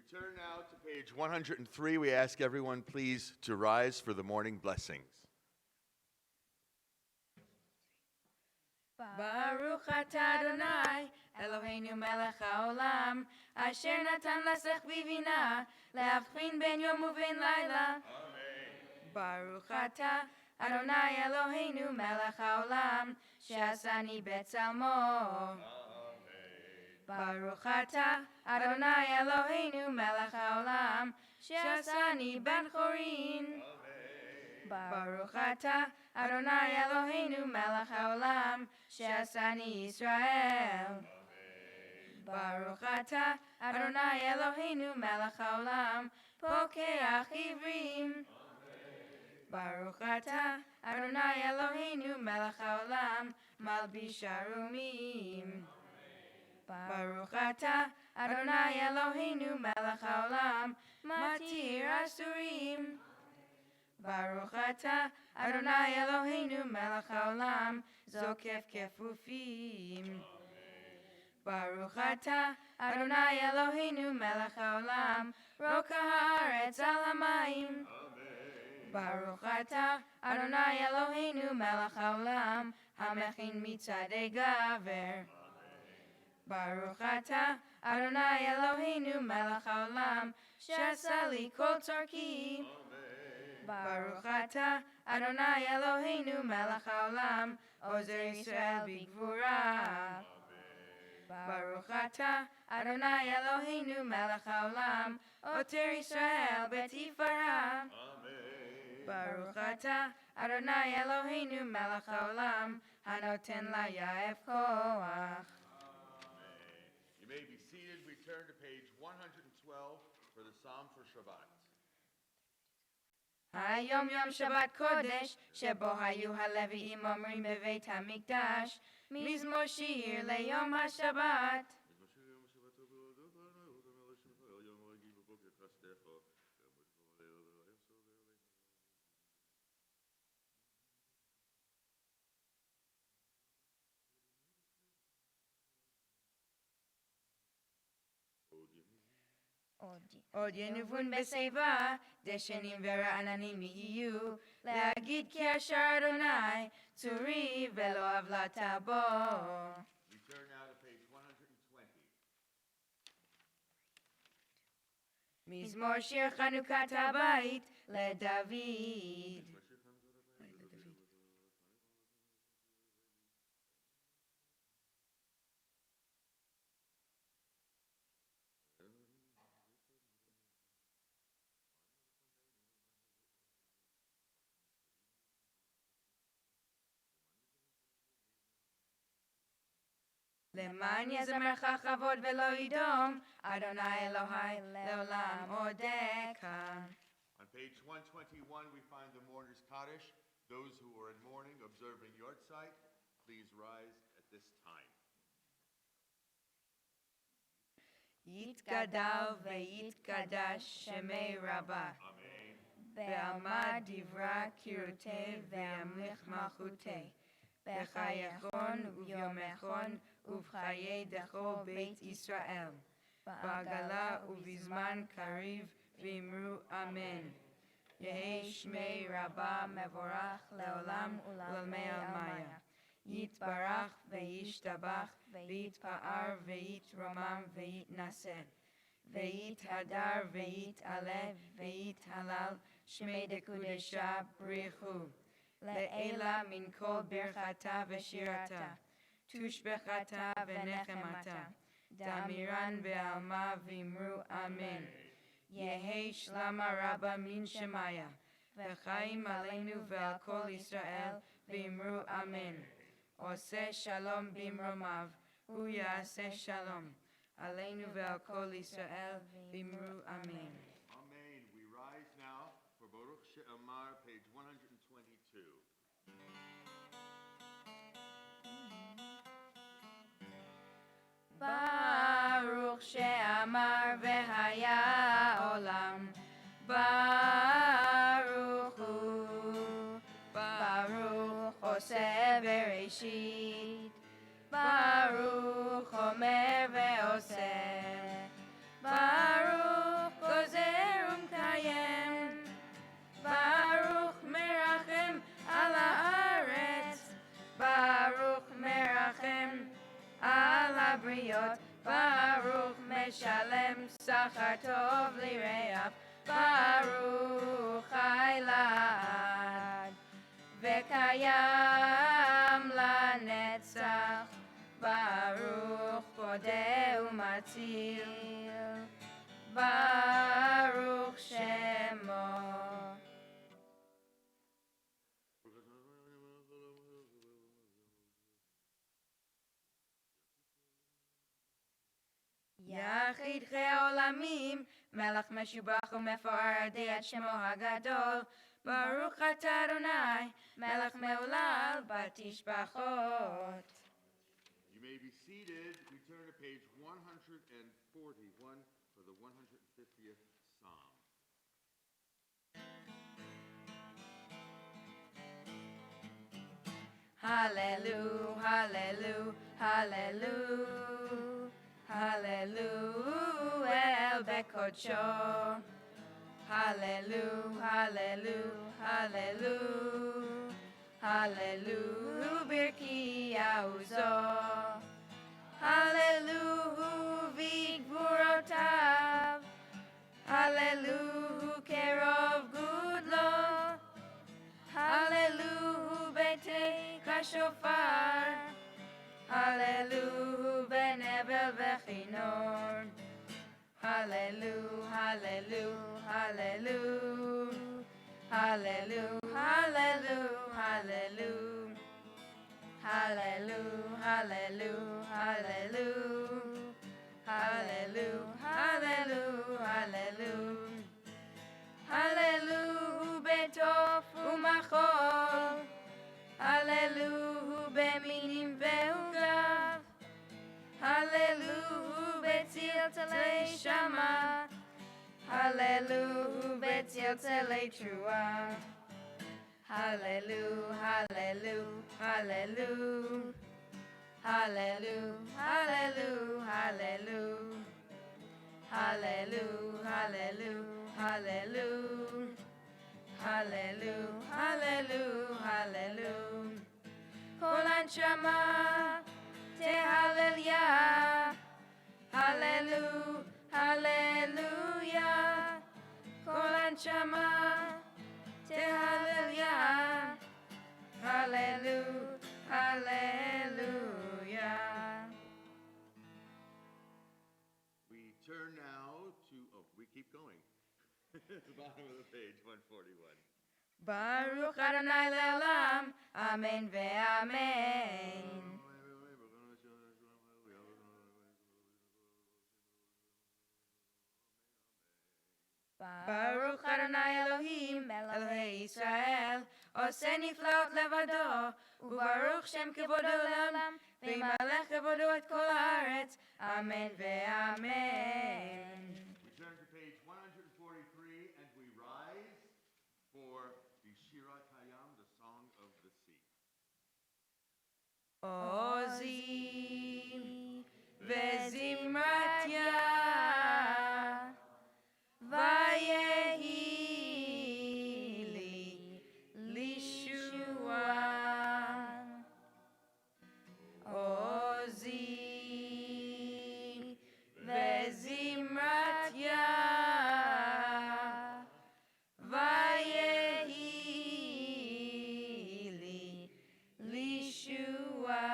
Turn now to page 103. We ask everyone please to rise for the morning blessings. Baruch atah Adonai, Eloheinu melech haolam, asher natan lasech bivina, lehavchin ben yom uven laila. Amen. Baruch atah Adonai Eloheinu melech haolam, she'asani betzalmo. Baruch atah Adonai Eloheinu melech haolam, she'asani ben chorin. Baruch atah Adonai Eloheinu melech haolam, she'asani Yisrael. Baruch atah Adonai Eloheinu melech haolam, pokeach ivrim. Baruch atah Adonai Eloheinu melech haolam, malbish arumim. Baruch atah Adonai Eloheinu melech haolam, matir asurim. Baruch atah Adonai Eloheinu melech haolam, zokef kefufim. Baruch atah Adonai Eloheinu melech haolam, roka haaretz al hamayim. Baruch atah Adonai Eloheinu melech haolam, hamechin mitzadei gaver. Baruch atah Adonai Eloheinu melech haolam, she'asa li kol tzarki. Baruch atah Adonai Eloheinu melech haolam, ozer Yisrael b'gvura. Baruch atah Adonai Eloheinu melech haolam, oter Yisrael betifara. Baruch atah Adonai Eloheinu melech haolam, hanoten laya'ef koach. You may be seated. We turn to page 112 for the Psalm for Shabbat. Hayom Yom Shabbat Kodesh, shebo hayu haleviim omrim beveit hamikdash, mizmor shir leyom haShabbat. עוד ינובון בשיבה, דשנים ורעננים יהיו, להגיד כי אשר אדוני, צורי ולא עוולת בו. We turn now to page 120. מזמור שיר חנוכת הבית לדוד. למען יזמרך כבוד ולא ידום, אדוני אלוהי לעולם עודך. On page 121, we find the mourner's Kaddish. Those who are in mourning observing Yortzeit, please rise at this time. יתגדל ויתקדש שמי רבה. Amen. בעלמא דברה קירותי וימליך מלכותי. בחייכון וביומכון ובחיי דכו בית ישראל. בעגלה ובזמן קריב ואמרו אמן. יהי שמי רבה מבורך לעולם ולעולמי עלמיה. יתברך וישתבח ויתפאר ויתרומם ויתנשא. ויתהדר ויתעלה ויתהלל שמי דקודשה בריחו. לעילה מן כל ברכתה ושירתה, תושבחתה ונחמתה, דמירן בעלמה ואמרו אמן. יהי שלמה רבה מן שמיה, וחיים עלינו ועל כל ישראל ואמרו אמן. עושה שלום במרומיו, הוא יעשה שלום, עלינו ועל כל ישראל ואמרו אמן. Amen. We rise now for Baruch She'amah. She'amar, page 122. Baruch she'amar v'haya olam. Baruch hu. Baruch oseh bereshit. Baruch omer ve'oseh. Baruch gozer umkayem. Baruch merachem al haaretz. Baruch merachem al habriot. Baruch meshalem sachar tov lireach. Baruch haylad v'kayam lanetzach. Baruch podeh umatzil. Baruch shemo. יחיד חי העולמים, מלך משובח ומפואר עדי שמו הגדול. ברוך אתה אדוני, מלך מהולל בתשבחות. You may be seated. We turn to page 141 for the 150th Psalm. Hallelujah, hallelujah, hallelujah. Hallelujah, el bekodsho. Hallelujah, hallelujah, hallelujah. Hallelujah, birki auzo. Hallelujah, vigvurotav. Hallelujah, kerov gudlo. Hallelujah, betei kashofar. Hallelujah, benevel vechinor. Hallelujah, hallelujah, hallelujah. Hallelujah, hallelujah, hallelujah. Hallelujah, hallelujah, hallelujah. Hallelujah, hallelujah, hallelujah. Hallelujah, betof umachol. Hallelujah, beminim ve'ugav. Hallelujah, betziltelei shama. Hallelujah, betziltelei trua. Hallelujah, hallelujah, hallelujah. Hallelujah, hallelujah, hallelujah. Hallelujah, hallelujah, hallelujah. Hallelujah, hallelujah, hallelujah. Kol הנשמה תהלליה. Hallelujah, hallelujah. Kol הנשמה תהלליה. Hallelujah, hallelujah. We turn now to, we keep going. The bottom of the page, 141. Baruch Adonai le'olam, amen ve'amen. Baruch Adonai Elohim, Elohei Yisrael, oseh niflaot levado, ubaruch shem kevodo le'olam, v'yimalech kevodo et kol haaretz, amen ve'amen. We turn to page 143 and we rise for the Shirat Hayam, the Song of the Sea. Ozi וזמרתיה ויהי לי לישועה. עוזי וזמרתיה ויהי לי לישועה.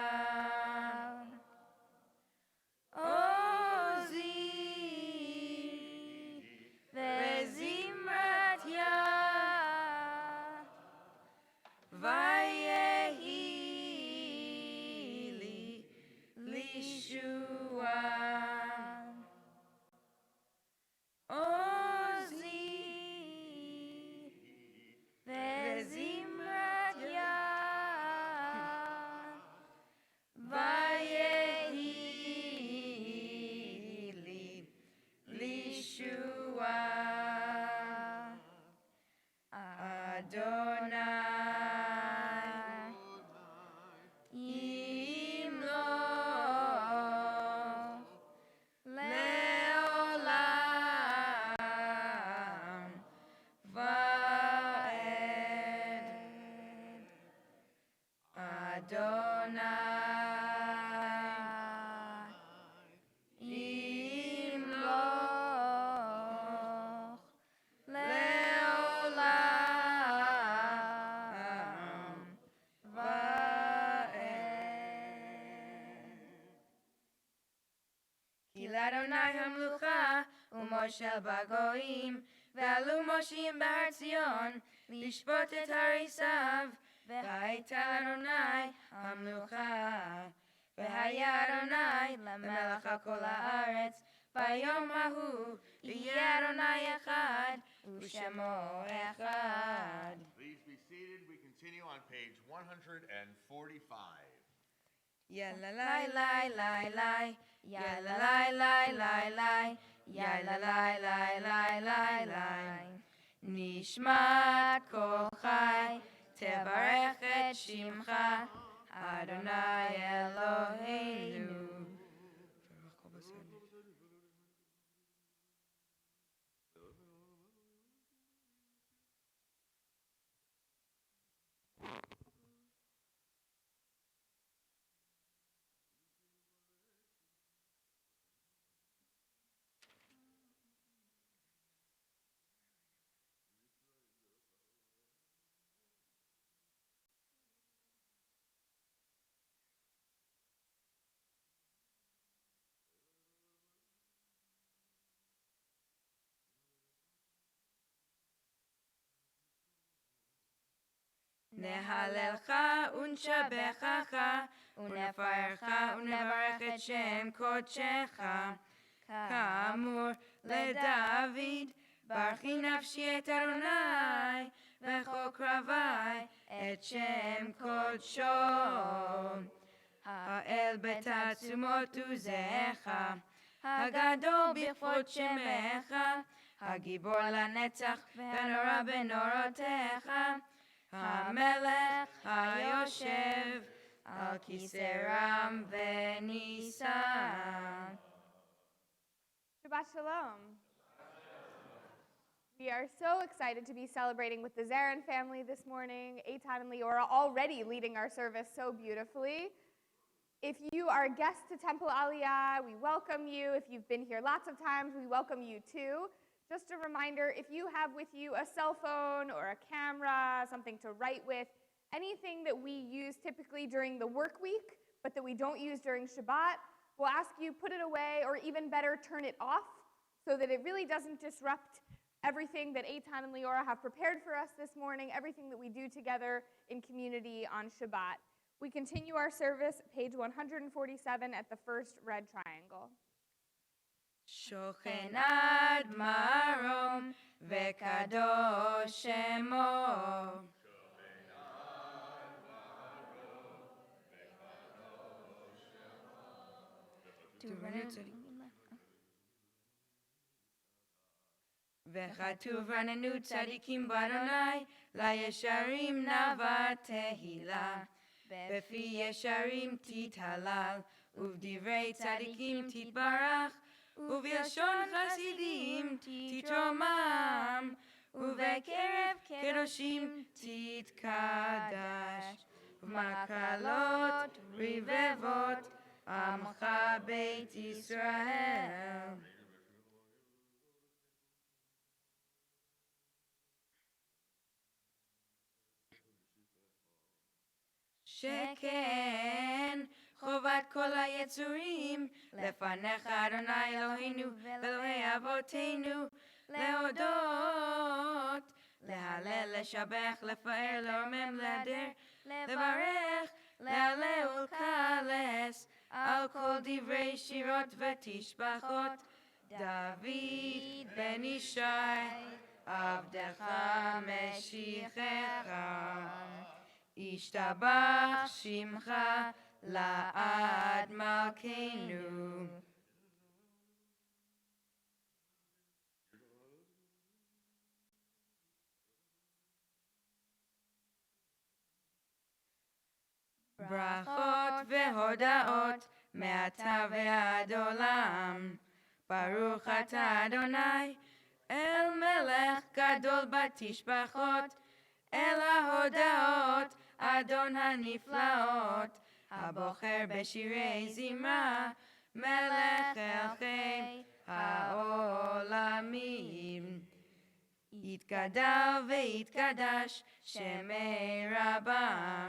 ימלוך לעולם ועד. אדוני ימלוך לעולם ועד. כי לאדוני המלוכה ומושל בגויים, ועלו מושיעים בהר ציון, לשפוט את הריסיו. והייתה לאדוני המלוכה, והיה אדוני למלך על כל הארץ. ביום ההוא יהיה אדוני אחד, ושמו אחד. Please be seated. We continue on page 145. Yalla lai lai lai lai, yalla lai lai lai lai, yalla lai lai lai lai lai. נשמת כל חי, תברך את שמך, אדוני אלוהינו. נהללך ונשבחך ונפארך ונברך את שם קודשך. כאמור לדוד, ברכי נפשי את אדוני וכל קרבי את שם קודשו. האל בתעצומות עוזיך, הגדול בכבוד שמך, הגיבור לנצח ונורא בנורותיך. המלך היושב על כיסא רם ונישא. Shabbat Shalom. We are so excited to be celebrating with the Zarin family this morning. Eitan and Leora already leading our service so beautifully. If you are a guest to Temple Aliyah, we welcome you. If you've been here lots of times, we welcome you too. Just a reminder, if you have with you a cell phone or a camera, something to write with, anything that we use typically during the work week, but that we don't use during Shabbat, we'll ask you put it away, or even better, turn it off so that it really doesn't disrupt everything that Eitan and Leora have prepared for us this morning, everything that we do together in community on Shabbat. We continue our service, page 147 at the first red triangle. שוכן עד מרום וקדוש שמו. וכתוב רננו צדיקים באדוני, לישרים נאווה תהילה. בפי ישרים תתהלל, ובדברי צדיקים תתברך, ובלשון חסידים תתרומם, ובקרב קדושים תתקדש, ומקלות רבבות עמך בית ישראל. שכן חובת כל היצורים לפניך אדוני אלוהינו ואלוהי אבותינו, להודות, להלל, לשבח, לפאר, לרומם, להדר, לברך, להלל ולקלס על כל דברי שירות ותשבחות. דוד בן ישי עבדך משיחך, ישתבח שמך לעד מלכנו. ברכות והודאות מעתה ועד עולם. ברוך אתה אדוני, אל מלך גדול בתשבחות, אל ההודאות אדון הנפלאות, הבוחר בשירי זמרה, מלך אלכי העולמים. יתגדל ויתקדש שמי רבה,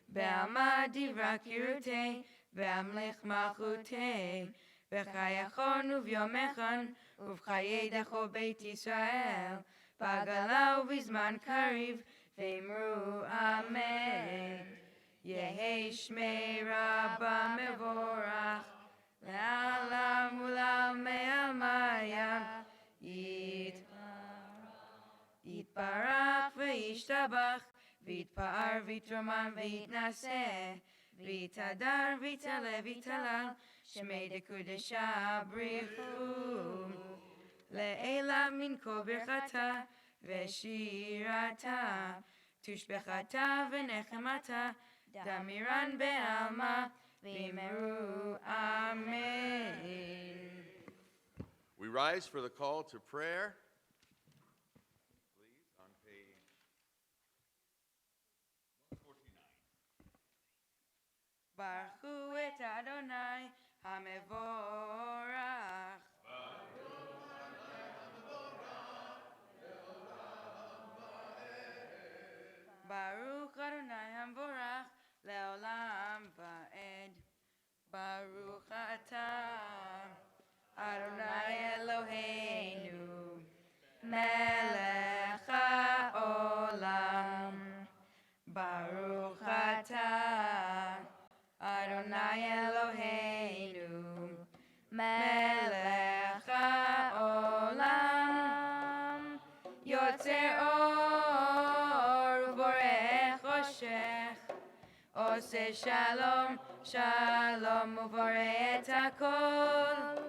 בעלמא דברה קירותי, בהמליך מלכותי, בחייכון וביומכון, ובחיי דחו בית ישראל, בגלה ובזמן קריב, ואמרו אמן. יהי שמי רבה מבורך, לעולם ולעלמי עלמיה, יתברך וישתבח, ויתפאר ויתרומם ויתנשא, ויתהדר ויתעלה ויתהלל, שמי דקודשה בריחו, לעילה מן כל ברכתה ושירתה, תושבחתה ונחמתה, דמירן בעלמא, ואמרו אמן. We rise for the call to prayer. Please, on page 149. ברכו את אדוני המבורך. ברוך אדוני המבורך לעולם ועד. ברוך אתה אדוני אלוהינו מלך העולם. ברוך אתה אדוני אלוהינו מלך העולם. יוצר אור ובורא חושך, עושה שלום שלום ובורא את הכל.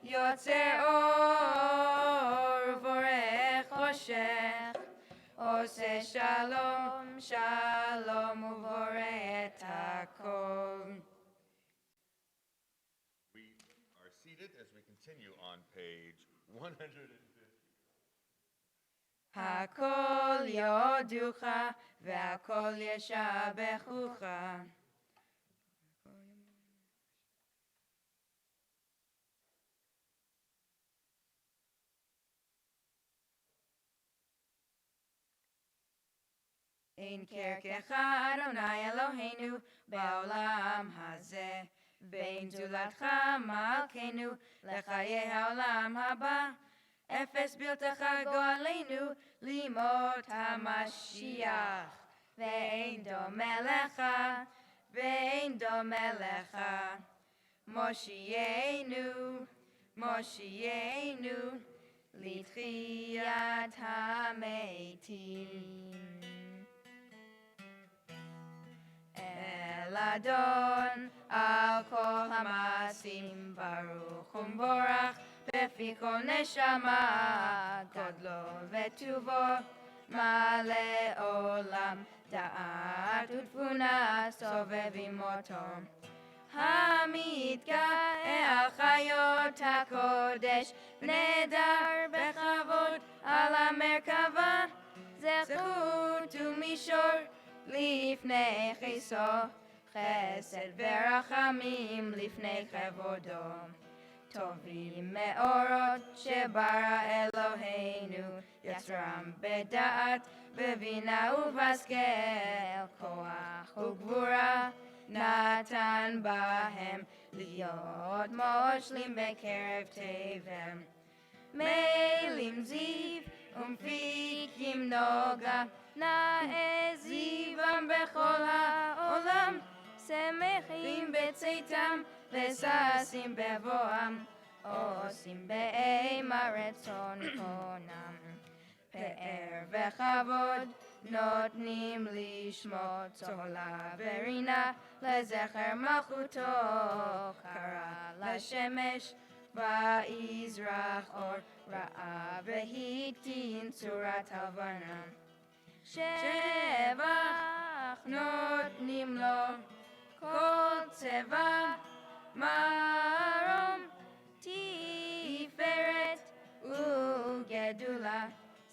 יוצר אור ובורא חושך, עושה שלום שלום ובורא את הכל. We are seated as we continue on page 150. הכל יודוך והכל ישבחוך. אין כרך אדוני אלוהינו בעולם הזה, ואין זולתך מלכנו לחיי העולם הבא. אפס בלתך גואלנו לימות המשיח, ואין דומה לך, ואין דומה לך. מושיענו, מושיענו, לתחיית המתים. אל אדון על כל המעשים, ברוך ומבורך בפי כל נשמה, גודלו וטובו מלא עולם, דעת ותבונה סובבים אותו. המתגאה על חיות הקודש, נדר בכבוד על המרכבה, זכות ומישור לפני חיסו, חסד ורחמים לפני כבודו. טובים מאורות שברא אלוהינו, יצרם בדעת, בבינה ובהשכל, כוח וגבורה נתן בהם, להיות מושלים בקרב תבל. מילים זיו ומפיקים נוגה, נאה זיוום בכל העולם, שמחים בצאתם וששים בבואם, עושים באימה רצון קונם. פאר וכבוד נותנים לשמו, צהלה ורינה לזכר מלכותו. קרא לשמש ויזרח אור, ראה והקטין צורת הלבנה. שבח נותנים צבא מרום תפארת וגדולה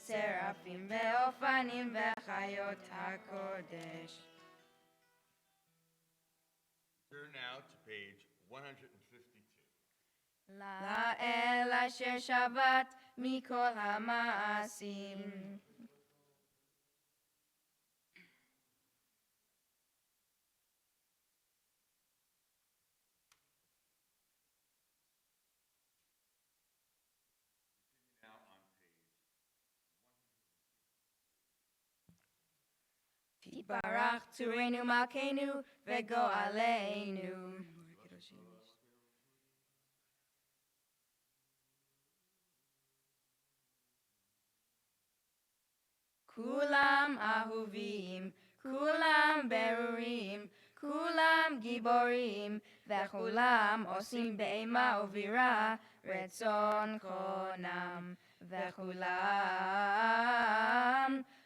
שרפים ואופנים וחיות הקודש. Turn now to page 152. לאל אשר שבת מכל המעשים. Now on page. תברך צורנו מלכנו וגואלנו. כולם אהובים, כולם ברורים, כולם גיבורים, וכולם עושים באימה ובירה רצון חונם, וכולם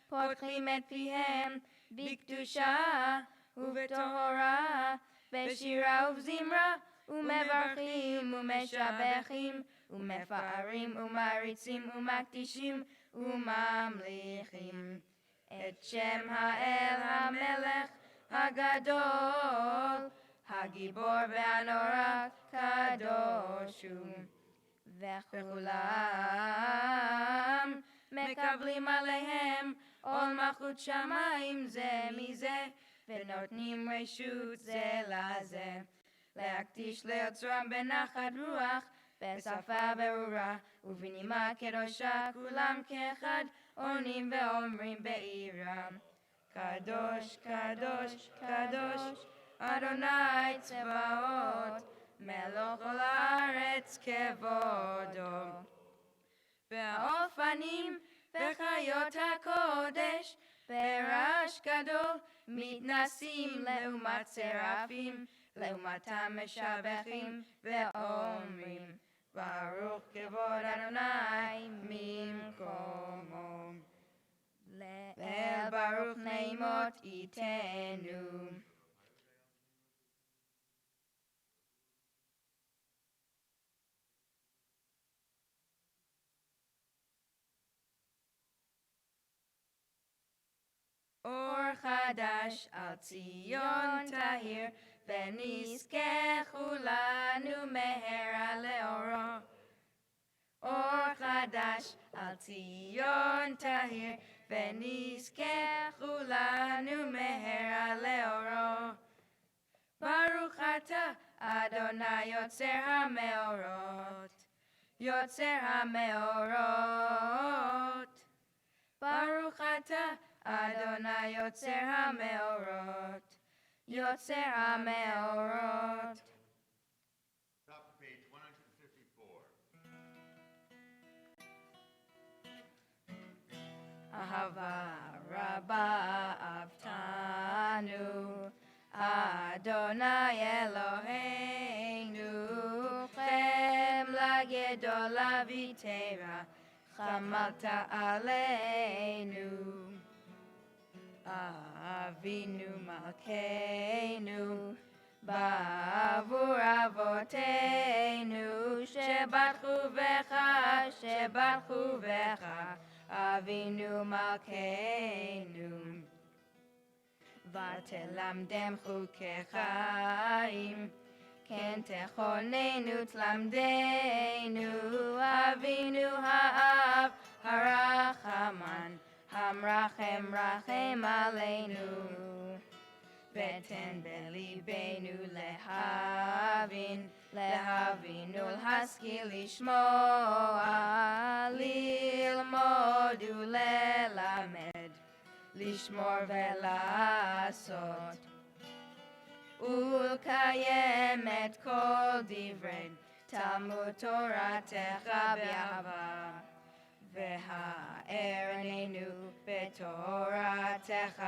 פותחים את פיהם בקדושה ובטהרה, בשירה ובזמרה, ומברכים ומשבחים, ומפארים ומעריצים ומקדישים וממליכים את שם האל המלך הגדול, הגיבור והנורא קדוש הוא. וכולם מקבלים עליהם עול מלכות שמיים זה מזה, ונותנים רשות זה לזה, להקדיש ליוצרם בנחת רוח, בשפה ברורה ובנימה קדושה, כולם כאחד עונים ואומרים בעירה, קדוש קדוש קדוש אדוני צבאות, מלך כל הארץ כבודו. והאופנים וחיות הקודש ברעש גדול מתנסים לעומת שרפים, לעומתם משבחים ואומרים, ברוך כבוד אדוני ממקומו. לאל ברוך נעימות ייתנו. אור חדש על ציון תהיר, ונזכה כולנו מהרה לאורו. אור חדש על ציון תהיר, ונזכה כולנו מהרה לאורו. ברוך אתה אדוני יוצר המאורות, יוצר המאורות. ברוך אתה אדוני יוצר המאורות, יוצר המאורות. Top of page 154. אהבה רבה אהבתנו, אדוני אלוהינו, חמלה גדולה ותורה, חמלת עלינו. אבינו מלכנו, בעבור אבותינו, שבטחו בך, שבטחו בך, אבינו מלכנו. ותלמדם חוקי חיים, כן תכוננו תלמדנו, אבינו האב הרחמן, המרחם רחם עלינו. ותן בליבנו להבין, להבין ולהשכיל לשמוע, ללמוד וללמד, לשמור ולעשות, ולקיים את כל דברי תלמוד תורתך באהבה. והאר עינינו בתורתך,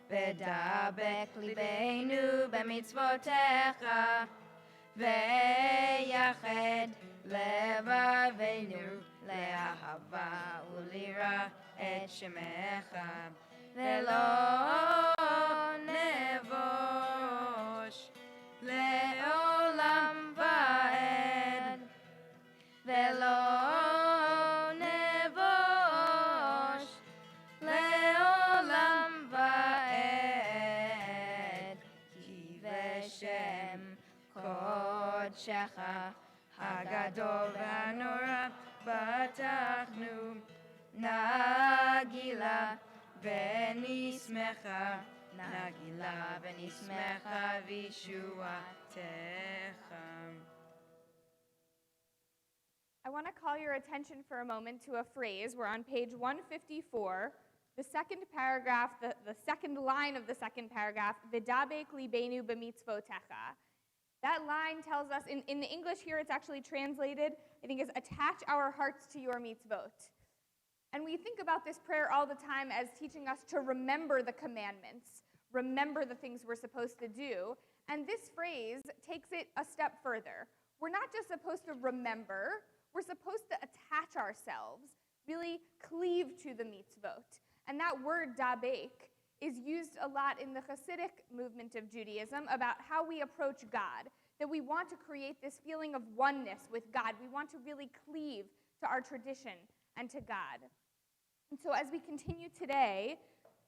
ודבק ליבנו במצוותיך, ויחד לבבינו לאהבה וליראה את שמך, ולא נבוש קודשך הגדול והנורא בטחנו נגילה ונשמחה נגילה ונשמחה וישועתך. I want to call your attention for a moment to a phrase. We're on page 154, the second paragraph, the second line of the second paragraph, V'dabek libenu b'mitzvotecha. That line tells us, in the English here it's actually translated, I think, as attach our hearts to your mitzvot. And we think about this prayer all the time as teaching us to remember the commandments, remember the things we're supposed to do. And this phrase takes it a step further. We're not just supposed to remember, we're supposed to attach ourselves, really cleave to the mitzvot. And that word dabek is used a lot in the Hasidic movement of Judaism about how we approach God, that we want to create this feeling of oneness with God. We want to really cleave to our tradition and to God. And so as we continue today,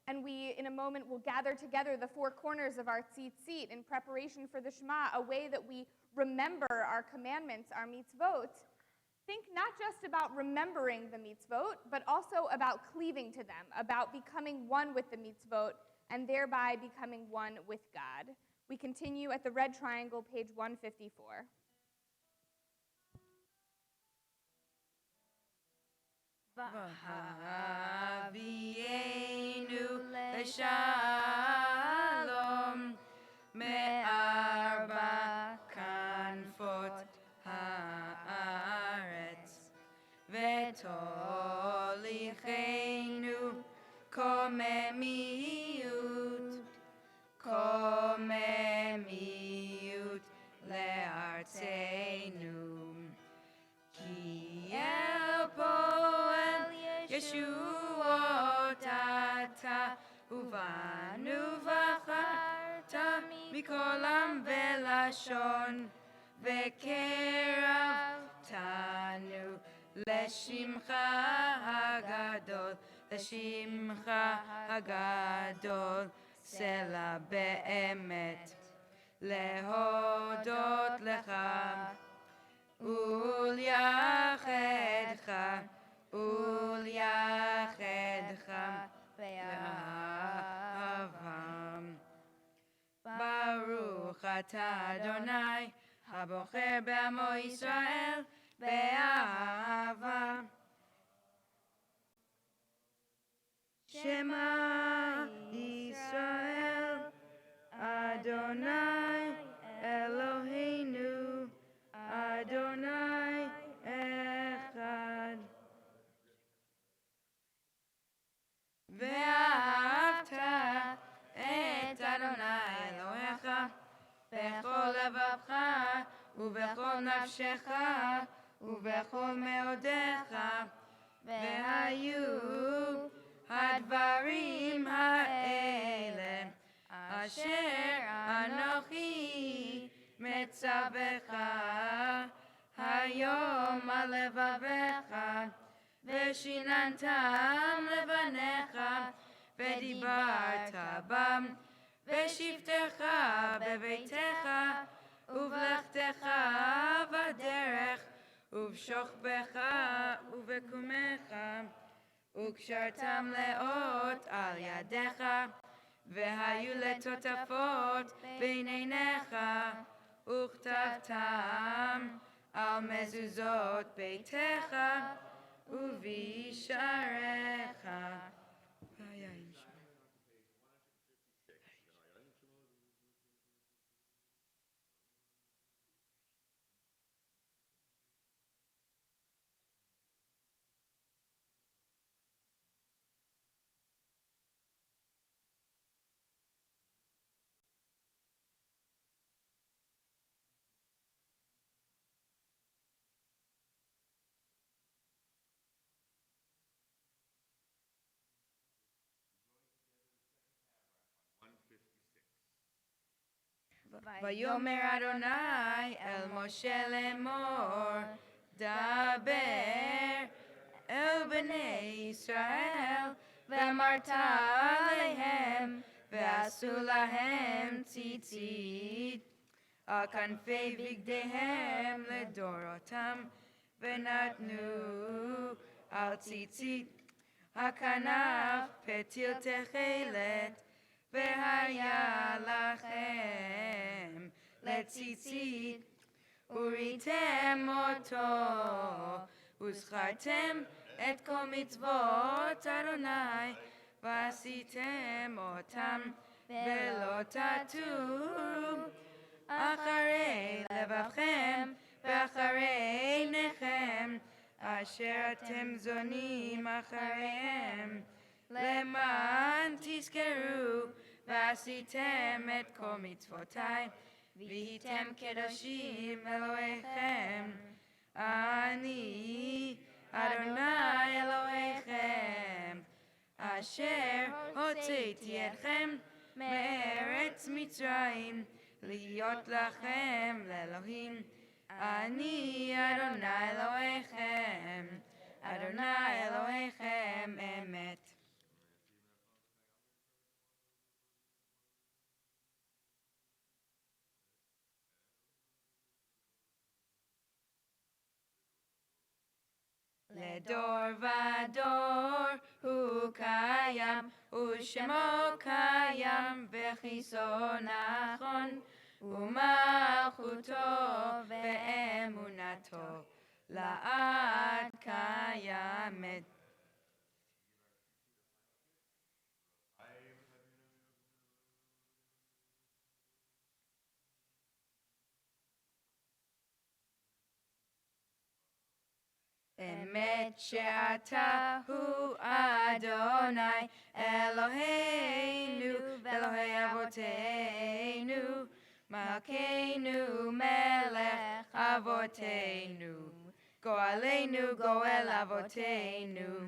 and we in a moment will gather together the four corners of our tzitzit in preparation for the Shema, a way that we remember our commandments, our mitzvot, think not just about remembering the mitzvot, but also about cleaving to them, about becoming one with the mitzvot, and thereby becoming one with God. We continue at the red triangle, page 154. V'havienu leshalom me'arba kanfot haaretz v'tolichenu komemiyut le'artzenu ki el poel Yeshuot ata uvanu v'acharta mikol am velashon v'keravtanu leshimcha hagadol sela be'emet lehodot lecha ulyachedcha be'avam. Baruch atah Adonai habocher be'amo Yisrael be'ahava. Shema Yisrael Adonai Eloheinu Adonai Echad. ואהבת את אדוני אלוהיך בכל לבבך ובכל נפשך ובכל מאודיך, והיו הדברים האלה אשר אנוכי מצווך היום על לבביך, ושיננתם לבניך, ודיברת בם, בשבתך בביתך, ובלכתך בדרך, ובשוכבך ובקומך, וקשרתם לאות על ידיך, והיו לטוטפות בין עיניך, וכתבתם על מזוזות ביתך ובישעריך. ויאמר אדוני אל משה לאמור, דבר אל בני ישראל, ואמרת עליהם, ועשו להם ציצית על כנפי בגדיהם לדורותם, ונתנו על ציצית הכנף פתיל תכלת, והיה לכם לציצית, וריתם אותו, וזכרתם את כל מצוות אדוני, ועשיתם אותם, ולא תטעו אחרי לבבכם ואחרי עיניכם, אשר אתם זונים אחריהם, למען תזכרו ועשיתם את כל מצוותיי, והייתם קדושים אלוהיכם. אני אדוני אלוהיכם, אשר הוצאתי אתכם מארץ מצרים, להיות לכם לאלוהים. אני אדוני אלוהיכם, אדוני אלוהיכם אמת. לדור ודור הוא קיים, ושמו קיים בכיסו נכון, ומלכותו ואמונתו לעד קיימת. אמת שאתה הוא אדוני אלוהינו ואלוהי אבותינו, מלכנו מלך אבותינו, גואלנו גואל אבותינו,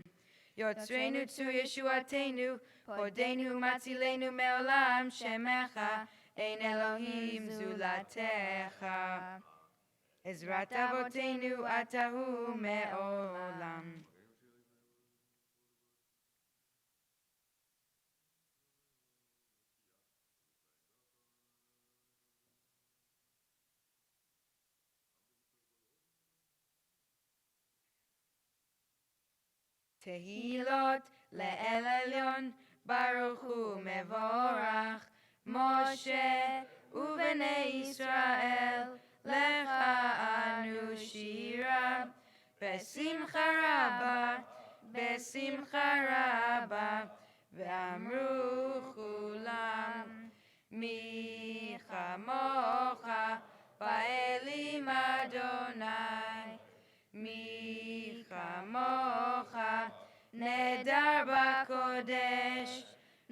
יוצרנו צור ישועתנו, פודנו מצילנו מעולם שמך, אין אלוהים זולתך. עזרת אבותינו אתה הוא מעולם. תהילות לאל עליון, ברוך ומבורך, משה ובני ישראל, לך אנו שירה, בשמחה רבה, בשמחה רבה, ואמרו כולם, מי כמוך באלים אדוני, מי כמוך נדר בקודש,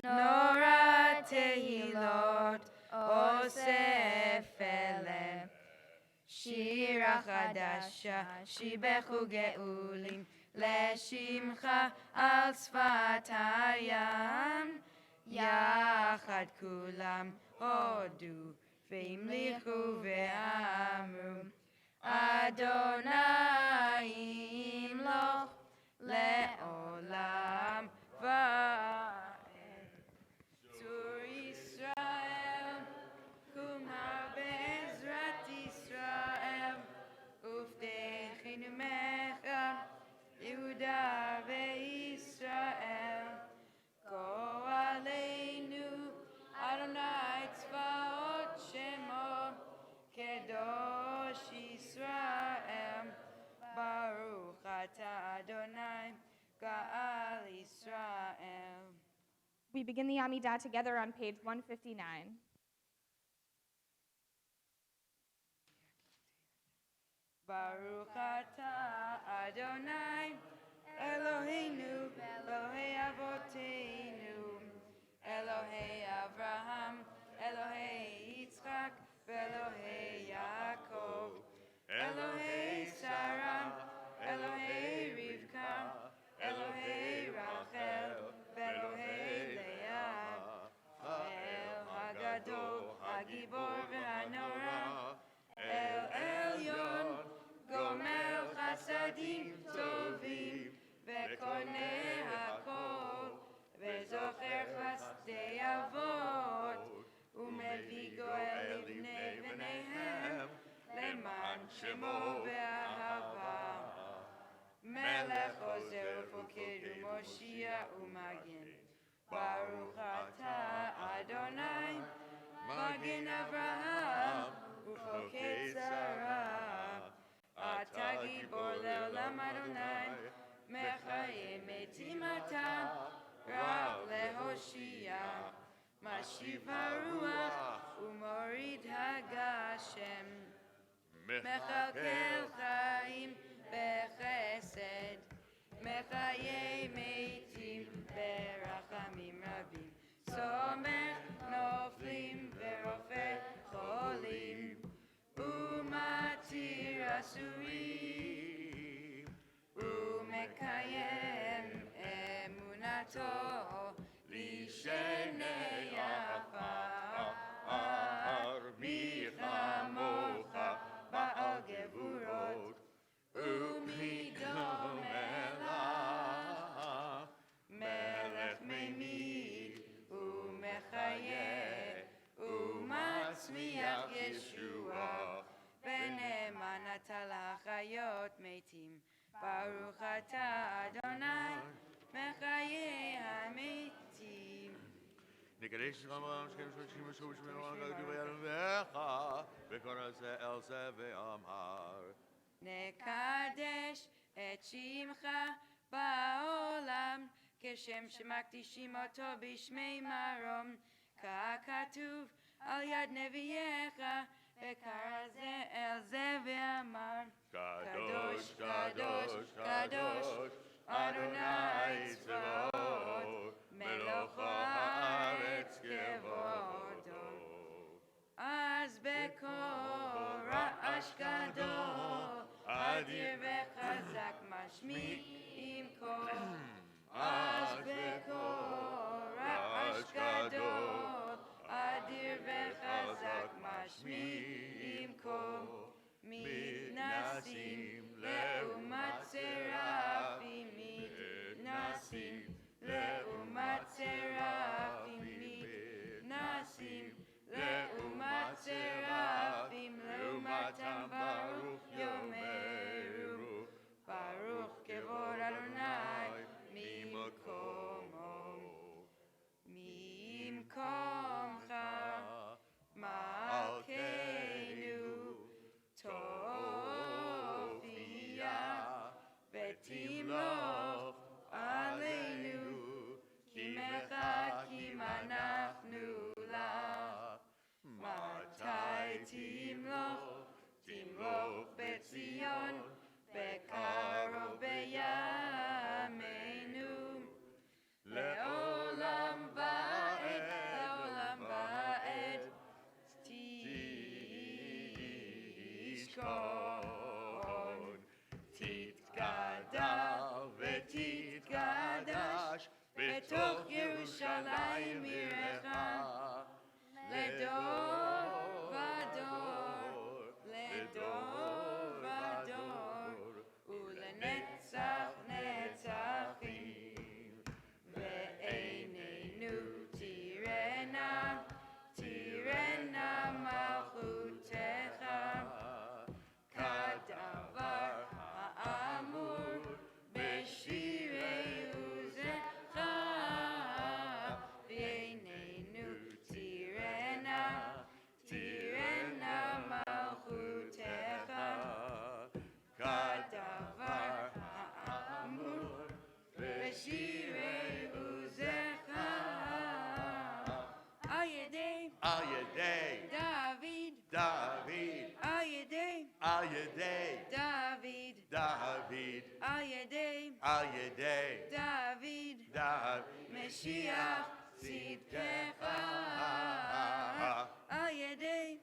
נורא תהילות אוסף אלה. שירה חדשה, שיבחו גאולים, לשמך על שפת הים. יחד כולם הודו, והמליכו ואמרו, אדוני ימלוך לעולם ועד. צור ישראל, קום בעזרת ישראל, ופתחנו ממך, יהודה וישראל. גואלנו, אדוני צבאות שמו, קדוש ישראל. ברוך אתה אדוני, גאל ישראל. We begin the Amidah together on page 159. Baruch atah Adonai, Eloheinu, Elohei Avoteinu, Elohei Avraham, Elohei Yitzchak, Elohei Yaakov, Elohei Sarah, Elohei Rivka, Elohei Rachel, Elohei Leah, El Hagadol, Hagibor v'Hanora, El Elyon, Gomel Chasadim Tovim, V'koneh Hakol, V'zocher Chasdei Avot, Umevi Goel Livnei V'neihem. מגן אברהם וחוקי שרה. אתה גיבור לעולם אדוני, מחיי מתים אתה, רב להושיע. משיב הרוח ומוריד הגשם, מכלכל חיים בחסד, מחיי מתים ברחמים רבים, סומך נופלים ורופא חולים, ומתיר אסורים, ומקיים אמונתו לשני עפר. מי כמוך בעל גבורות ומידו מלך, מלך ממיד ומחיה ומצמיח ישועה, ונאמן אתה לחיות מתים. ברוך אתה אדוני מחיי המתים. נקדש רמם שכם שמשכים ושוב שמרון גדול וילמך וקורא זה אל זה ואמר נקדש את שמך בעולם כשם שמקדישים אותו בשמי מרום, ככתוב על יד נביאך, וקרא זה אל זה ואמר קדוש קדוש קדוש אדוני צבאות מלוך הארץ כבודו. אז בקול רעש גדול אדיר וחזק משמיעים קול, אז בקול רעש גדול אדיר וחזק משמיעים קול, מתנסים לעומת סרפים, מתנסים לעומת סרפים, מתנסים לעומת סרפים, לעומתם ברוך יאמרו, ברוך כבוד אדוני ממקומו. ממקומך מלכנו תופיע ותמלוך עלינו, כי מחכים אנחנו לך. מתי תמלוך? תמלוך בציון, בקרוב בימינו. לעולם ועד, לעולם ועד, תשכון, תתגדל ותתקדש בתוך ירושלים עירך, לדור ודור, לדור ודור, ולנצח נצחים. ועינינו תראנה, תראנה מלכותך, כדבר האמור בשירי עוזך. ועינינו תראנה, תראנה מלכותך, כדבר האמור בשירי עוזך. על ידי דוד, על ידי דוד, על ידי דוד, משיח צדקך. על ידי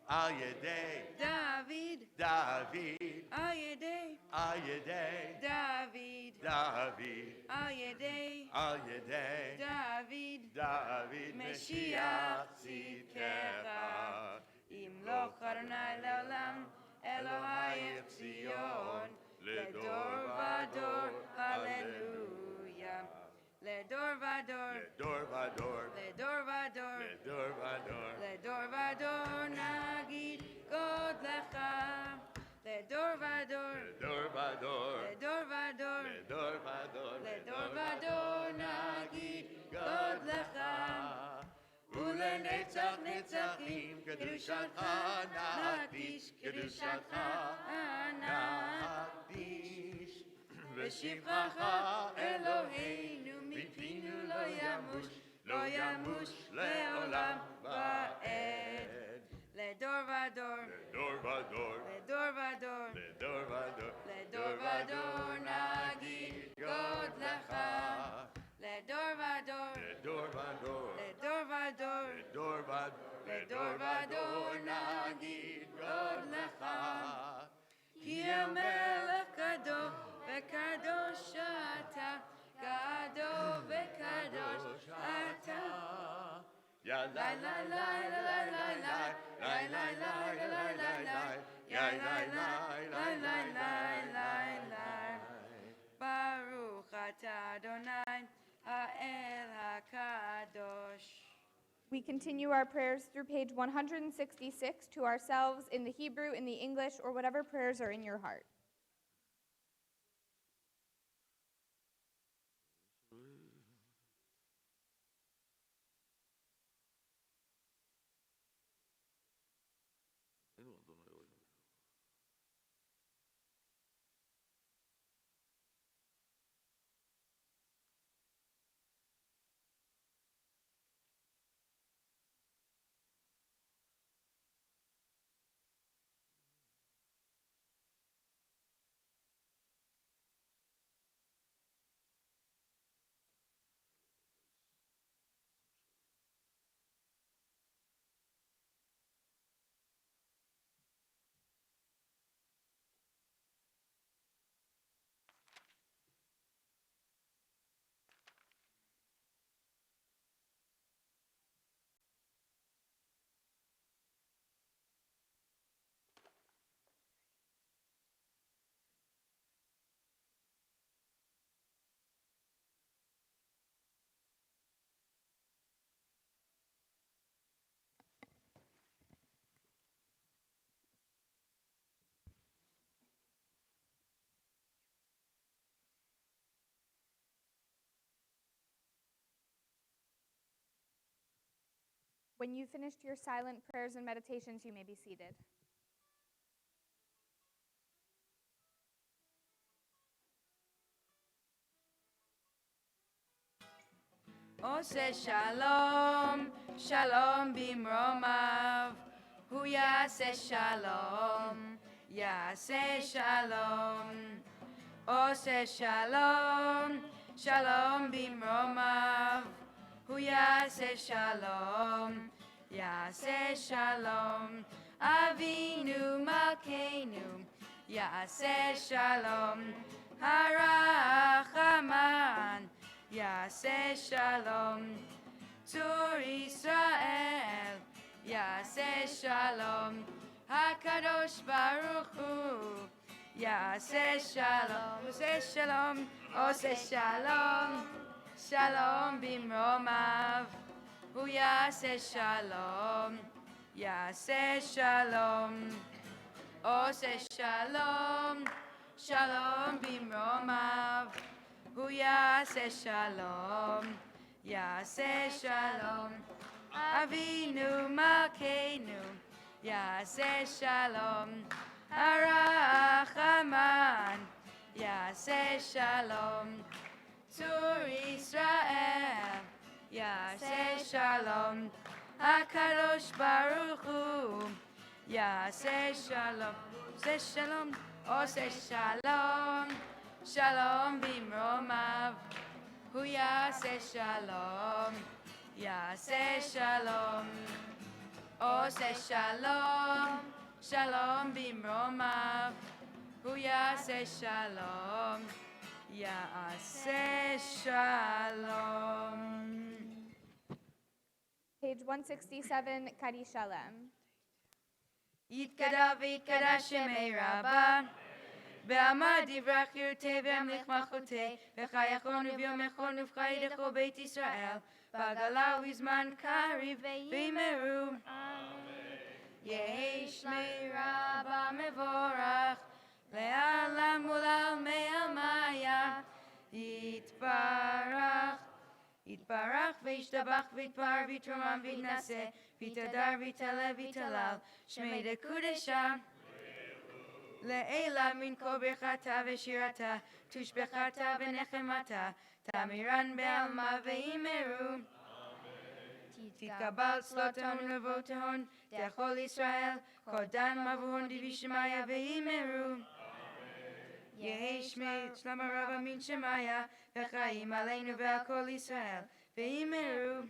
דוד, על ידי דוד, משיח צדקך. ימלוך אדוני לעולם, אלוהי ציון, לדור ודור, הללויה. לדור ודור, לדור ודור נגיד גודלך. לדור ודור, לדור ודור נגיד גודלך. ולנצח נצחים Kiddushatcha nakdish, Kiddushatcha nakdish. V'shivchacha Eloheinu mipinu lo yamush le'olam va'ed. לדור ודור, לדור ודור, לדור ודור, לדור ודור, לדור ודור נגיד גודלך. לדור ודור, לדור ודור, לדור ודור, לדור ודור, לדור ודור נגיד גודלך. כי המלך גדול וקדוש אתה, גדול וקדוש אתה. Ya la la la la la la la la la la la la la ya la la la la la la. Baruch atah Adonai Ha'el HaKadosh. We continue our prayers through page 166 to ourselves in the Hebrew, in the English, or whatever prayers are in your heart. When you've finished your silent prayers and meditations, you may be seated. עושה שלום, שלום במרומיו, הוא יעשה שלום, יעשה שלום. עושה שלום, שלום במרומיו, הוא יעשה שלום, יעשה שלום. אבינו מלכנו, יעשה שלום, הרחמן, יעשה שלום. צור ישראל, יעשה שלום, הקדוש ברוך הוא, יעשה שלום. עושה שלום, עושה שלום, שלום במרומיו, הוא יעשה שלום, יעשה שלום. עושה שלום, שלום במרומיו, הוא יעשה שלום, יעשה שלום. אבינו מלכנו, יעשה שלום, הרחמן, יעשה שלום. צור ישראל, יעשה שלום, הקדוש ברוך הוא, יעשה שלום. עושה שלום, עושה שלום, שלום במרומיו, הוא יעשה שלום, יעשה שלום. עושה שלום, שלום במרומיו, הוא יעשה שלום, יעשה שלום. Page 167, Kari Shalem. יתגדל ויתקדש שמי רבה, בעמד יברח חירותי וימליך מלכותי, וחייכון וביומכון ובחידךו בית ישראל, בגלה ובזמן קריב וימרו. יהי שמי רבה מבורך, לעלם ולעלמי עלמיה, יתברך, יתברך יתברך וישתבח ויתפאר ויתרומם ויתנשא ויתהדר ויתעלה ויתהלל שמי דקודשה לעילה מן כל ברכתה ושירתה תושבחתה ונחמתה תמירן בעלמה ואימרו תתקבל צלותהון ולבותהון דכל ישראל קודן מבוהון דיבי שמיה ואימרו יהי שמי שלמה רבה מן שמיה וחיים עלינו ועל כל ישראל ואימרו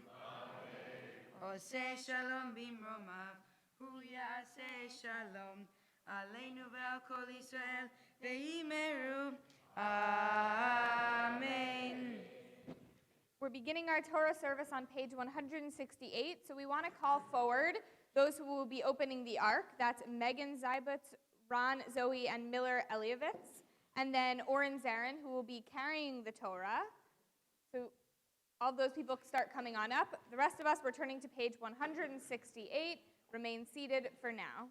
עושה שלום במרומיו הוא יעשה שלום עלינו ועל כל ישראל ואימרו Amen. We're beginning our Torah service on page 168, so we want to call forward those who will be opening the Ark. That's Megan Zybutz, Ron, Zoe, and Miller Eliovitz. And then Oren Zarin, who will be carrying the Torah. So all those people start coming on up. The rest of us, we're turning to page 168. Remain seated for now.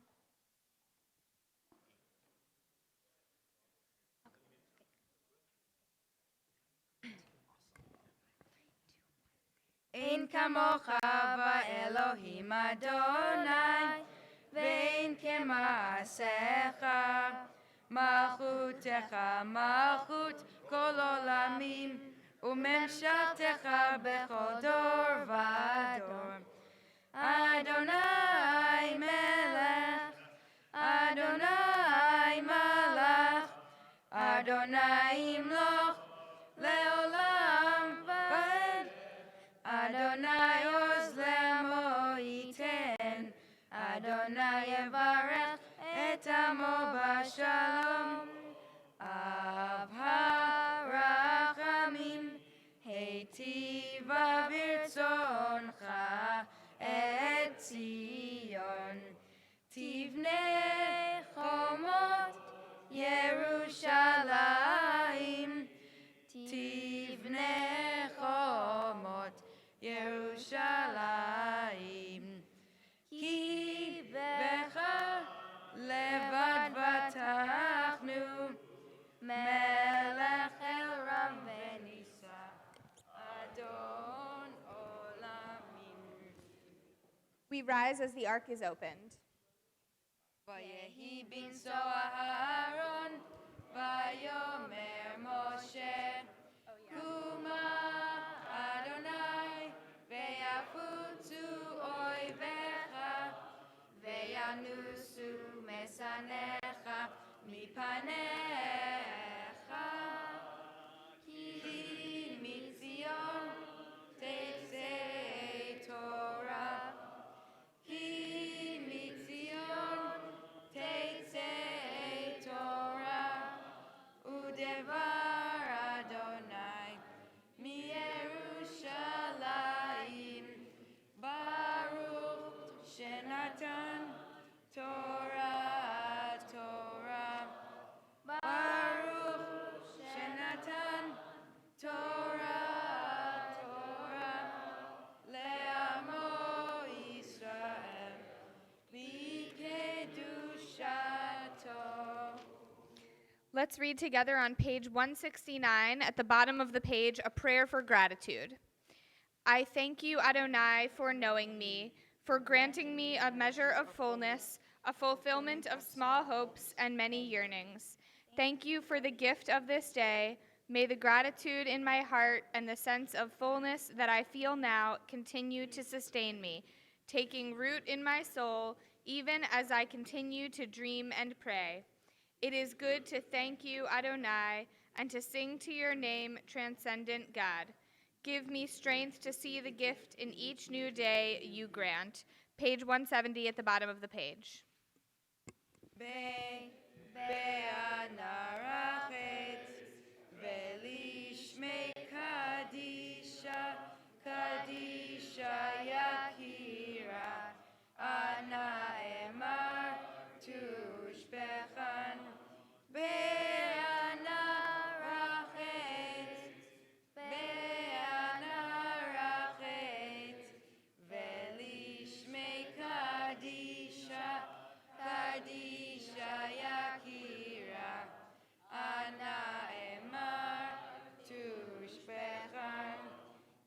אין כמוך באלוהים אדוני, ואין כמעשיך, מלכותך מלכות כל עולמים, וממשלתך בכל דור ודור. אדוני מלך, אדוני מלך, אדוני ימלוך לעולם ועד. אדוני עוז לעמו ייתן, אדוני יברך את עמו בשלום. אב הרחמים, היטיבה ברצונך את ציון. תבנה חומות ירושלים, תבנה חומות ירושלים. כי בך לבד בטחנו, מלך אל רם ונישא, אדון עולמים. We rise as the Ark is opened. ויהי בנסוע אהרון, ויאמר משה, קומה אדוני, ויפוצו אויביך, וינוסו משנאיך מפניך. כי מציון תצא תורה, כי מציון תצא תורה, ודבר אדוני מירושלים. ברוך שנתן תורה תורה, ברוך שנתן תורה תורה לעמו ישראל בקדושתו. Let's read together on page 169, at the bottom of the page, a prayer for gratitude. I thank you, Adonai, for knowing me, for granting me a measure of fullness, a fulfillment of small hopes and many yearnings. Thank you for the gift of this day. May the gratitude in my heart and the sense of fullness that I feel now continue to sustain me, taking root in my soul, even as I continue to dream and pray. It is good to thank you, Adonai, and to sing to your name, transcendent God. Give me strength to see the gift in each new day you grant. Page 170 at the bottom of the page.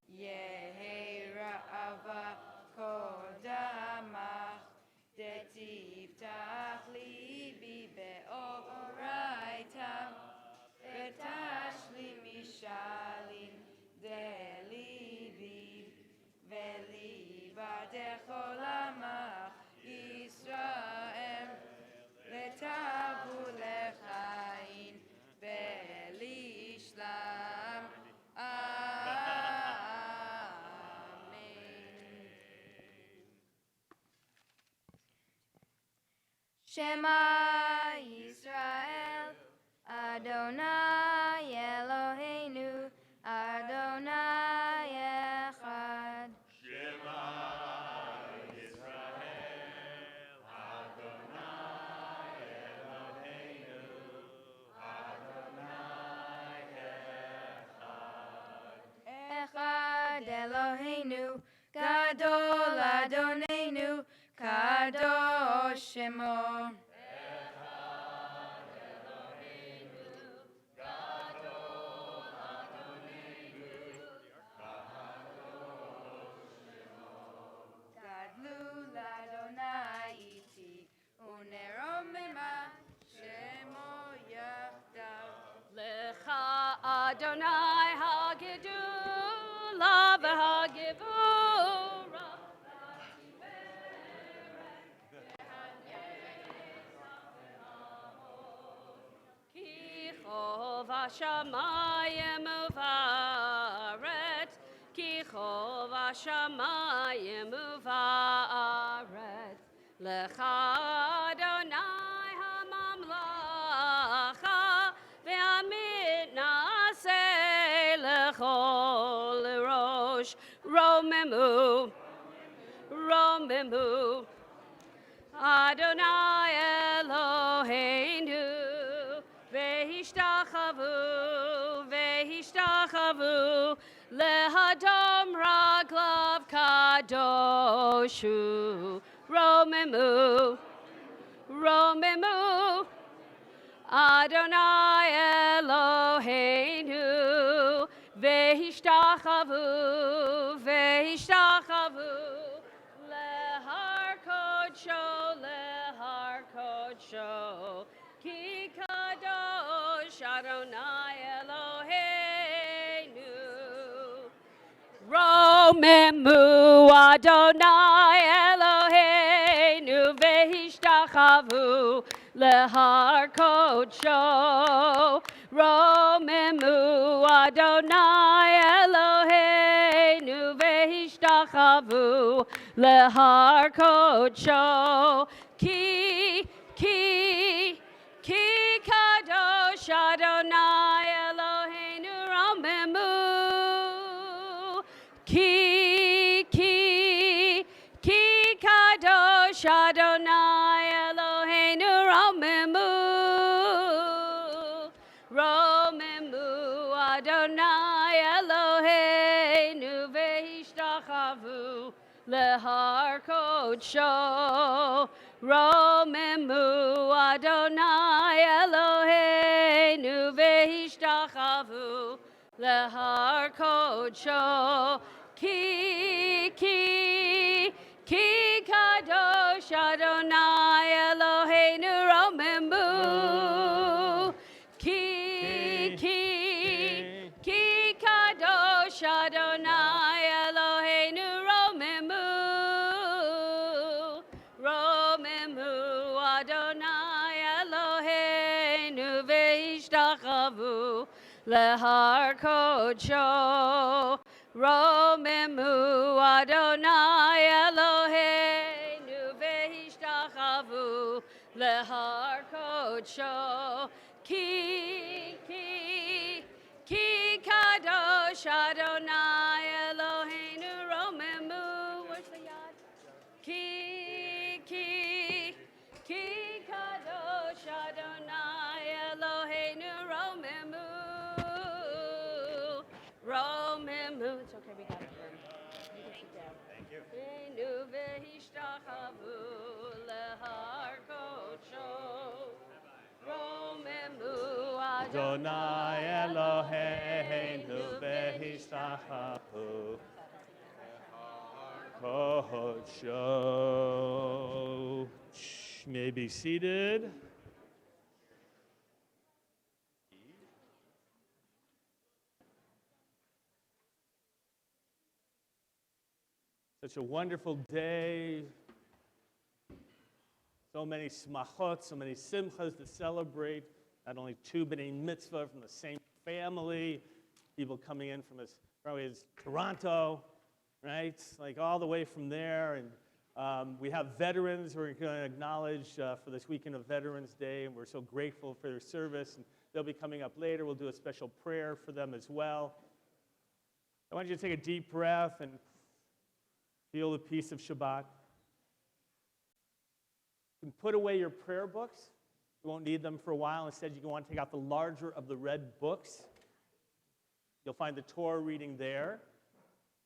Yeah. תכל עמך ישראל ותבוא לחיים ולשלם. אמן. שמע ישראל, אדוני אלוהינו, אדוני אחד. Shema Yisrael, Adonai Eloheinu, Adonai Echad. אחד אלוהינו, גדול אדוננו, קדוש שמו. גדלו לאדוני איתי, ונרוממה שמו יחדיו. לך אדוני הגדולה והגבורה. כי חוב השמיים ובארץ, כי חוב השמיים ובארץ. לך אדוני הממלכה, והמתנשא לכל ראש. רוממו, רוממו, אדוני אלוהינו, והשתחוו, והשתחוו, להדום רגליו קדוש הוא. רוממו, רוממו, אדוני אלוהינו, והשתחוו, והשתחוו, להר קודשו, להר קודשו, כי קדוש אדוני אלוהינו. רוממו אדוני אלוהינו, והשתחוו, להר קודשו. רוממו אדוני אלוהינו, והשתחוו, להר קודשו. כי קדוש אדוני אלוהינו. רוממו, כי קדוש אדוני אלוהינו. רוממו, רוממו אדוני אלוהינו, והשתחוו, להר קודשו. רוממו אדוני אלוהינו, והשתחוו, להר קודשו. כי קדוש אדוני אלוהינו. רוממו, כי קדוש אדוני אלוהינו. רוממו, רוממו אדוני אלוהינו, והשתחוו, להר קודשו. רוממו אדוני אלוהינו, והשתחוו, להר קודשו. כי קדוש אדוני אלוהינו. רוממו, where's the yad? כי קדוש אדוני אלוהינו. רוממו, רוממו. It's okay, we got it. You can sit down. Thank you. אלוהינו, והשתחוו, להר קודשו. רוממו Adonai Eloheinu, v'hishtachavu, kodsho. May be seated. Such a wonderful day. So many smachot, so many simchas to celebrate. Not only two B'nai Mitzvah from the same family, people coming in from as probably as Toronto, right? Like all the way from there. And we have veterans we're going to acknowledge for this weekend of Veterans Day, and we're so grateful for their service. And they'll be coming up later. We'll do a special prayer for them as well. I want you to take a deep breath and feel the peace of Shabbat. You can put away your prayer books. You won't need them for a while. Instead, you want to take out the larger of the red books. You'll find the Torah reading there,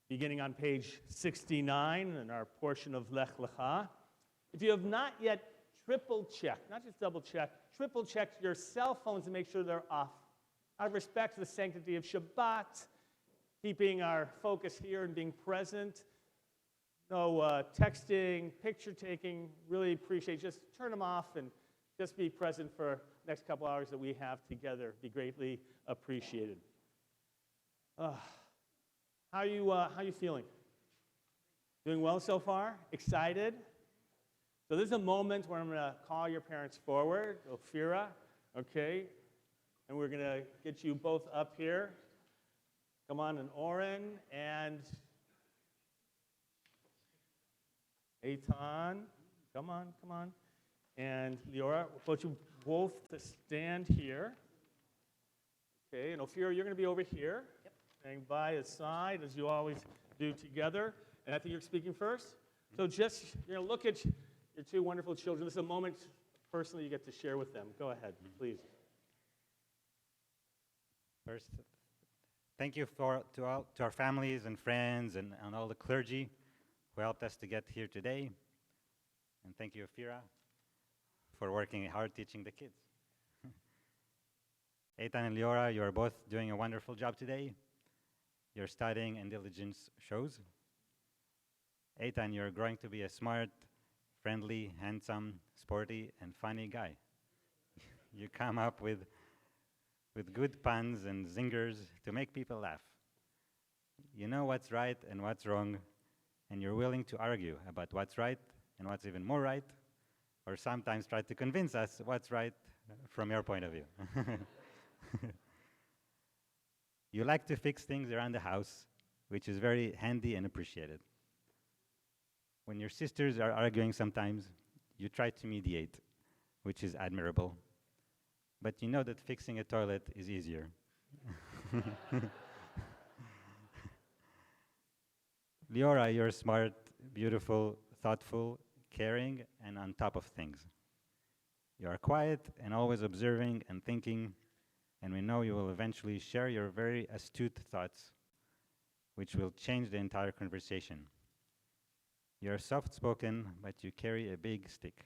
beginning on page 69 in our portion of Lech Lecha. If you have not yet triple-checked, not just double-checked, triple-checked your cell phones to make sure they're off, out of respect to the sanctity of Shabbat, keeping our focus here and being present. No texting, picture taking, really appreciate. Just turn them off and just be present for the next couple hours that we have together. Be greatly appreciated. How you feeling? Doing well so far? Excited? So this is a moment where I'm going to call your parents forward, Ophira, okay? And we're going to get you both up here. Come on, and Oren, and Eitan, come on. And Leora, I want you both to stand here. Okay, and Ophira, you're going to be over here. Yep. Staying by his side, as you always do together. And I think you're speaking first. So just, you're going to look at your two wonderful children. This is a moment, personally, you get to share with them. Go ahead, please. First, thank you to our families and friends and all the clergy who helped us to get here today. And thank you, Ophira, for working hard teaching the kids. Eitan and Leora, you are both doing a wonderful job today. Your studying and diligence shows. Eitan, you're growing to be a smart, friendly, handsome, sporty, and funny guy. You come up with good puns and zingers to make people laugh. You know what's right and what's wrong, and you're willing to argue about what's right and what's even more right, or sometimes try to convince us what's right from your point of view. You like to fix things around the house, which is very handy and appreciated. When your sisters are arguing sometimes, you try to mediate, which is admirable. But you know that fixing a toilet is easier. Leora, you're smart, beautiful, thoughtful, caring, and on top of things. You are quiet and always observing and thinking, and we know you will eventually share your very astute thoughts, which will change the entire conversation. You're soft-spoken, but you carry a big stick.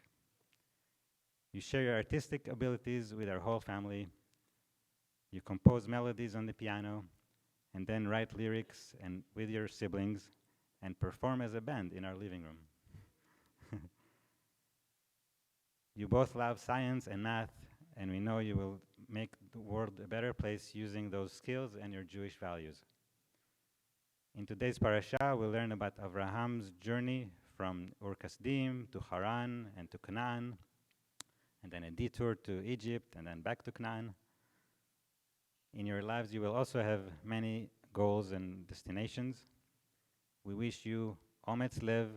You share your artistic abilities with our whole family. You compose melodies on the piano, and then write lyrics and with your siblings, and perform as a band in our living room. You both love science and math, and we know you will make the world a better place using those skills and your Jewish values. In today's parasha, we'll learn about Abraham's journey from Ur Kasdim to Haran and to Canaan, and then a detour to Egypt, and then back to Canaan. In your lives, you will also have many goals and destinations. We wish you omets lev,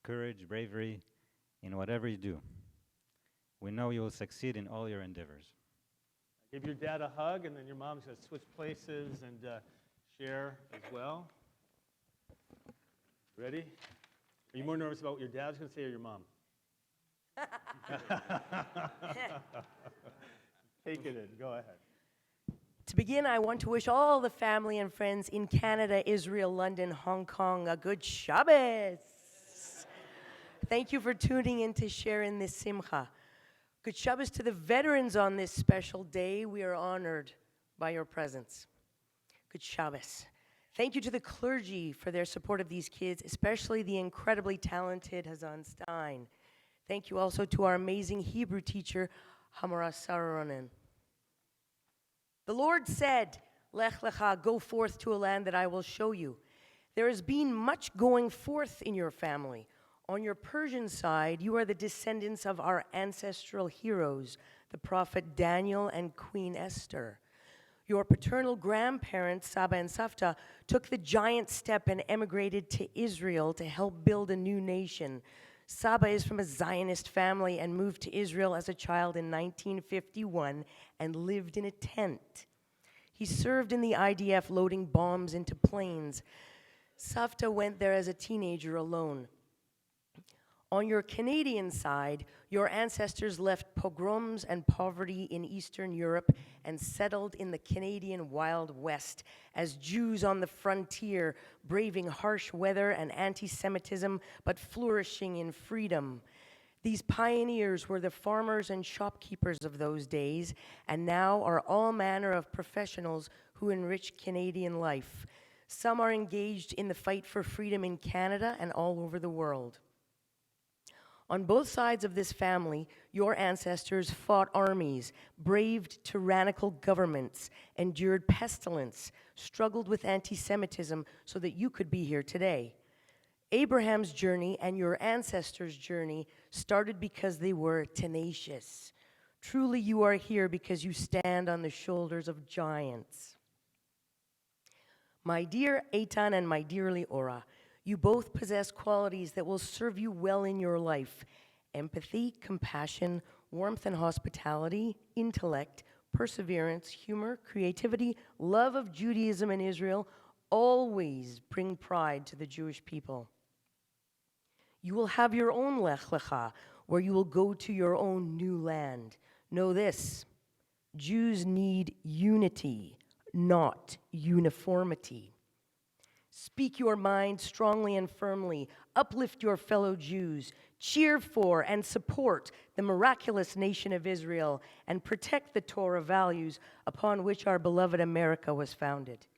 courage, bravery, in whatever you do. We know you will succeed in all your endeavors. Give your dad a hug, and then your mom's going to switch places and share as well. Ready? Are you more nervous about what your dad's going to say or your mom? Take it in. Go ahead. To begin, I want to wish all the family and friends in Canada, Israel, London, Hong Kong a good Shabbos. Thank you for tuning in to share in this simcha. Good Shabbos to the veterans on this special day. We are honored by your presence. Good Shabbos. Thank you to the clergy for their support of these kids, especially the incredibly talented Hazan Stein. Thank you also to our amazing Hebrew teacher, Hamara Saronen. The Lord said, Lech Lecha, go forth to a land that I will show you. There has been much going forth in your family. On your Persian side, you are the descendants of our ancestral heroes, the prophet Daniel and Queen Esther. Your paternal grandparents, Saba and Safta, took the giant step and emigrated to Israel to help build a new nation. Saba is from a Zionist family and moved to Israel as a child in 1951 and lived in a tent. He served in the IDF loading bombs into planes. Safta went there as a teenager alone. On your Canadian side, your ancestors left pogroms and poverty in Eastern Europe and settled in the Canadian Wild West as Jews on the frontier, braving harsh weather and anti-Semitism, but flourishing in freedom. These pioneers were the farmers and shopkeepers of those days, and now are all manner of professionals who enrich Canadian life. Some are engaged in the fight for freedom in Canada and all over the world. On both sides of this family, your ancestors fought armies, braved tyrannical governments, endured pestilence, struggled with anti-Semitism so that you could be here today. Abraham's journey and your ancestors' journey started because they were tenacious. Truly, you are here because you stand on the shoulders of giants. My dear Eitan and my dear Leora, you both possess qualities that will serve you well in your life: empathy, compassion, warmth and hospitality, intellect, perseverance, humor, creativity, love of Judaism and Israel always bring pride to the Jewish people. You will have your own Lech Lecha, where you will go to your own new land. Know this: Jews need unity, not uniformity. Speak your mind strongly and firmly. Uplift your fellow Jews. Cheer for and support the miraculous nation of Israel and protect the Torah values upon which our beloved America was founded.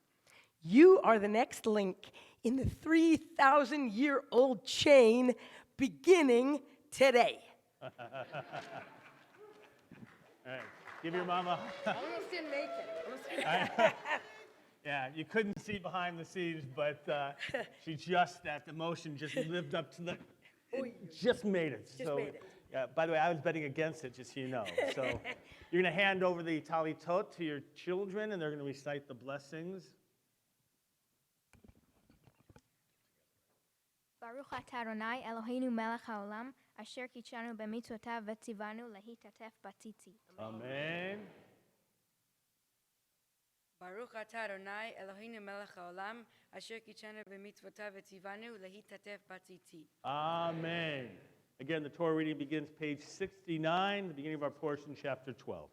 You are the next link in the 3,000-year-old chain beginning today. All right. Give your mama. Almost didn't make it. Yeah, you couldn't see behind the scenes, but she just, that emotion just lived up to the, just made it. Just made it. Yeah, by the way, I was betting against it, just so you know. So you're going to hand over the talitot to your children, and they're going to recite the blessings. Baruch atah Adonai Eloheinu melech haolam, asher kitshanu b'mitzvotav v'tzivanu lehitatef b'tzitzit. Amen. Baruch atah Adonai Eloheinu melech haolam, asher kitshanu b'mitzvotav v'tzivanu lehitatef b'tzitzit. Amen. Again, the Torah reading begins page 69, the beginning of our portion, chapter 12.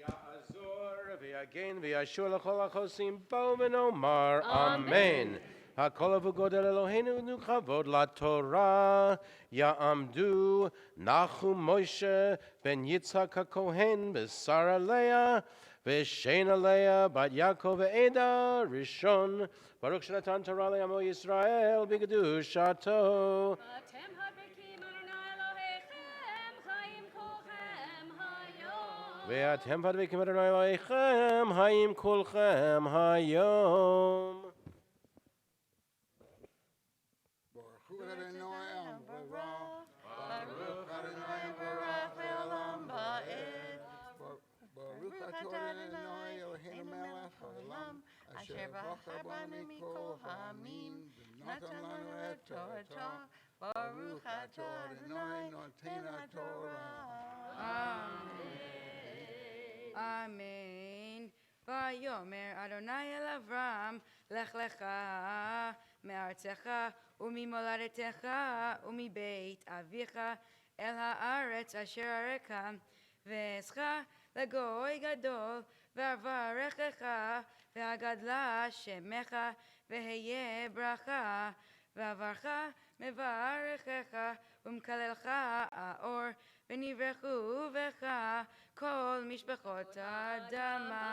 Ya'azor v'yagen v'yashur l'chol ha'chosim bo v'nomar Amen. HaKol v'godel Eloheinu nu kavod laTorah Ya'amdu Nachum Moshe ben Yitzhak HaKohen b'Sara Leah v'Shena Leah bat Yaakov v'Eda Rishon Baruch shenatan Torah le'amo Yisrael b'kedushato. ואתם פדבקים אדוני אלוהיכם חיים כולכם היום. Baruch Adonai Baruch Adonai Baruch Le'olam Ba'ed. Baruch Adonai Eloheinu melech haolam asher bachar banu mikol ha'amim v'natan lanu et Torah. Baruch Adonai noten HaTorah. Amen. Vayomer Adonai el Avram, lech lecha me'artzecha u'mimoladetecha u'mibeit avicha el haaretz asher areka ve'escha legoy gadol ve'avarechecha ve'agadla shemecha ve'heye bracha ve'avarcha mevarechecha u'mkalelcha aor ונברכו בך כל משפחות האדמה.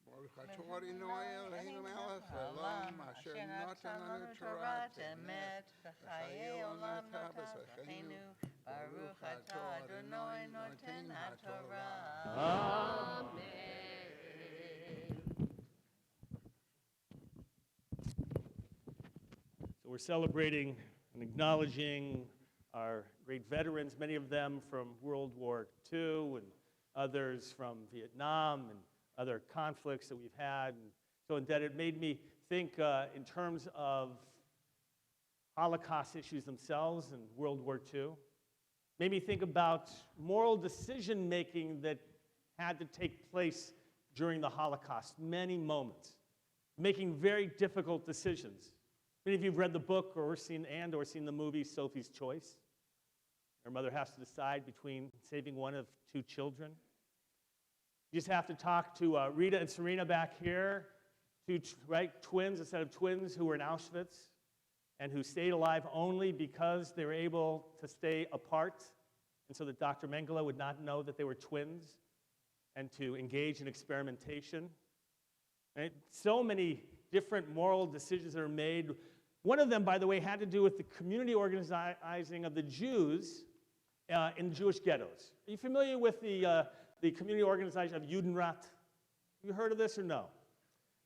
Baruch Adonai Eloheinu melech haolam asher natan lanu Torat emet v'chayei olam notavachenu. Baruch atah Adonai noten HaTorah. Amen. we're celebrating and acknowledging our great veterans, many of them from World War II and others from Vietnam and other conflicts that we've had. And so it made me think in terms of Holocaust issues themselves and World War II. Made me think about moral decision-making that had to take place during the Holocaust, many moments, making very difficult decisions. Many of you have read the book or seen the movie Sophie's Choice. Her mother has to decide between saving one of two children. You just have to talk to Rita and Serena back here, two twins, a set of twins who were in Auschwitz and who stayed alive only because they were able to stay apart, and so that Dr. Mengele would not know that they were twins, and to engage in experimentation. Right? So many different moral decisions that are made. One of them, by the way, had to do with the community organizing of the Jews in Jewish ghettos. Are you familiar with the community organization of Judenrat? Have you heard of this or no?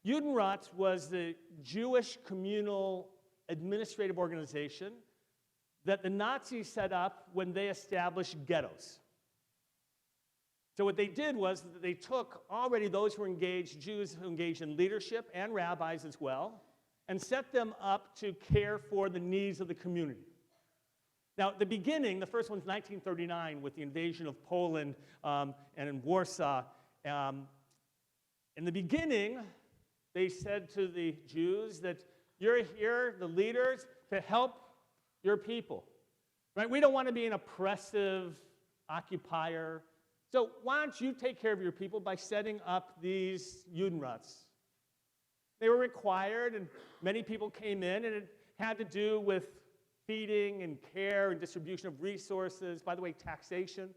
Judenrat was the Jewish communal administrative organization that the Nazis set up when they established ghettos. So what they did was that they took already those who were engaged, Jews who engaged in leadership and rabbis as well, and set them up to care for the needs of the community. Now, the beginning, the first one's 1939 with the invasion of Poland and in Warsaw. In the beginning, they said to the Jews that you're here, the leaders, to help your people. Right? We don't want to be an oppressive occupier. So why don't you take care of your people by setting up these Judenrats? They were required, and many people came in, and it had to do with feeding and care and distribution of resources. By the way, taxation.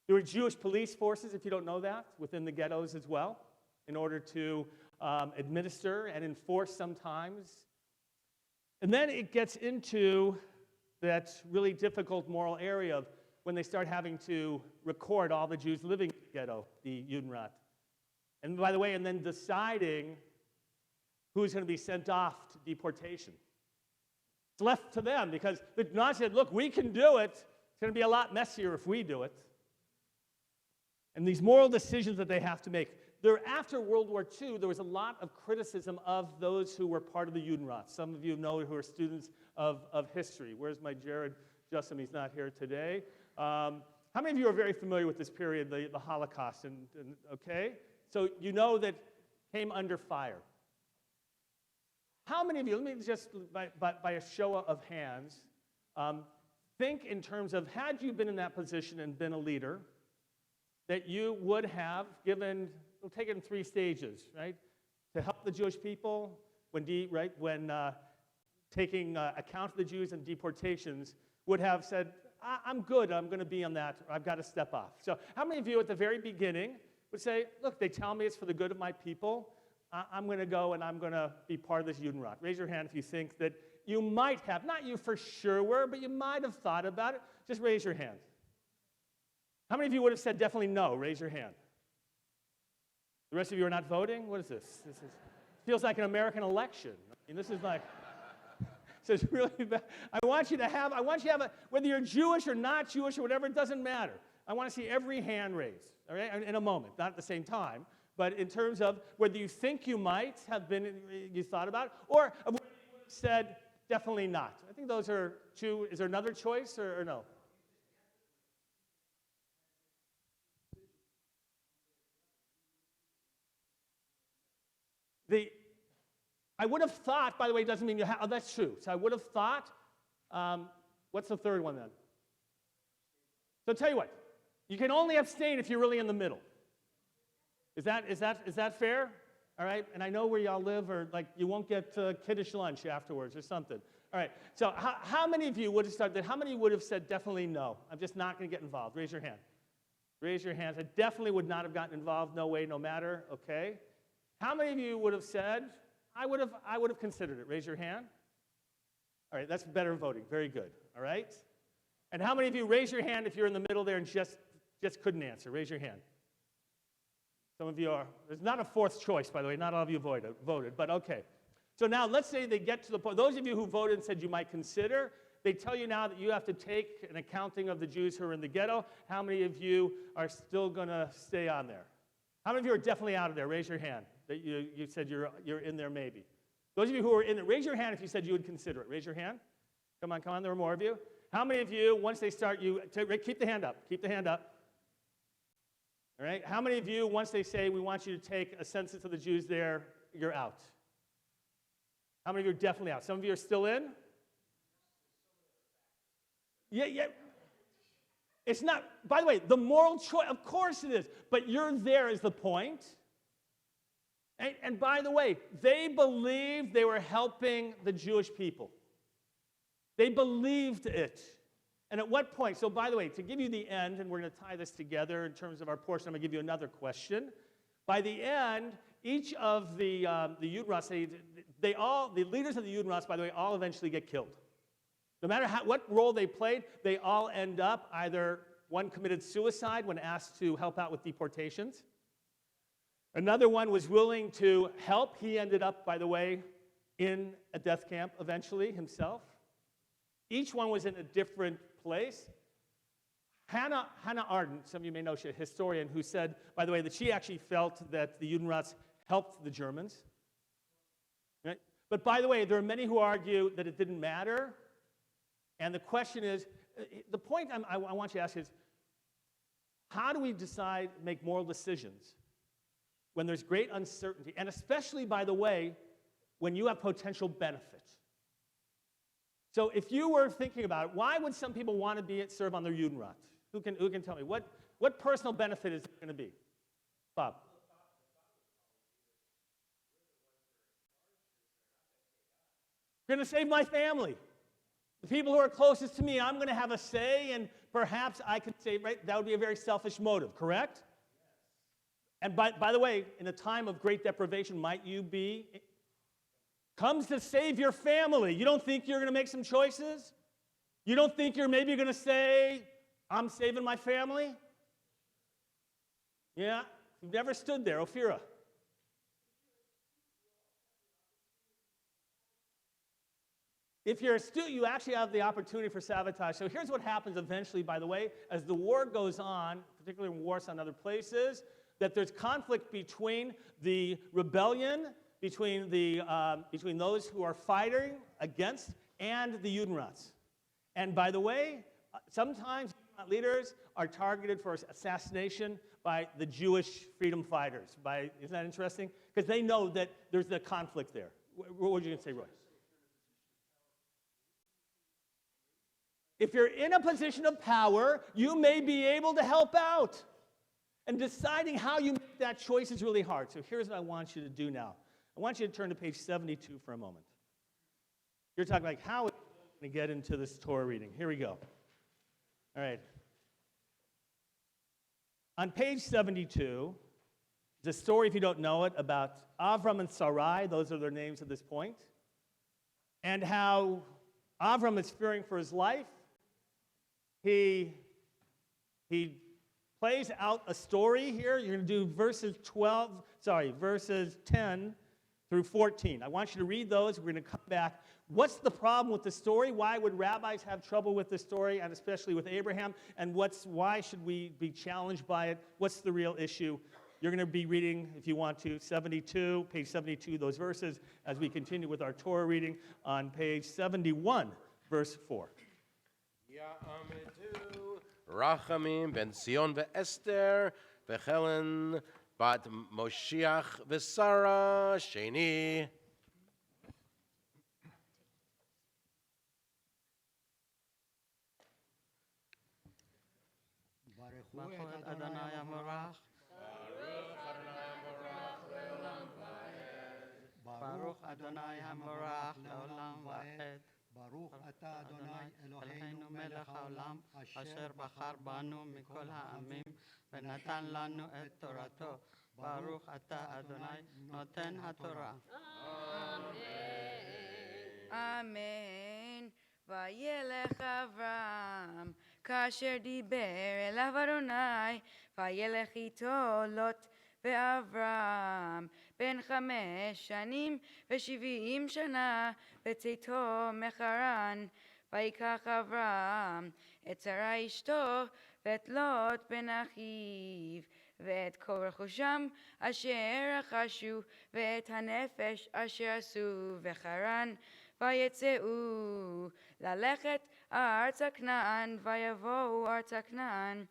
There were Jewish police forces, if you don't know that, within the ghettos as well, in order to administer and enforce sometimes. And then it gets into that really difficult moral area of when they start having to record all the Jews living in the ghetto, the Judenrat. And by the way, and then deciding who's going to be sent off to deportation. It's left to them because the Nazis said, look, we can do it. It's going to be a lot messier if we do it. And these moral decisions that they have to make. After World War II, there was a lot of criticism of those who were part of the Judenrat. Some of you know who are students of history. Where's my Jared Jussum? He's not here today. How many of you are very familiar with this period, the Holocaust? Okay? So you know that came under fire. How many of you, let me just, by a show of hands, think in terms of, had you been in that position and been a leader, that you would have given, we'll take it in 3 stages, right? To help the Jewish people, when taking account of the Jews and deportations, would have said, I'm good, I'm going to be on that, or I've got to step off. So how many of you at the very beginning would say, look, they tell me it's for the good of my people, I'm going to go and I'm going to be part of this Judenrat. Raise your hand if you think that you might have, not you for sure were, but you might have thought about it. Just raise your hand. How many of you would have said definitely no? Raise your hand. The rest of you are not voting? What is this? Feels like an American election. I mean, this is like, so it's really bad. I want you to have whether you're Jewish or not Jewish or whatever, it doesn't matter. I want to see every hand raised, all right, in a moment, not at the same time, but in terms of whether you think you might have been, you thought about it, or whether you would have said definitely not. I think those are 2. Is there another choice or no? I would have thought, by the way, it doesn't mean you have, oh, that's true. So I would have thought, what's the third one then? So tell you what, you can only abstain if you're really in the middle. Is that fair? All right, and I know where y'all live, or like you won't get Kiddush lunch afterwards or something. All right, so how many of you would have started, how many would have said definitely no? I'm just not going to get involved. Raise your hand. Raise your hands. I definitely would not have gotten involved, no way, no matter, okay? How many of you would have said, I would have considered it? Raise your hand. All right, that's better voting. Very good. All right? And how many of you raise your hand if you're in the middle there and just couldn't answer? Raise your hand. Some of you are. There's not a 4th choice, by the way. Not all of you voted, but okay. So now let's say they get to the point, those of you who voted and said you might consider, they tell you now that you have to take an accounting of the Jews who are in the ghetto. How many of you are still going to stay on there? How many of you are definitely out of there? Raise your hand. That you said you're in there maybe. Those of you who are in there, raise your hand if you said you would consider it. Raise your hand. Come on, there are more of you. How many of you, once they start keep the hand up. Keep the hand up. All right? How many of you, once they say we want you to take a census of the Jews there, you're out? How many of you are definitely out? Some of you are still in? Yeah. It's not, by the way, the moral choice, of course it is, but you're there is the point. And by the way, they believed they were helping the Jewish people. They believed it. And at what point? So by the way, to give you the end, and we're going to tie this together in terms of our portion, I'm going to give you another question. By the end, each of the Yudras, the leaders of the Yudras, by the way, all eventually get killed. No matter what role they played, they all end up either one committed suicide when asked to help out with deportations. Another one was willing to help. He ended up, by the way, in a death camp eventually himself. Each one was in a different place. Hannah Arendt, some of you may know, she's a historian, who said, by the way, that she actually felt that the Judenrats helped the Germans. Right? But by the way, there are many who argue that it didn't matter. And the question is, the point I want you to ask is, how do we decide, make moral decisions when there's great uncertainty, and especially, by the way, when you have potential benefit? So if you were thinking about it, why would some people want to serve on their Judenrat? Who can tell me? What personal benefit is it going to be? Bob? Going to save my family. The people who are closest to me, I'm going to have a say, and perhaps I could say, right, that would be a very selfish motive, correct? And by the way, in a time of great deprivation, might you be comes to save your family? You don't think you're going to make some choices? You don't think you're maybe going to say, I'm saving my family? Yeah, you've never stood there, Ophira. If you're astute, you actually have the opportunity for sabotage. So here's what happens eventually, by the way, as the war goes on, particularly in wars on other places, that there's conflict between the rebellion, between those who are fighting against, and the Judenrats. And by the way, sometimes leaders are targeted for assassination by the Jewish freedom fighters. Isn't that interesting? Because they know that there's the conflict there. What were you going to say, Roy? If you're in a position of power, you may be able to help out. And deciding how you make that choice is really hard. So here's what I want you to do now. I want you to turn to page 72 for a moment. You're talking like, how are we going to get into this Torah reading? Here we go. All right. On page 72, the story, if you don't know it, about Avram and Sarai. Those are their names at this point. And how Avram is fearing for his life. He plays out a story here. You're going to do verses 10 through 14. I want you to read those. We're going to come back. What's the problem with the story? Why would rabbis have trouble with the story, and especially with Abraham? And why should we be challenged by it? What's the real issue? You're going to be reading, if you want to, page 72, those verses, as we continue with our Torah reading on page 71, verse 4. Ya'amidu Rachamim ben Sion ve'Esther ve'Helen bat Moshiach ve'Sara Sheni. Baruch Adonai Amorach. Baruch Adonai Hamorach leolam va'ed. Baruch atah Adonai Eloheinu melech haolam asher bachar banu mikol ha'amim v'natan lanu et torato. Baruch atah Adonai noten haTorah. Amen. Vayelech Avram kasher diber elav Adonai vayelech ito Lot ואברהם בן 5 שנים ו70 שנה בצאתו מחרן. ויקח אברהם את שרה אשתו ואת לוט בן אחיו ואת כל רכושם אשר רכשו ואת הנפש אשר עשו בחרן. ויצאו ללכת ארצה כנען ויבואו ארצה כנען.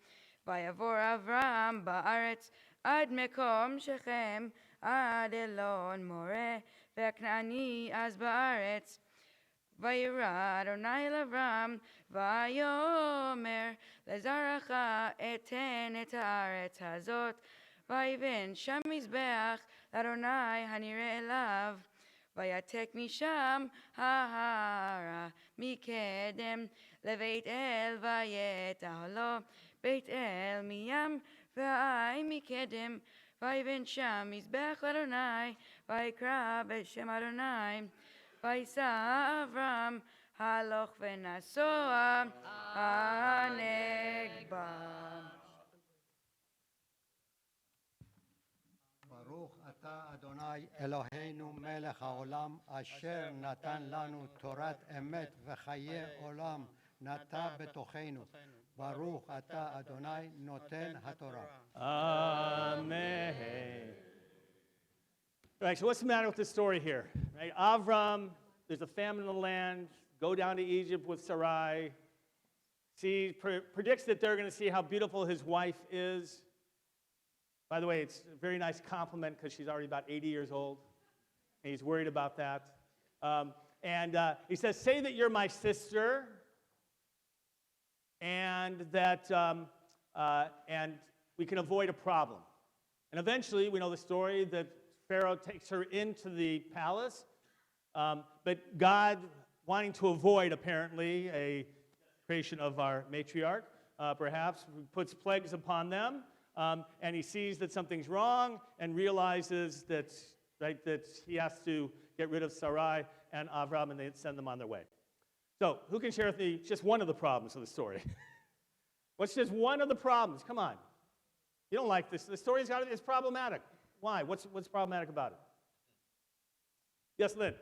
ויעבור אברהם בארץ עד מקום שכם עד אלון מורה והכנעני אז בארץ. וירא אדוני אל אברהם ויאמר לזרעך אתן את הארץ הזאת ויבן שם מזבח לאדוני הנראה אליו. ויתק משם ההרה מקדם לבית אל ויתע לו בית אל מים והעי מקדם ויבן שם מזבח לאדוני ויקרא בשם אדוני. ויסע אברהם הלוך ונסוע הנגבה. ברוך אתה אדוני אלוהינו מלך העולם אשר נתן לנו תורת אמת וחיי עולם נטע בתוכנו. ברוך אתה אדוני נותן התורה. Amen. All right, so what's the matter with this story here? Right, Avram, there's a famine in the land, go down to Egypt with Sarai, predicts that they're going to see how beautiful his wife is. By the way, it's a very nice compliment because she's already about 80 years old, and he's worried about that. He says, say that you're my sister, and that and we can avoid a problem. And eventually, we know the story that Pharaoh takes her into the palace, but God, wanting to avoid, apparently, a creation of our matriarch, perhaps, puts plagues upon them, and he sees that something's wrong and realizes that, right, that he has to get rid of Sarai and Avram, and they send them on their way. So, who can share with me just one of the problems of the story? What's just one of the problems? Come on. You don't like this. The story's got it's problematic. Why? What's problematic about it? Yes, Lynn.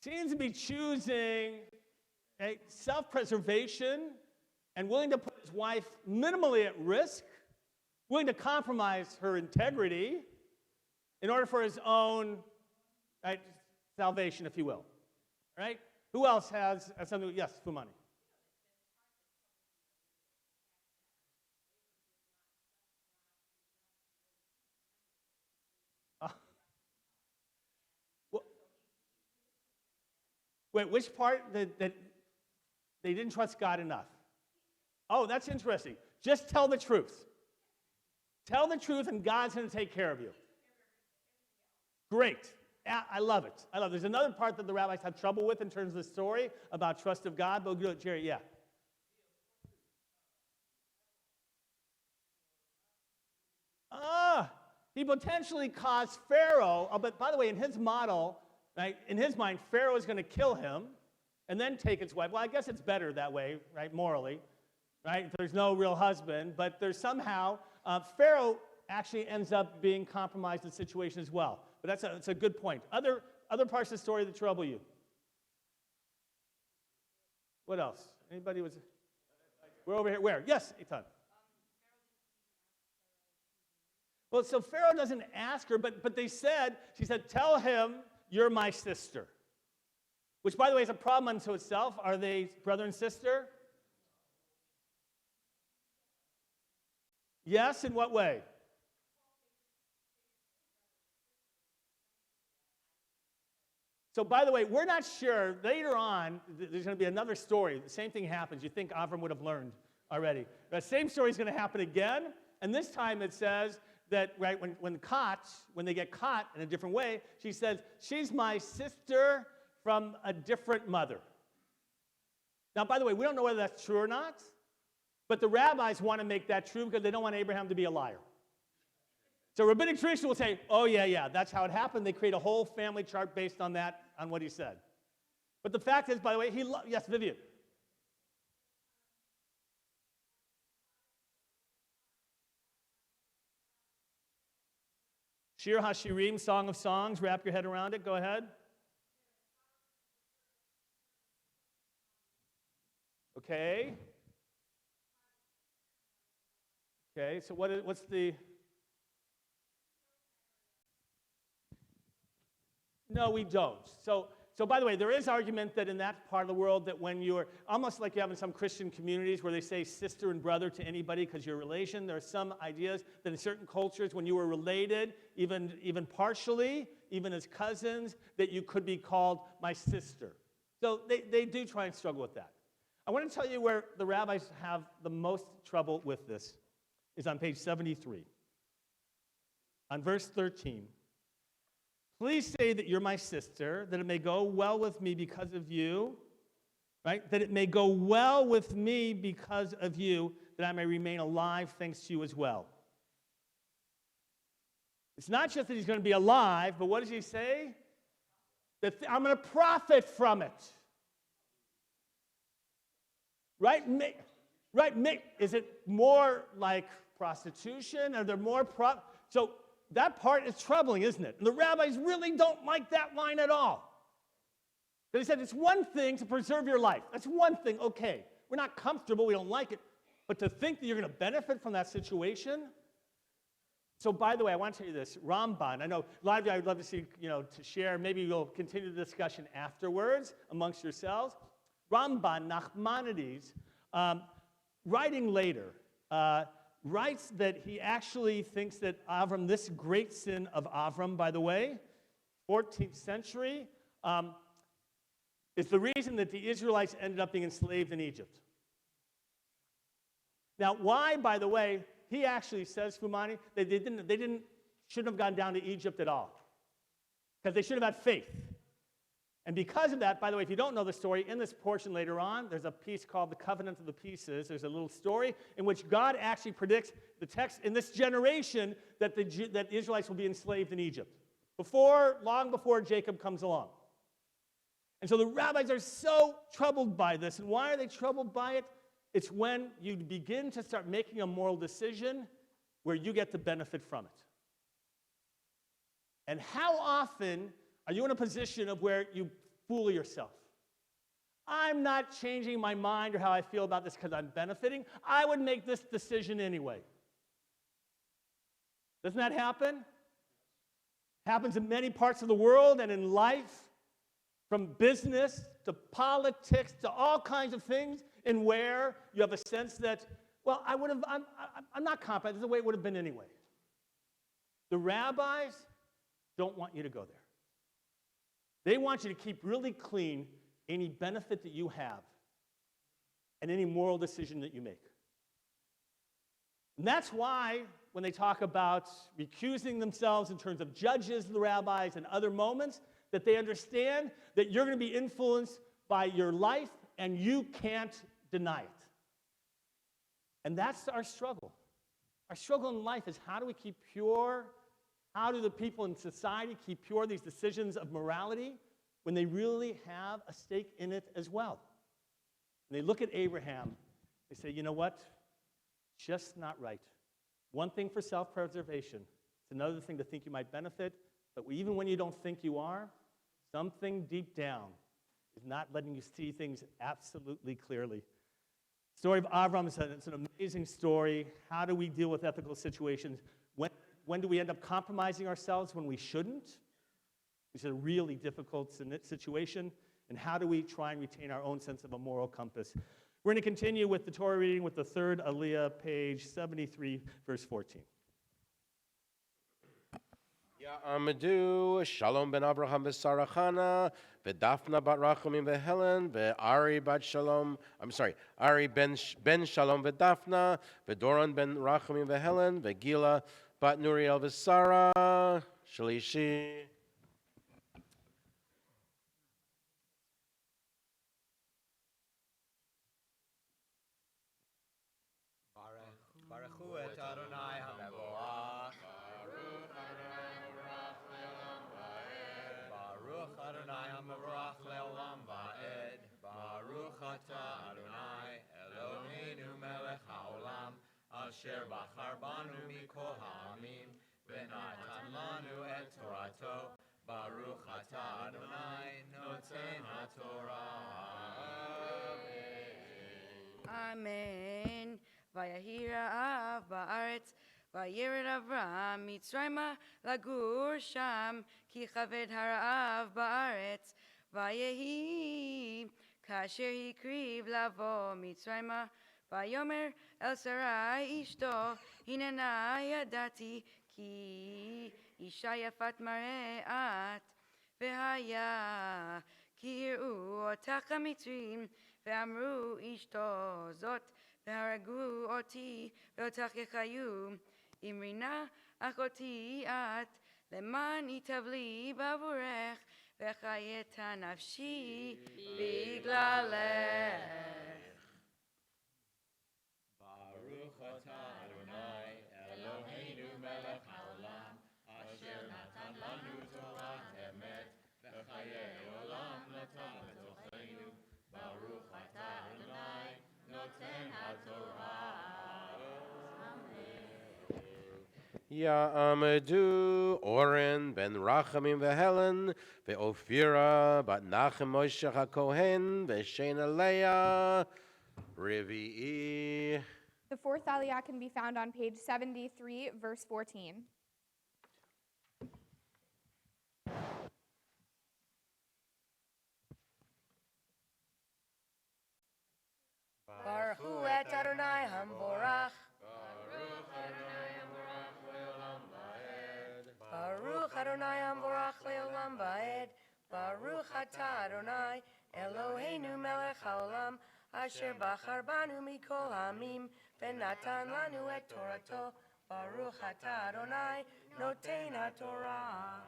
Seems to be choosing self-preservation and willing to put his wife minimally at risk, willing to compromise her integrity in order for his own salvation, if you will. Right? Who else has something? Yes, Fumani. Wait, which part that they didn't trust God enough? Oh, that's interesting. Just tell the truth. Tell the truth and God's going to take care of you. Great. I love it. I love it. There's another part that the rabbis have trouble with in terms of the story about trust of God. But we'll do it, Jerry, yeah. He potentially caused Pharaoh, but by the way, in his model, right, in his mind, Pharaoh is going to kill him and then take his wife. Well, I guess it's better that way, right, morally, right? There's no real husband, but there's somehow, Pharaoh actually ends up being compromised in the situation as well. But that's a good point. Other parts of the story that trouble you? What else? Anybody was? We're over here. Where? Yes, Eitan. Well, so Pharaoh doesn't ask her, but she said, tell him you're my sister. Which, by the way, is a problem unto itself. Are they brother and sister? Yes, in what way? So, by the way, we're not sure. Later on, there's going to be another story. The same thing happens. You think Avram would have learned already. The same story is going to happen again. And this time it says that, right, when they get caught in a different way, she says, she's my sister from a different mother. Now, by the way, we don't know whether that's true or not, but the rabbis want to make that true because they don't want Abraham to be a liar. So rabbinic tradition will say, oh, yeah, that's how it happened. They create a whole family chart based on that, on what he said. But the fact is, by the way, yes, Vivian. Shir HaShirim, Song of Songs, wrap your head around it, go ahead. Okay. Okay, so what's the... No, we don't. So by the way, there is argument that in that part of the world that when you're, almost like you have in some Christian communities where they say sister and brother to anybody because you're a relation, there are some ideas that in certain cultures when you were related, even partially, even as cousins, that you could be called my sister. So they do try and struggle with that. I want to tell you where the rabbis have the most trouble with this is on page 73. On verse 13. Please say that you're my sister, that it may go well with me because of you, right? That it may go well with me because of you, that I may remain alive thanks to you as well. It's not just that he's going to be alive, but what does he say? That I'm going to profit from it. Right? Is it more like prostitution? Are there more So that part is troubling, isn't it? And the rabbis really don't like that line at all. They said it's one thing to preserve your life. That's one thing, okay. We're not comfortable, we don't like it. But to think that you're going to benefit from that situation? So by the way, I want to tell you this. Ramban, I know a lot of you I would love to see, to share. Maybe you'll continue the discussion afterwards amongst yourselves. Ramban, Nachmanides, writing later, writes that he actually thinks that Avram, this great sin of Avram, by the way, 14th century, is the reason that the Israelites ended up being enslaved in Egypt. Now, why, by the way, he actually says, Fumani, they shouldn't have gone down to Egypt at all, because they should have had faith. And because of that, by the way, if you don't know the story, in this portion later on, there's a piece called the Covenant of the Pieces. There's a little story in which God actually predicts the text in this generation that the Israelites will be enslaved in Egypt, long before Jacob comes along. And so the rabbis are so troubled by this. And why are they troubled by it? It's when you begin to start making a moral decision where you get to benefit from it. And how often are you in a position of where you fool yourself? I'm not changing my mind or how I feel about this because I'm benefiting. I would make this decision anyway. Doesn't that happen? Happens in many parts of the world and in life, from business to politics to all kinds of things, in where you have a sense that, well, I'm not confident. This is the way it would have been anyway. The rabbis don't want you to go there. They want you to keep really clean any benefit that you have and any moral decision that you make. And that's why when they talk about recusing themselves in terms of judges, the rabbis, and other moments, that they understand that you're going to be influenced by your life and you can't deny it. And that's our struggle. Our struggle in life is how do we keep pure? How do the people in society keep pure these decisions of morality when they really have a stake in it as well? And they look at Abraham, they say, you know what? Just not right. One thing for self-preservation. It's another thing to think you might benefit, but even when you don't think you are, something deep down is not letting you see things absolutely clearly. The story of Avram is an amazing story. How do we deal with ethical situations? When do we end up compromising ourselves when we shouldn't? It's a really difficult situation. And how do we try and retain our own sense of a moral compass? We're going to continue with the Torah reading with the third Aliyah, page 73, verse 14. Ya'amadu Shalom ben Abraham v'Sarah Chana v'Dafna bat Rachamim v'Helen v'Ari bat Shalom. Ari ben Shalom v'Dafna v'Doran ben Rachamim v'Helen v'Gila bat Nuriel v'Sarah Shalishi. Baruch hu et Adonai HaMevorach. Adonai HaMavorach Le'olam Va'ed. Baruch Atah Adonai Eloheinu Melech HaOlam Asher Bachar Banu Mikol Ha'amim V'natan Lanu Et Torato. Baruch Atah Adonai Noten HaTorah. Amen. Vayahi Ra'av ba'aretz, vayered Avram Mitzrayma lagur sham, ki chaved hara'av ba'aretz, vayehi kasher hikriv lavo Mitzrayma, vayomer el Sarai ishto, hinena yadati, ki isha yafat mare'at, v'haya ki yir'u otach hamitzrim, ואמרו אשתו זאת, והרגו אותי, ואותך יחיו, אמרינה אחותי את, למען ייטב לי בעבורך, וחייתה נפשי בגללך. ברוך אתה אדוני אלוהינו מלך העולם, אשר נתן לנו תורת אמת, וחיי עולם נתן לתוכנו. Baruch atah Adonai, noten haTorah. Ya'amadu Oren ben Rachamim v'Helen ve'Ophira bat Nachem Moshe HaKohen ve'Shena Leah Revi'i. The fourth Aliyah can be found on page 73, verse 14. Baruch hu et Adonai HaMvorach. Baruch Adonai HaMvorach le'olam va'ed. Baruch atah Adonai Eloheinu melech haolam, asher bachar banu mikol ha'amim, v'natan lanu et Torato. Baruch atah Adonai noten haTorah.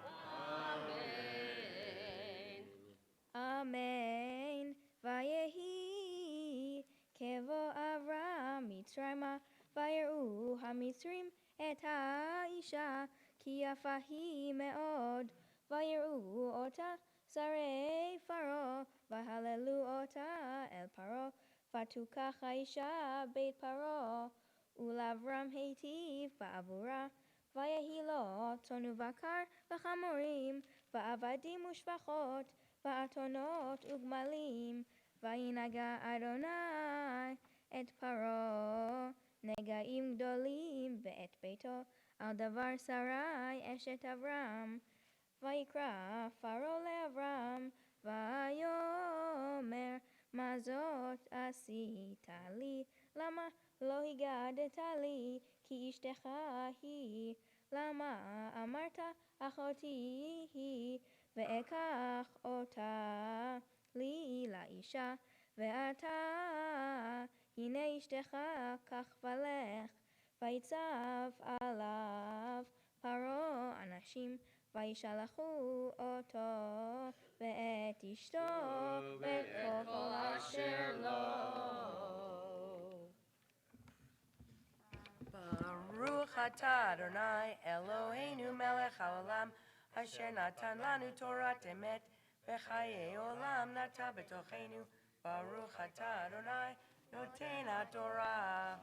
Amen. Vayehi kevo Avram Mitzrayma, vayeru hamitzrim et ha'isha, ki yafa hi me'od, vayeru ota sarei Faro, vahalelu ota el Paro, vatukach ha'isha beit Paro, ulavram heitiv ba'avura, vayehi lo tonu vakar v'chamorim, va'avadim u'shvachot, va'atonot ugmalim, va'inaga Adonai et Paro, negaim gdolim ve'et beito, al davar Sarai eshet Avram, va'ikra Faro le'Avram, va'yomer mazot asita li, lama lo higadeta li, ki ishtecha hi, lama amarta achoti hi, ואקח אותה לי לאישה, ואתה הנה אשתך קח ולך, ויצב עליו פרעה אנשים, וישלחו אותו ואת אשתו ואת כל אשר לו. Baruch atah Adonai Eloheinu melech haolam, asher natan lanu Torat emet, v'chayei olam nata b'tochenu. Baruch atah Adonai noten haTorah.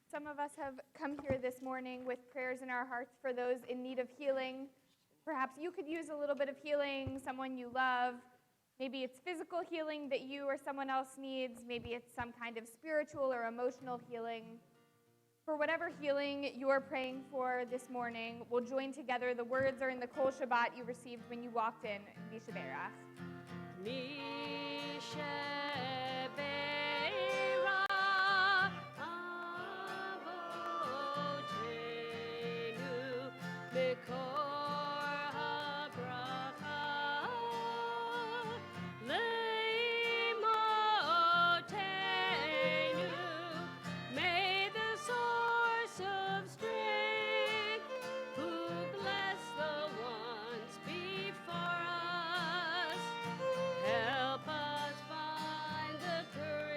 Some of us have come here this morning with prayers in our hearts for those in need of healing. Perhaps you could use a little bit of healing, someone you love. Maybe it's physical healing that you or someone else needs. Maybe it's some kind of spiritual or emotional healing. For whatever healing you're praying for this morning, we'll join together. The words are in the Kol Shabbat you received when you walked in, Mishaberach. Help us find the courage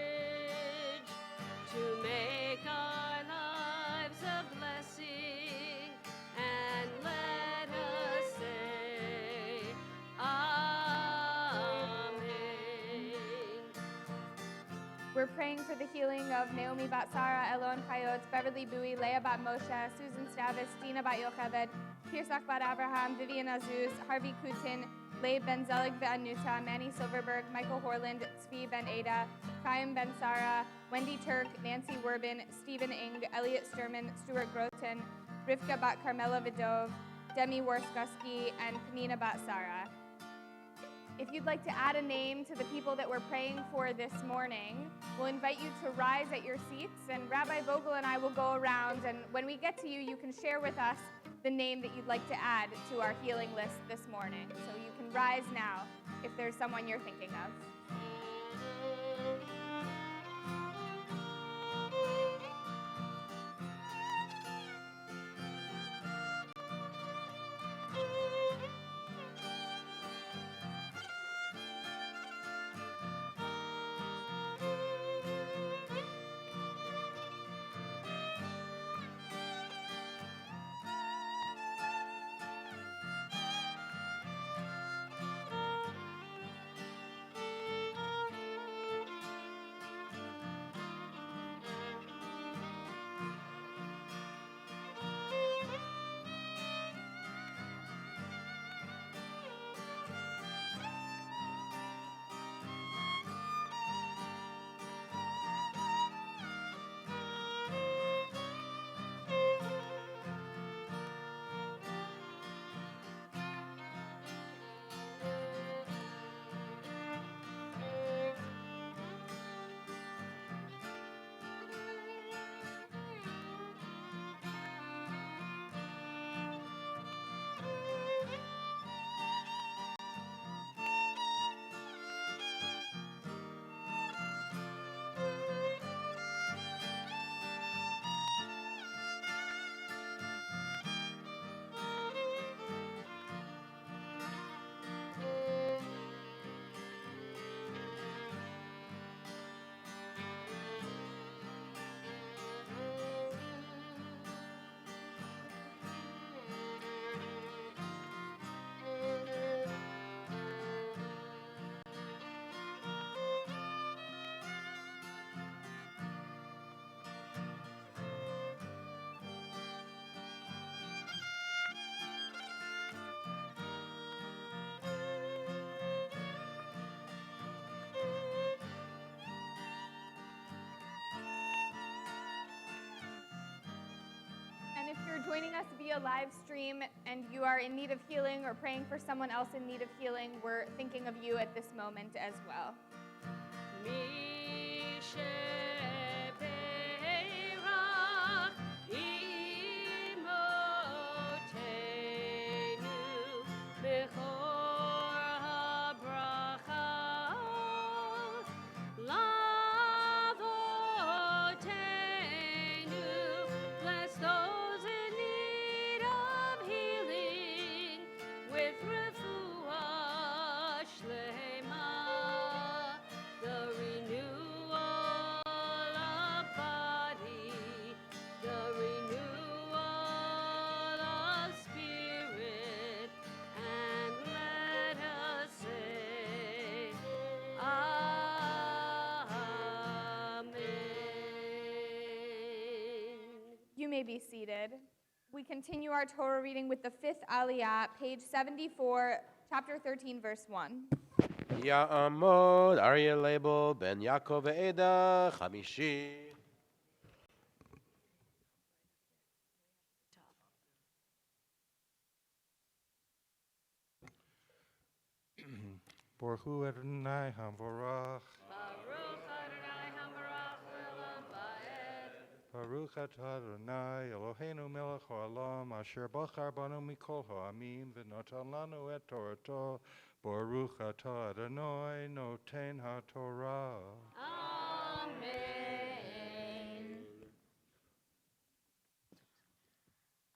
We're praying for the healing of Naomi Bat Sarah, Elon Chayot, Beverly Bowie, Leah Bat Moshe, Susan Stavis, Dina Bat Yocheved, Pirsach Bat Abraham, Vivian Azuz, Harvey Kutin, Leib Ben Zelig Ve'anuta, Manny Silverberg, Michael Horland, Tzvi Ben Ada, Chaim Ben Sarah, Wendy Turk, Nancy Werbin, Stephen Ing, Elliot Sturman, Stuart Groten, Rivka Bat Carmela Vidov, Demi Worskowski, and Panina Bat Sarah. If you'd like to add a name to the people that we're praying for this morning, we'll invite you to rise at your seats, and Rabbi Vogel and I will go around, and when we get to you, you can share with us the name that you'd like to add to our healing list this morning. So you can rise now if there's someone you're thinking of. And if you're joining us via live stream and you are in need of healing or praying for someone else in need of healing, we're thinking of you at this moment as well. You may be seated. We continue our Torah reading with the fifth Aliyah, page 74, chapter 13, verse 1. Ya'amod Aryeh Label Ben Yaakov Ve'eda Chamishi. Baruch Hu Adonai HaMorach. Baruch atah Adonai Eloheinu melech haolam asher bachar banu mikol ha'amim v'notan lanu et Torato. Baruch atah Adonai noten haTorah. Amen.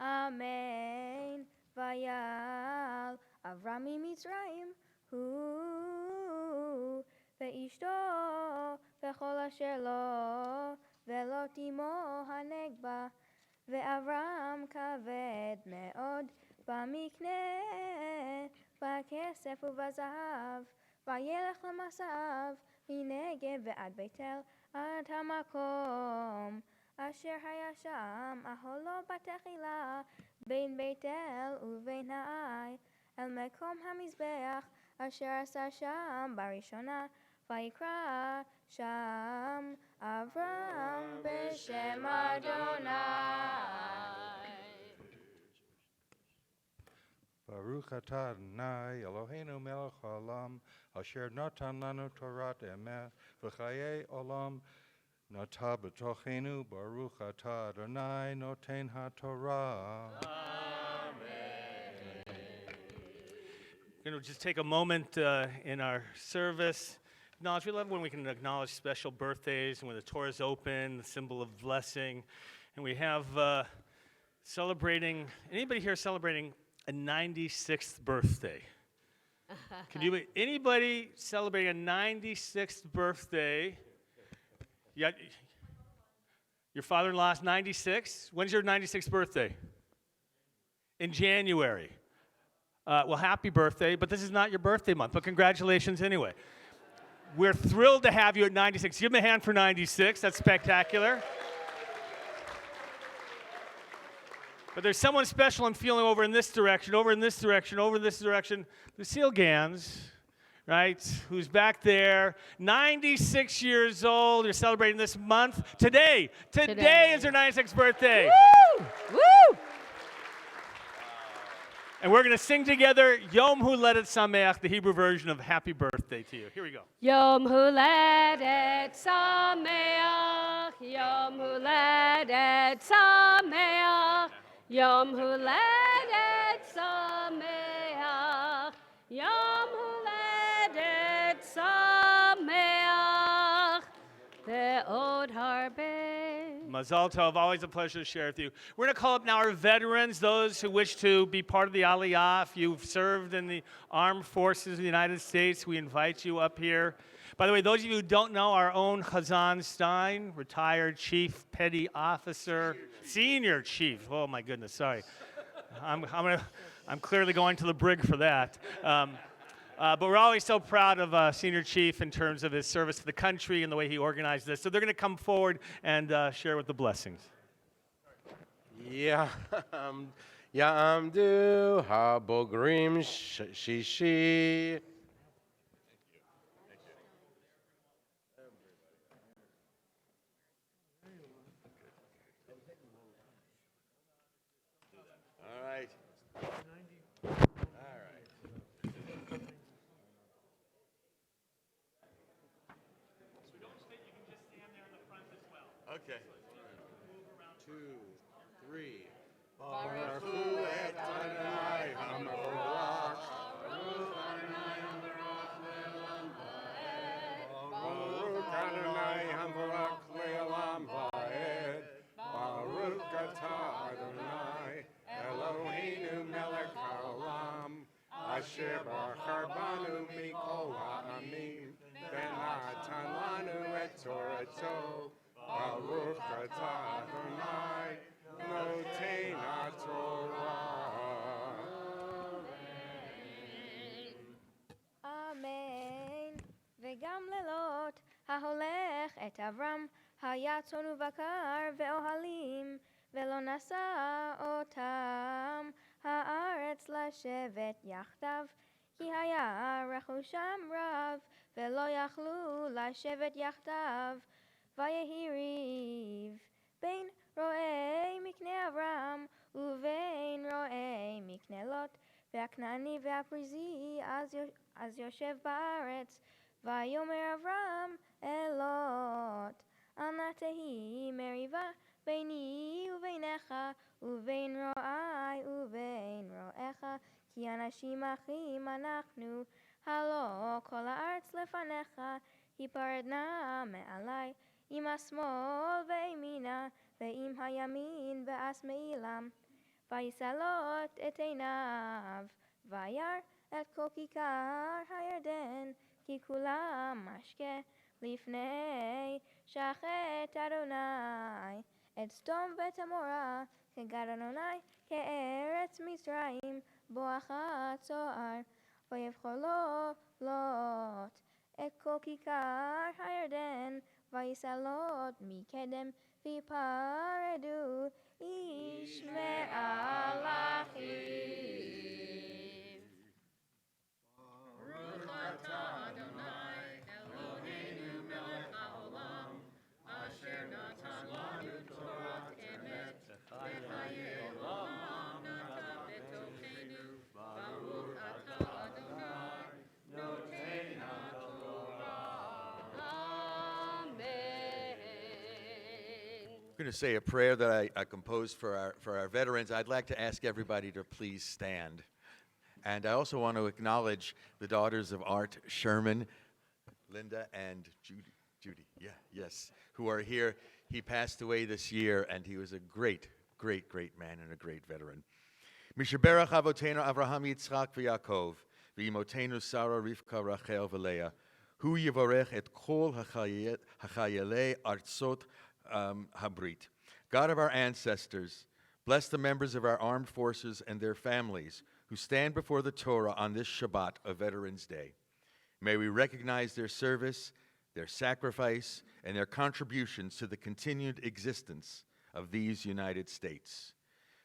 Amen. Vayal Avram miMitzrayim hu ve'ishto ve'chol asher lo ve'lo timo hanegba ve'Avram kaved me'od b'mikneh va'kesef u'va'zahav va'yelech l'masav מנגב ועד בית אל, עד המקום אשר היה שם אהלו בתחילה בין בית אל ובין העי אל מקום המזבח אשר עשה שם בראשונה ויקרא שם אברהם בשם אדוני. Baruch atah Adonai Eloheinu melech haolam asher natan lanu Torat emet v'chayei olam nata b'tochenu Baruch atah Adonai noten haTorah. We're going to just take a moment in our service. We love when we can acknowledge special birthdays and when the Torah is open, the symbol of blessing. And we have anybody here celebrating a 96th birthday? Anybody celebrating a 96th birthday? Your father-in-law's 96? When's your 96th birthday? In January. Well, happy birthday, but this is not your birthday month, but congratulations anyway. We're thrilled to have you at 96. Give him a hand for 96. That's spectacular. But there's someone special I'm feeling over in this direction, over in this direction, over this direction. Lucille Gans, right, who's back there, 96 years old. You're celebrating this month. Today is her 96th birthday. Woo! Woo! And we're going to sing together Yom Huledet Sameach, the Hebrew version of Happy Birthday to you. Here we go. Yom Huledet Sameach, Yom Huledet Sameach, Yom Huledet Sameach, Yom Huledet Sameach, Ve'od Harbe. Mazal Tov, always a pleasure to share with you. We're going to call up now our veterans, those who wish to be part of the Aliyah. If you've served in the armed forces of the United States, we invite you up here. By the way, those of you who don't know, our own Chazan Stein, retired chief petty officer, senior chief. Oh my goodness, sorry. I'm clearly going to the brig for that. But we're always so proud of Senior Chief in terms of his service to the country and the way he organized this. So they're going to come forward and share with the blessings. Ya'amdu ha'bogrim shishi. All right. Okay. 2, 3. Baruch Hu et Adonai HaMevorach. Baruch Adonai HaMevorach le'olam va'ed. Baruch Adonai HaMevorach le'olam va'ed. Baruch atah Adonai Eloheinu melech haolam asher bachar banu mikol ha'amim v'natan lanu et Torato. Baruch atah Adonai noten haTorah. אמן. וגם לילות ההולך את אברהם היה צאן ובקר ואוהלים ולא נשא אותם הארץ לשבת יחדיו כי היה רכושם רב ולא יכלו לשבת יחדיו ויהי ריב בין רועי מקנה אברהם ובין רועי מקנה לוט והכנעני והפריזי אז יושב בארץ ויאמר אברהם אל לוט אל נא תהי מריבה ביני וביניך ובין רועי ובין רועיך כי אנשים אחים אנחנו הלא כל הארץ לפניך היפרדנה מעלי עם השמאל וימינה ועם הימין ואס מעילם וישא לוט את עיניו וירא את כל כיכר הירדן כי כולם משקה לפני שחט אדוני את סדום ואת עמורה כגד אדוני כארץ מצרים בואכה צוער ויבחר לו לוט את כל כיכר הירדן, ויסלות מקדם ויפרדו איש מעל אחיו. ברוך אתה אדוני אלוהינו מלך העולם אשר נתן לנו תורת אמת וחיי עולם נטע בתוכנו ברוך אתה אדוני נותן התורה. Amen. I'm going to say a prayer that I composed for our veterans. I'd like to ask everybody to please stand. And I also want to acknowledge the daughters of Art Sherman, Linda and Judy, yes, who are here. He passed away this year, and he was a great, great, great man and a great veteran. Mishaberach avotenu Avraham Yitzchak v'Yaakov, v'imotenu Sarah Rivka Rachel v'Leah, hu yivorech et kol hachayelei artzot habrit. God of our ancestors, bless the members of our armed forces and their families who stand before the Torah on this Shabbat of Veterans Day. May we recognize their service, their sacrifice, and their contributions to the continued existence of these United States.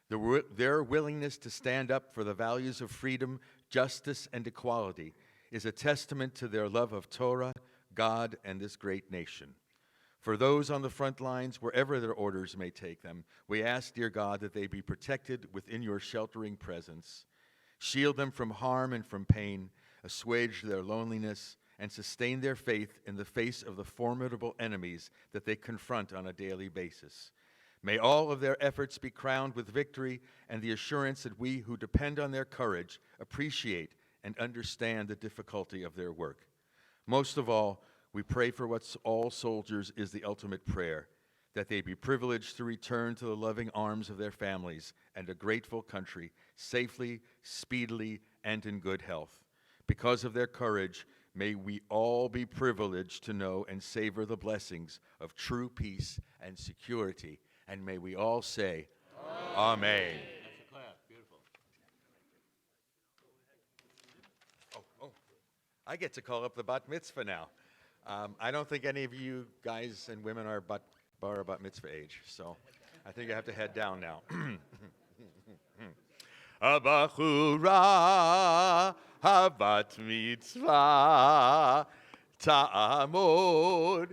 Their willingness to stand up for the values of freedom, justice, and equality is a testament to their love of Torah, God, and this great nation. For those on the front lines, wherever their orders may take them, we ask, dear God, that they be protected within your sheltering presence. Shield them from harm and from pain, assuage their loneliness, and sustain their faith in the face of the formidable enemies that they confront on a daily basis. May all of their efforts be crowned with victory and the assurance that we who depend on their courage appreciate and understand the difficulty of their work. Most of all, we pray for what all soldiers is the ultimate prayer, that they be privileged to return to the loving arms of their families and a grateful country safely, speedily, and in good health. Because of their courage, may we all be privileged to know and savor the blessings of true peace and security. And may we all say, Amen. That's a clap. Beautiful. I get to call up the bat mitzvah now. I don't think any of you guys and women are bat mitzvah age, so I think I have to head down now. Abachura habat mitzvah ta'amod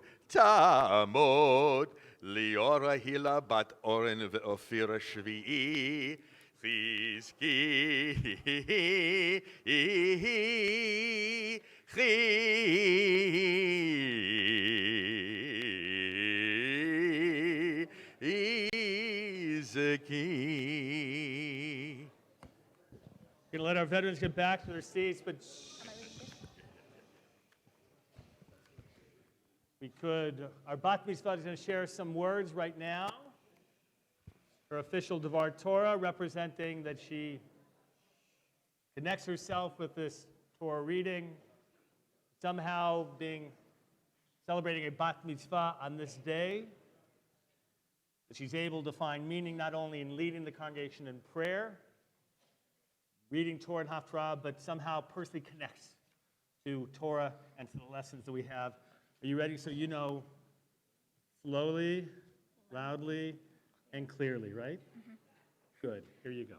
liora hila bat oren ve'ofira shvi'i chizki We're going to let our veterans get back to their seats, but our bat mitzvah is going to share some words right now. Her official Dvar Torah, representing that she connects herself with this Torah reading, somehow celebrating a bat mitzvah on this day. That she's able to find meaning not only in leading the congregation in prayer, reading Torah and Haftorah, but somehow personally connects to Torah and to the lessons that we have. Are you ready? So you know slowly, loudly, and clearly, right? Mm-hmm. Good. Here you go.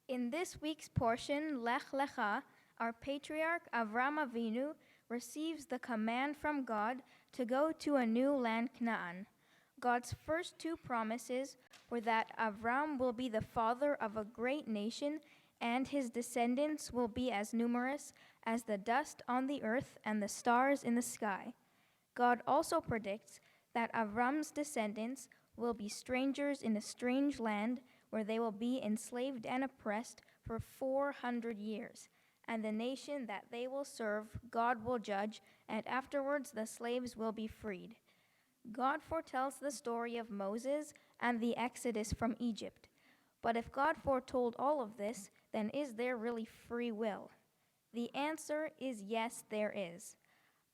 In this week's portion, Lech Lecha, our patriarch Avram Avinu receives the command from God to go to a new land, Canaan. God's first two promises were that Avram will be the father of a great nation and his descendants will be as numerous as the dust on the earth and the stars in the sky. God also predicts that Avram's descendants will be strangers in a strange land where they will be enslaved and oppressed for 400 years. And the nation that they will serve, God will judge, and afterwards the slaves will be freed. God foretells the story of Moses and the Exodus from Egypt. But if God foretold all of this, then is there really free will? The answer is yes, there is.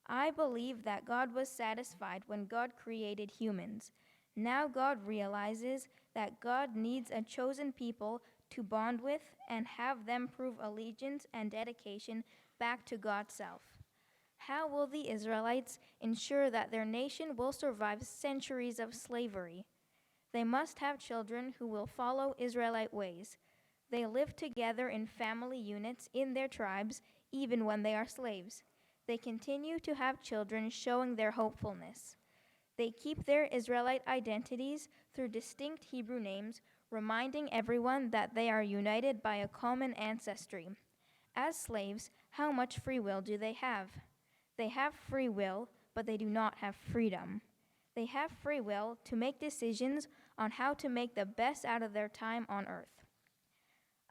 I believe that God was satisfied when God created humans. Now God realizes that God needs a chosen people to bond with, and have them prove allegiance and dedication back to God's self. How will the Israelites ensure that their nation will survive centuries of slavery? They must have children who will follow Israelite ways. They live together in family units in their tribes, even when they are slaves. They continue to have children showing their hopefulness. They keep their Israelite identities through distinct Hebrew names, reminding everyone that they are united by a common ancestry. As slaves, how much free will do they have? They have free will, but they do not have freedom. They have free will to make decisions on how to make the best out of their time on earth.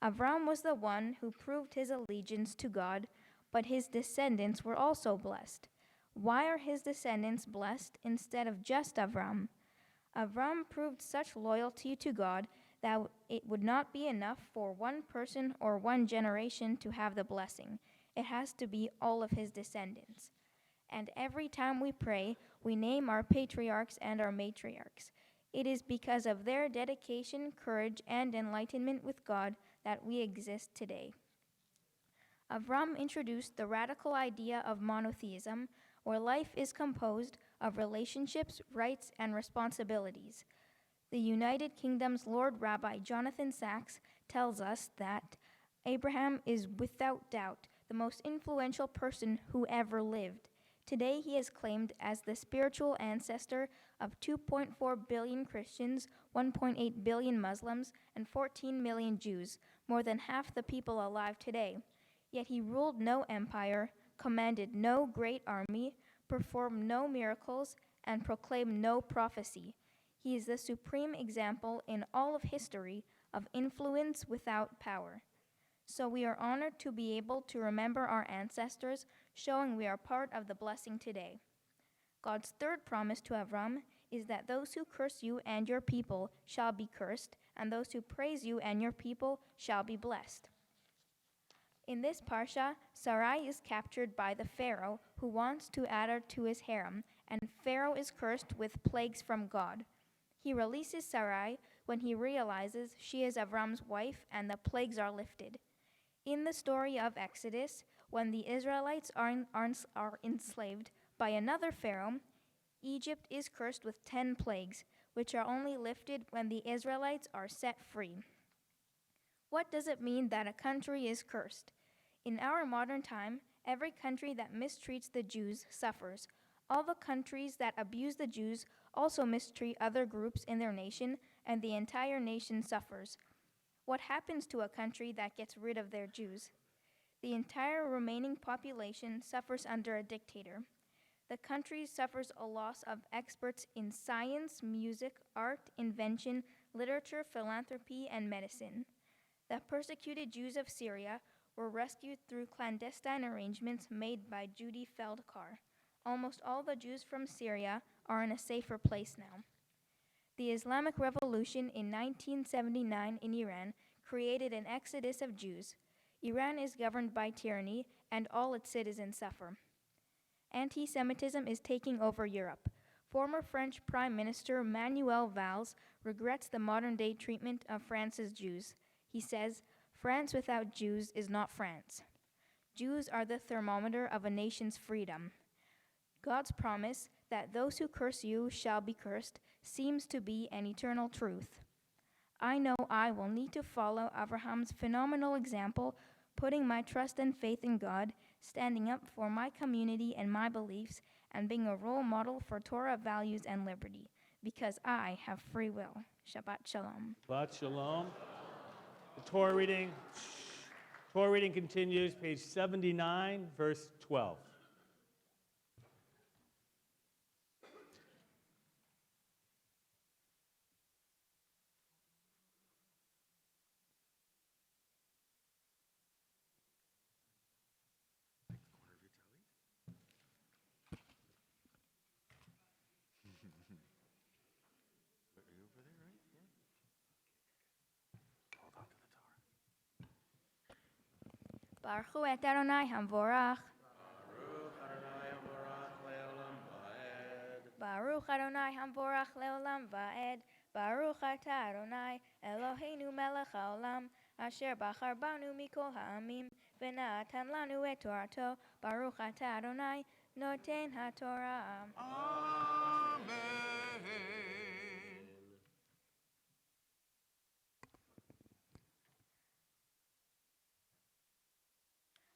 Avram was the one who proved his allegiance to God, but his descendants were also blessed. Why are his descendants blessed instead of just Avram? Avram proved such loyalty to God that it would not be enough for one person or one generation to have the blessing. It has to be all of his descendants. And every time we pray, we name our patriarchs and our matriarchs. It is because of their dedication, courage, and enlightenment with God that we exist today. Avram introduced the radical idea of monotheism, where life is composed of relationships, rights, and responsibilities. The United Kingdom's Lord Rabbi Jonathan Sacks tells us that Abraham is without doubt the most influential person who ever lived. Today he is claimed as the spiritual ancestor of 2.4 billion Christians, 1.8 billion Muslims, and 14 million Jews, more than half the people alive today. Yet he ruled no empire, commanded no great army, performed no miracles, and proclaimed no prophecy. He is the supreme example in all of history of influence without power. So we are honored to be able to remember our ancestors, showing we are part of the blessing today. God's third promise to Avram is that those who curse you and your people shall be cursed, and those who praise you and your people shall be blessed. In this parsha, Sarai is captured by the Pharaoh who wants to add her to his harem, and Pharaoh is cursed with plagues from God. He releases Sarai when he realizes she is Avram's wife and the plagues are lifted. In the story of Exodus, when the Israelites are enslaved by another Pharaoh, Egypt is cursed with 10 plagues, which are only lifted when the Israelites are set free. What does it mean that a country is cursed? In our modern time, every country that mistreats the Jews suffers. All the countries that abuse the Jews also mistreat other groups in their nation, and the entire nation suffers. What happens to a country that gets rid of their Jews? The entire remaining population suffers under a dictator. The country suffers a loss of experts in science, music, art, invention, literature, philanthropy, and medicine. The persecuted Jews of Syria were rescued through clandestine arrangements made by Judy Feldkar. Almost all the Jews from Syria are in a safer place now. The Islamic Revolution in 1979 in Iran created an exodus of Jews. Iran is governed by tyranny, and all its citizens suffer. Anti-Semitism is taking over Europe. Former French Prime Minister Manuel Valls regrets the modern-day treatment of France's Jews. He says, "France without Jews is not France." Jews are the thermometer of a nation's freedom. God's promise that those who curse you shall be cursed seems to be an eternal truth. I know I will need to follow Abraham's phenomenal example, putting my trust and faith in God, standing up for my community and my beliefs, and being a role model for Torah values and liberty, because I have free will. Shabbat Shalom. Shabbat Shalom. The Torah reading continues, page 79, verse 12. Baruch Hu et Adonai Hamvorach. Baruch Adonai Hamvorach leolam va'ed. Baruch atah Adonai Eloheinu melech haolam אשר בחר בנו מכל העמים, ונתן לנו את תורתו. ברוך אתה אדוני, נותן התורה.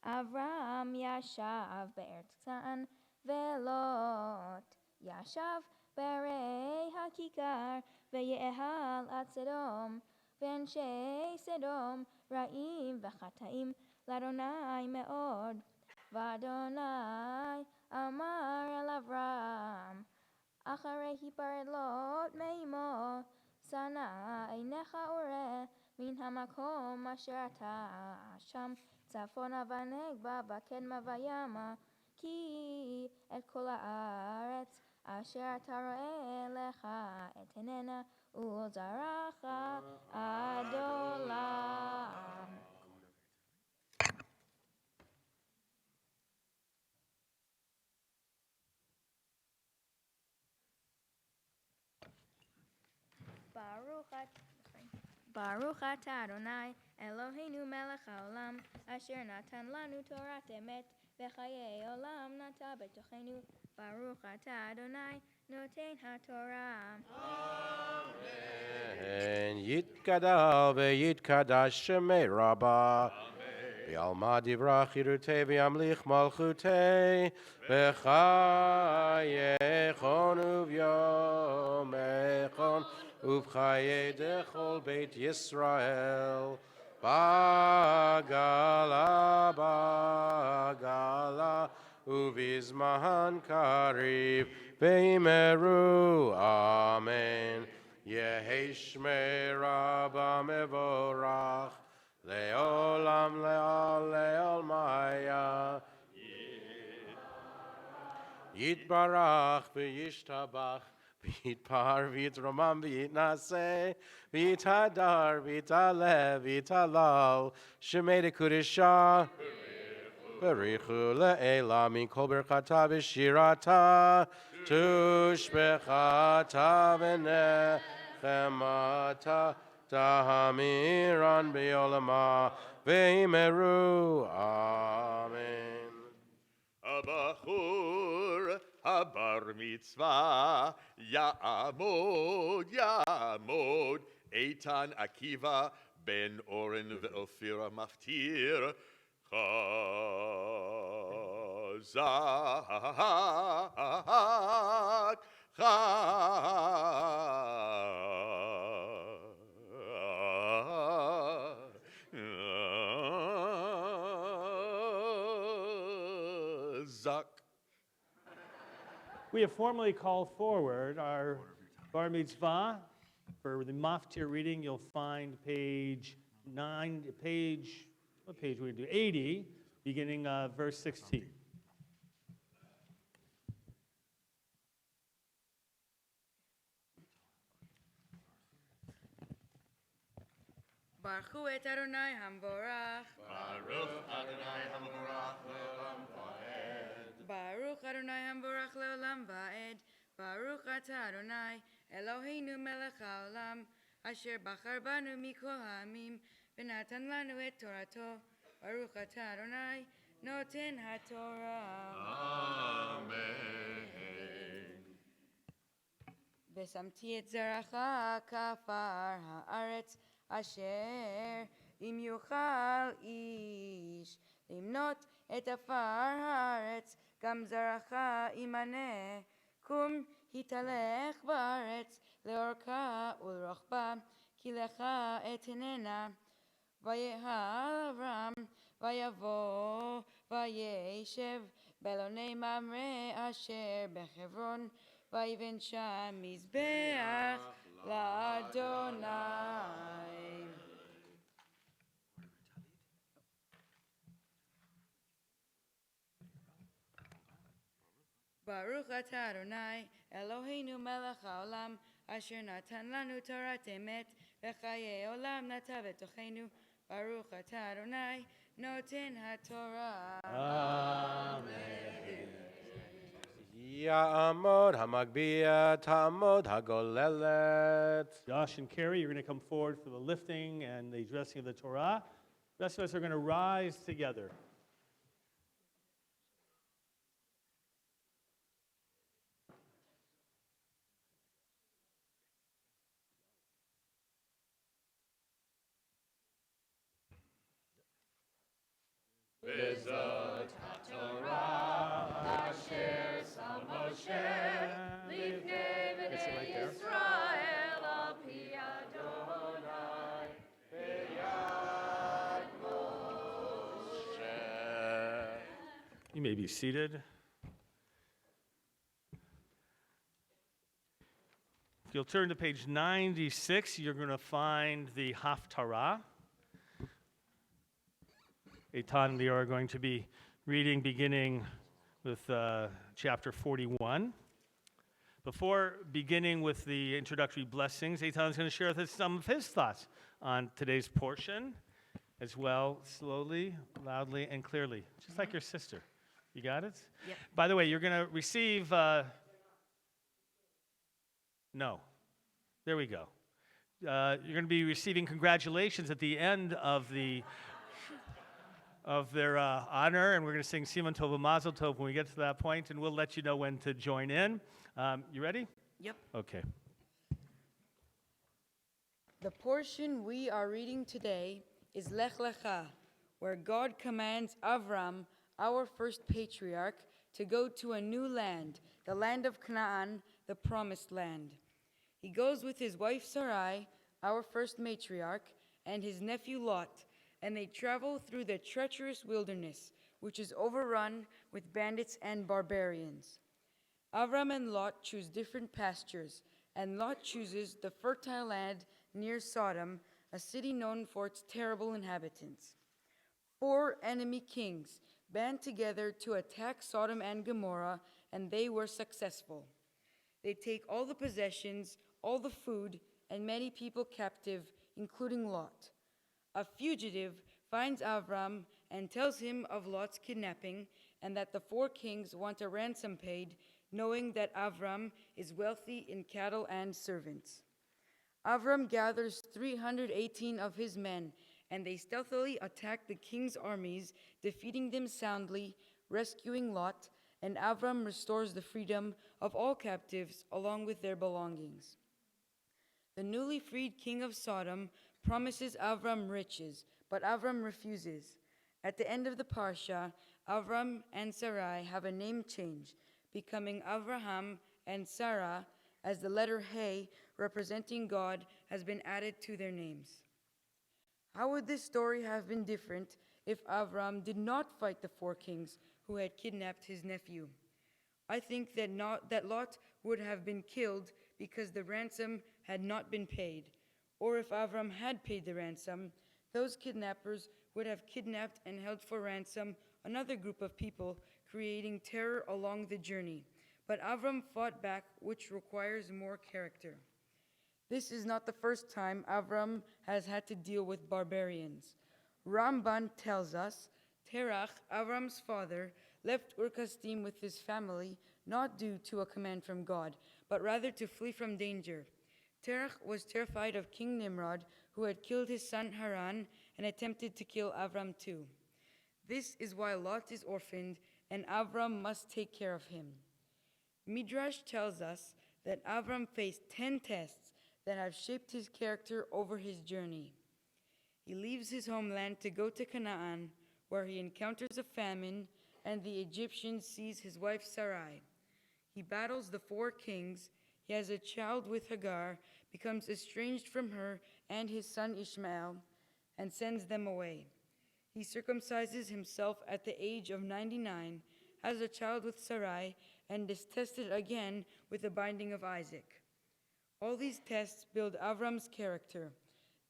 אברהם ישב בארץ כנען, ולוט ישב בערי הכיכר, ויאהל עד סדום, ואנשי סדום רעים וחטאים לאדוני מאוד. ואדוני אמר אל אברהם, אחרי היפרד לוט מאמו, שנא עיניך וראה מן המקום אשר אתה שם, צפונה ונגבה וקדמה וימה, כי את כל הארץ אשר אתה רואה לך אתננה ולזרעך עד עולם. ברוך אתה אדוני אלוהינו מלך העולם, אשר נתן לנו תורת אמת וחיי עולם נטע בתוכנו. ברוך אתה אדוני נותן התורה. אמן. יתגדל ויתקדש שמי רבה. בעלמא דברה חירותי וימליך מלכותי, בחייכון וביומכון ובחיי דכל בית ישראל. בגלה בגלה ובזמן קריב באמרו אמן. יהי שמי רבה מבורך לעולם לעד לעולמיה. יתברך וישתבח ויתפאר ויתרומם ויתנשא ויתהדר ויתעלה ויתהלל שמי דקודשה בריחו לעילה מכל ברכתה ושירתה תושבחתה ונחמתה תהמירן בעולמה ואמרו אמן. הבחור הבר מצווה יעמוד יעמוד, איתן עקיבא בן אורן ואופיר המפטיר חזק חזק. We have formally called forward our Bar Mitzvah. For the Maftir reading, you'll find what page we going to do? 80, beginning verse 16. ברכו את אדוני המבורך. ברוך אדוני המבורך לעולם ועד. ברוך אדוני המבורך לעולם ועד. ברוך אתה אדוני אלוהינו מלך העולם, אשר בחר בנו מכל העמים ונתן לנו את תורתו. ברוך אתה אדוני נותן התורה. אמן. ושמתי את זרעך כעפר הארץ, אשר אם יוכל איש למנות את עפר הארץ, גם זרעך ימנה. קום התהלך בארץ לאורכה ולרוחבה, כי לך אתננה. ויהל אברהם ויבוא וישב באלוני ממרא אשר בחברון, ויבן שם מזבח לאדוני. ברוך אתה אדוני אלוהינו מלך העולם, אשר נתן לנו תורת אמת וחיי עולם נטע בתוכנו. ברוך אתה אדוני נותן התורה. אמן. Ya'amod hamagbiya ta'amod hagolelet. Josh and Carrie, you're going to come forward for the lifting and the addressing of the Torah. The rest of us are going to rise together. Bezot HaTorah Asher Sam Moshe Lifnei B'nai Yisrael Al Pi Adonai B'yad Moshe. You may be seated. If you'll turn to page 96, you're going to find the Haftorah. Eitan and Lior are going to be reading beginning with chapter 41. Before beginning with the introductory blessings, Eitan is going to share with us some of his thoughts on today's portion as well, slowly, loudly, and clearly, just like your sister. You got it? Yep. By the way, you're going to receive... No. There we go. You're going to be receiving congratulations at the end of their honor, and we're going to sing Siman Tov and Mazel Tov when we get to that point, and we'll let you know when to join in. You ready? Yep. Okay. The portion we are reading today is Lech Lecha, where God commands Avram, our first patriarch, to go to a new land, the land of Canaan, the promised land. He goes with his wife Sarai, our first matriarch, and his nephew Lot, and they travel through the treacherous wilderness, which is overrun with bandits and barbarians. Avram and Lot choose different pastures, and Lot chooses the fertile land near Sodom, a city known for its terrible inhabitants. 4 enemy kings band together to attack Sodom and Gomorrah, and they were successful. They take all the possessions, all the food, and many people captive, including Lot. A fugitive finds Avram and tells him of Lot's kidnapping and that the 4 kings want a ransom paid, knowing that Avram is wealthy in cattle and servants. Avram gathers 318 of his men, and they stealthily attack the king's armies, defeating them soundly, rescuing Lot, and Avram restores the freedom of all captives along with their belongings. The newly freed king of Sodom promises Avram riches, but Avram refuses. At the end of the Parsha, Avram and Sarai have a name change, becoming Avraham and Sarah, as the letter He, representing God, has been added to their names. How would this story have been different if Avram did not fight the 4 kings who had kidnapped his nephew? I think that Lot would have been killed because the ransom had not been paid. Or if Avram had paid the ransom, those kidnappers would have kidnapped and held for ransom another group of people, creating terror along the journey. But Avram fought back, which requires more character. This is not the first time Avram has had to deal with barbarians. Ramban tells us, Terach, Avram's father, left Ur-Kasdim with his family, not due to a command from God, but rather to flee from danger. Terach was terrified of King Nimrod, who had killed his son Haran and attempted to kill Avram too. This is why Lot is orphaned, and Avram must take care of him. Midrash tells us that Avram faced 10 tests that have shaped his character over his journey. He leaves his homeland to go to Canaan, where he encounters a famine, and the Egyptian sees his wife Sarai. He battles the 4 kings. He has a child with Hagar, becomes estranged from her and his son Ishmael, and sends them away. He circumcises himself at the age of 99, has a child with Sarai, and is tested again with the binding of Isaac. All these tests build Avram's character.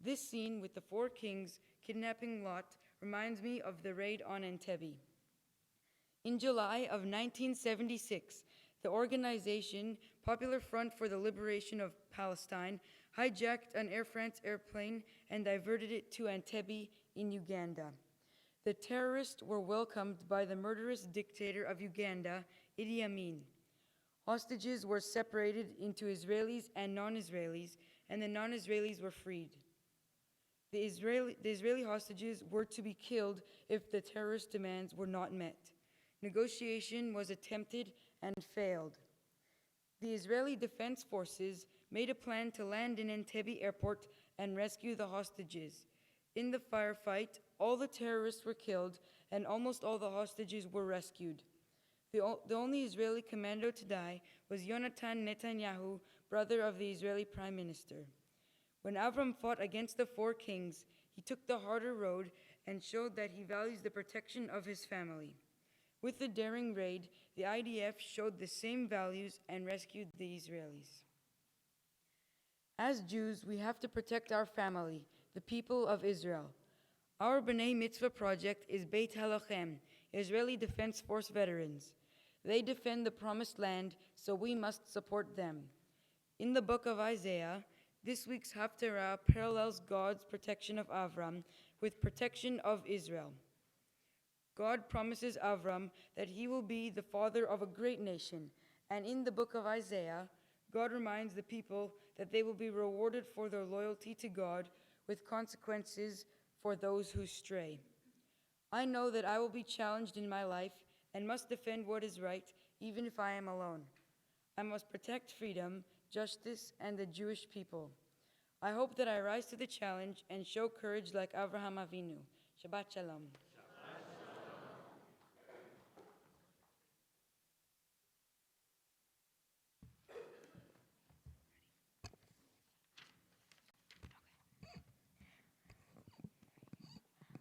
This scene with the 4 kings kidnapping Lot reminds me of the raid on Entebbe. In July of 1976, the organization Popular Front for the Liberation of Palestine hijacked an Air France airplane and diverted it to Entebbe in Uganda. The terrorists were welcomed by the murderous dictator of Uganda, Idi Amin. Hostages were separated into Israelis and non-Israelis, and the non-Israelis were freed. The Israeli hostages were to be killed if the terrorist demands were not met. Negotiation was attempted and failed. The Israeli Defense Forces made a plan to land in Entebbe airport and rescue the hostages. In the firefight, all the terrorists were killed and almost all the hostages were rescued. The only Israeli commando to die was Yonatan Netanyahu, brother of the Israeli Prime Minister. When Avram fought against the 4 kings, he took the harder road and showed that he values the protection of his family. With the daring raid, the IDF showed the same values and rescued the Israelis. As Jews, we have to protect our family, the people of Israel. Our B'nai Mitzvah project is Beit HaLochem, Israeli Defense Force veterans. They defend the promised land, so we must support them. In the book of Isaiah, this week's Haftorah parallels God's protection of Avram with protection of Israel. God promises Avram that he will be the father of a great nation, and in the book of Isaiah, God reminds the people that they will be rewarded for their loyalty to God with consequences for those who stray. I know that I will be challenged in my life and must defend what is right, even if I am alone. I must protect freedom, justice, and the Jewish people. I hope that I rise to the challenge and show courage like Avraham Avinu. Shabbat Shalom.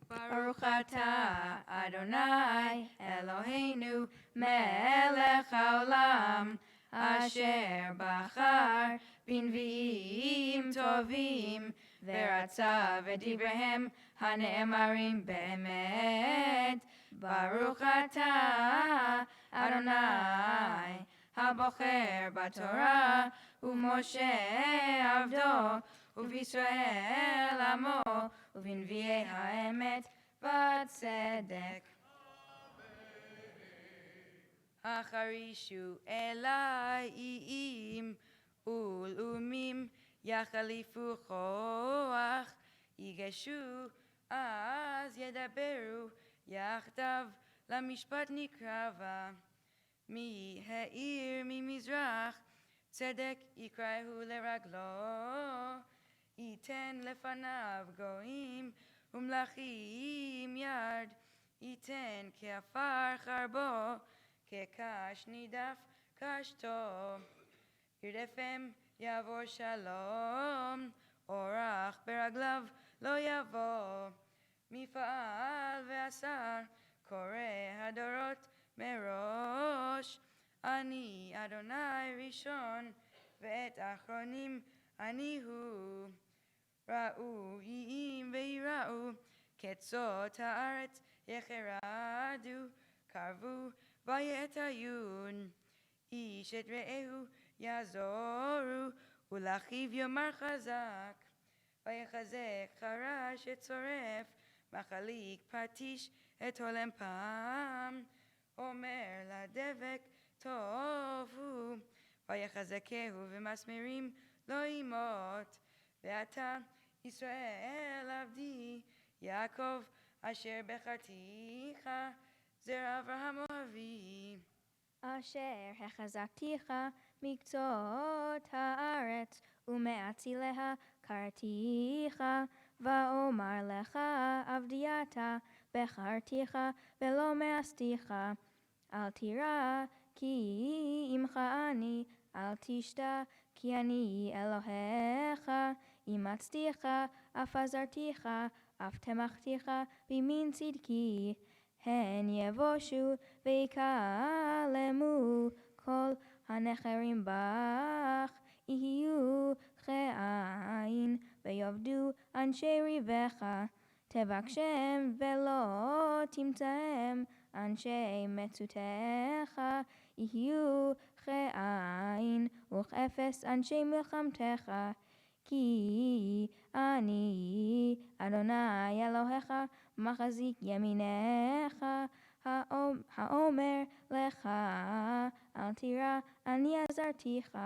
Baruch atah Adonai Eloheinu melech haolam asher bachar b'nviim tovim v'ratza v'divrehem hane'emarim be'emet. Baruch atah Adonai habocher b'Torah u'Moshe avdo u'Yisrael amo ובנביאי האמת והצדק. החרישו אליים ולאומים יחליפו כוח, ייגשו אז ידברו יחדיו למשפט נקרבה. מי העיר ממזרח צדק יקראו לרגלו. ייתן לפניו גויים ומלכים יד, ייתן כעפר חרבו, כקש נידף קשתו. ירדפם יעבור שלום, אורח ברגליו לא יבוא. מפעל ועשר קורא הדורות מראש. אני אדוני ראשון ואת האחרונים אני הוא. ראויים ויראו, קצות הארץ יחרדו, קרבו ויתיון. איש את רעהו יעזורו, ולאחיו יאמר חזק. ויחזק חרש את שורף, מחליק פטיש את הולם פעם. אומר לדבק טוב הוא, ויחזקהו ומסמרים לא ימות. ואתה ישראל עבדי, יעקב אשר בחרתיך, זרע אברהם אוהבי. אשר החזקתיך מקצות הארץ, ומאציליה קראתיך, ואומר לך עבדי אתה, בחרתיך ולא מאסתיך. אל תירא כי עמך אני, אל תשתא כי אני אלוהיך. אימצתיך, אף עזרתיך, אף תמכתיך בימין צדקי. הן יבושו ויקלמו כל הנחרים בך, יהיו כעין ויעבדו אנשי ריבך. תבקשם ולא תמצאם, אנשי מצותך יהיו כעין וכאפס אנשי מלחמתך. כי אני אדוני אלוהיך מחזיק ימינך, האומר לך, אל תירא, אני עזרתיך.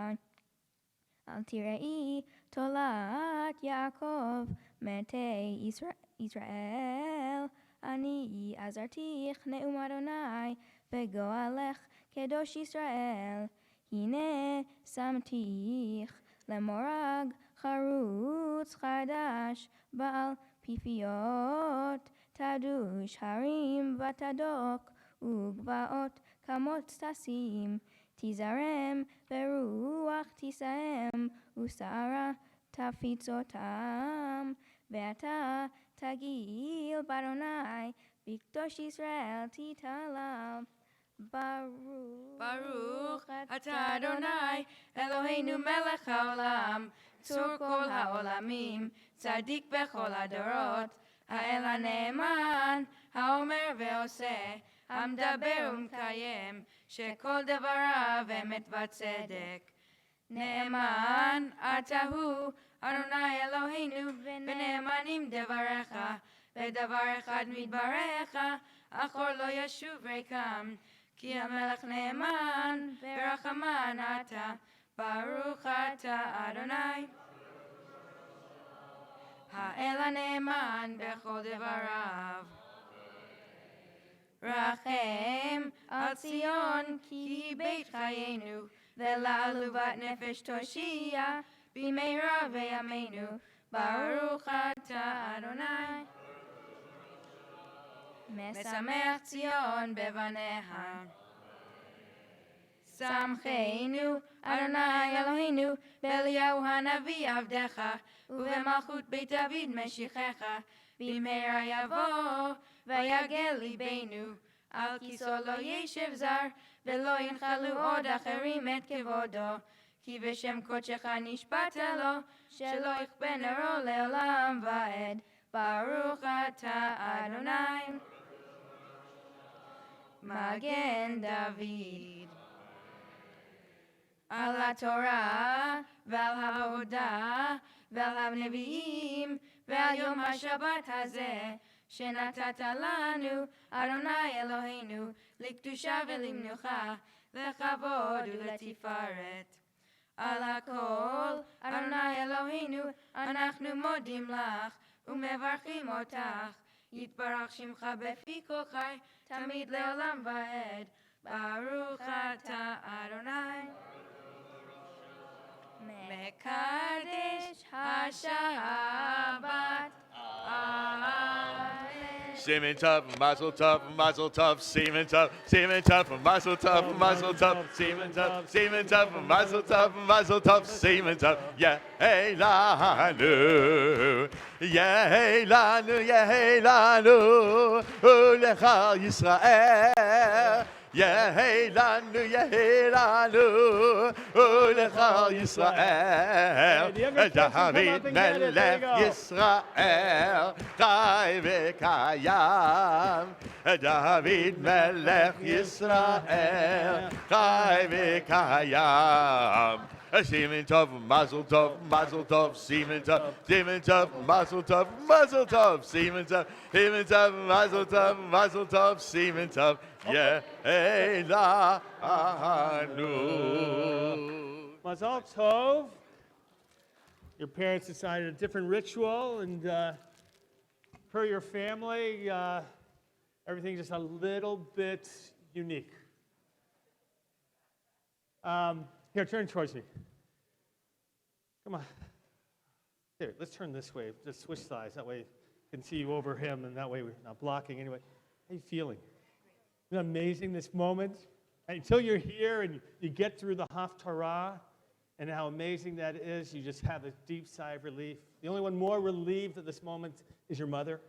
אל תיראי תולעת יעקב, מתי ישראל. אני עזרתיך, נאום אדוני, וגואלך קדוש ישראל. הנה שמתיך למורג חרוץ חדש, בעל פיפיות תדוש הרים ותדוק, וגבעות כמות תשים. תזרם ברוח תישאם, ושערה תפיץ אותם. ואתה תגיל באדוני, בקדוש ישראל תתהלל. ברוך אתה אדוני, אלוהינו מלך העולם, צור כל העולמים, צדיק בכל הדורות. האל הנאמן, האומר ועושה, המדבר ומקיים, שכל דבריו אמת וצדק. נאמן אתה הוא, אדוני אלוהינו, ונאמנים דבריך, ודבר אחד מדבריך, אחור לא ישוב ריקם. כי המלך נאמן, ורחמן אתה, ברוך אתה אדוני. האל הנאמן בכל דבריו. רחם על ציון, כי היא בית חיינו, ולעלובת נפש תושיע, במהרה בימינו. ברוך אתה אדוני. משמח ציון בבניה. שמחנו, אדוני אלוהינו, באליהו הנביא עבדך, ובמלכות בית דוד משיחך. במהרה יבוא, ויגל ליבנו, על כיסו לא ישב זר, ולא ינחלו עוד אחרים את כבודו. כי בשם קודשך נשבעת לו, שלא יכבה נרו לעולם ועד. ברוך אתה אדוני. מגן דוד. על התורה ועל העבודה ועל הנביאים ועל יום השבת הזה שנתת לנו, אדוני אלוהינו, לקדושה ולמנוחה, לכבוד ולתפארת. על הכל, אדוני אלוהינו, אנחנו מודים לך ומברכים אותך. יתברך שמך בפי כל חי, תמיד לעולם ועד. ברוך אתה אדוני. מקדש השבת. Semen tov, mazel tov, semen tov, mazel tov, semen tov, mazel tov, semen tov, Yehelanu, Ulecha Yisrael. Yehelanu, Ulecha Yisrael. David Melech Yisrael, Chai v'kayam. David Melech Yisrael, Chai v'kayam. Semen tov, mazel tov, semen tov, mazel tov, semen tov, mazel tov, semen tov, Yehelanu. Mazel tov. Your parents decided a different ritual, and per your family, everything's just a little bit unique. Here, turn towards me. Come on. Here, let's turn this way. Just switch sides. That way I can see you over him, and that way we're not blocking anyway. How are you feeling? Isn't it amazing, this moment? Until you're here and you get through the Haftorah, and how amazing that is, you just have a deep sigh of relief. The only one more relieved at this moment is your mother.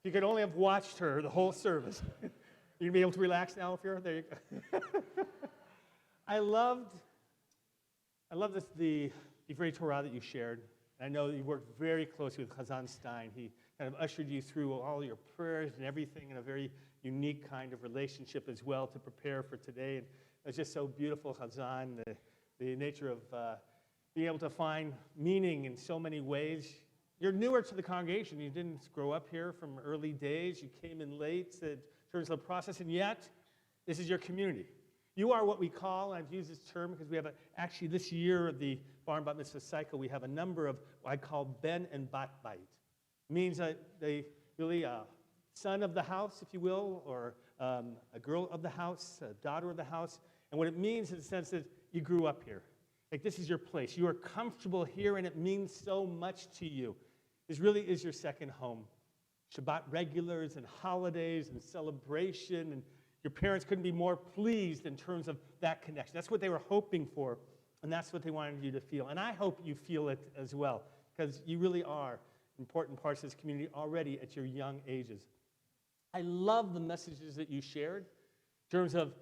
You could only have watched her the whole service. You're going to be able to relax now if you're there. You go. I loved the Dvar Torah that you shared. I know that you worked very closely with Chazan Stein. He kind of ushered you through all your prayers and everything in a very unique kind of relationship as well to prepare for today. And it was just so beautiful, Chazan, the nature of being able to find meaning in so many ways. you're newer to the congregation. You didn't grow up here from early days. You came in late in terms of the process, and yet this is your community. You are what we call, and I've used this term because we have actually this year of the Bar and Bat Mitzvah cycle, we have a number of what I call Ben and Bat Bait. It means that they really son of the house, if you will, or a girl of the house, a daughter of the house. And what it means in the sense that you grew up here. Like this is your place. You are comfortable here, and it means so much to you. This really is your second home. Shabbat regulars and holidays and celebration, and your parents couldn't be more pleased in terms of that connection. That's what they were hoping for, and that's what they wanted you to feel. And I hope you feel it as well, because you really are important parts of this community already at your young ages. I love the messages that you shared in terms of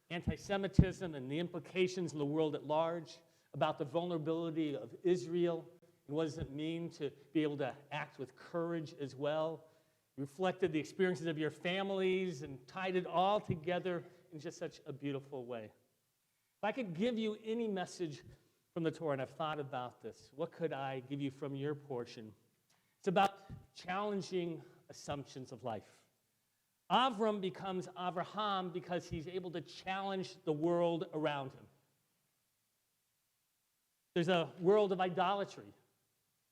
anti-Semitism and the implications in the world at large, about the vulnerability of Israel, and what does it mean to be able to act with courage as well. You reflected the experiences of your families and tied it all together in just such a beautiful way. If I could give you any message from the Torah, and I've thought about this, what could I give you from your portion? It's about challenging assumptions of life. Avram becomes Avraham because he's able to challenge the world around him. There's a world of idolatry.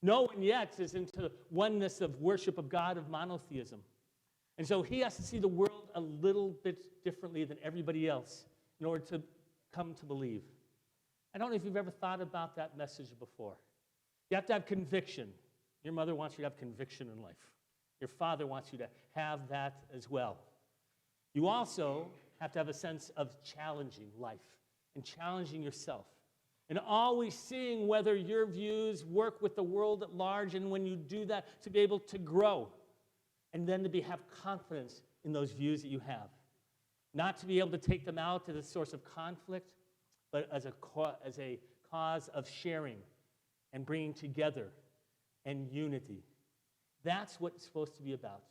No one yet is into oneness of worship of God, of monotheism. And so he has to see the world a little bit differently than everybody else in order to come to believe. I don't know if you've ever thought about that message before. You have to have conviction. Your mother wants you to have conviction in life. Your father wants you to have that as well. You also have to have a sense of challenging life and challenging yourself and always seeing whether your views work with the world at large, and when you do that, to be able to grow and then to have confidence in those views that you have. Not to be able to take them out as a source of conflict, but as a cause of sharing and bringing together and unity. That's what it's supposed to be about,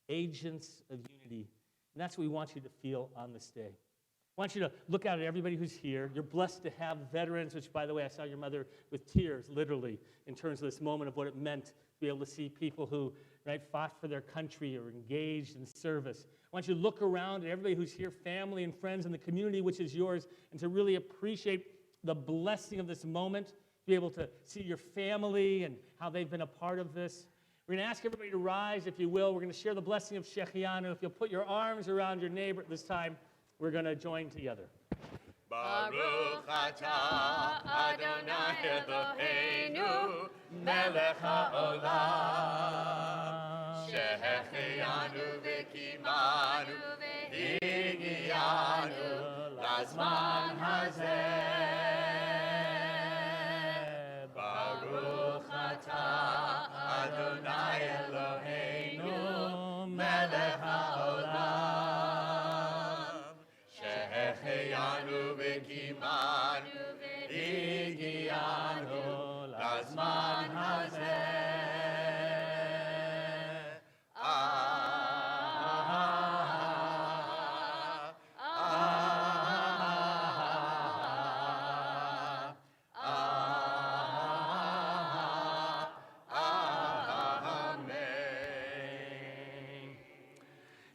agents of unity. And that's what we want you to feel on this day. I want you to look out at everybody who's here. You're blessed to have veterans, which, by the way, I saw your mother with tears, literally, in terms of this moment of what it meant to be able to see people who fought for their country or engaged in service. I want you to look around at everybody who's here, family and friends in the community, which is yours, and to really appreciate the blessing of this moment, to be able to see your family and how they've been a part of this. We're going to ask everybody to rise, if you will. We're going to share the blessing of Shechianu. If you'll put your arms around your neighbor at this time, we're going to join together. Baruch atah Adonai Eloheinu melech haolam shehechianu v'kimanu v'higianu lazman hazeh. Baruch atah Adonai Eloheinu melech haolam shehechianu v'kimanu v'higianu lazman hazeh.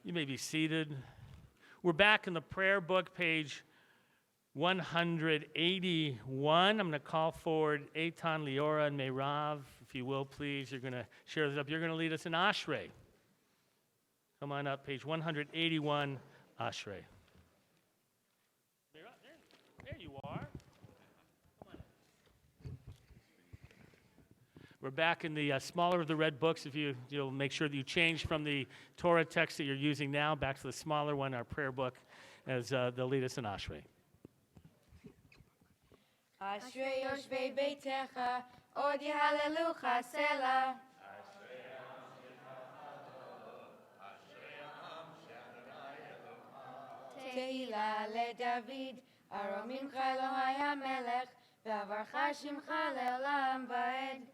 You may be seated. We're back in the prayer book, page 181. I'm going to call forward Eitan, Leora, and Meirav. If you will, please. You're going to share this up. You're going to lead us in Ashrei. Come on up, page 181, Ashrei. There you are. We're back in the smaller of the red books. If you'll make sure that you change from the Torah text that you're using now back to the smaller one, our prayer book, as they'll lead us in Ashrei. Ashrei yoshvei beitecha, od yehallelu sela. Tehila leDavid, aro mincha Elohai hamelech, ve'avarcha shimcha le'olam va'ed.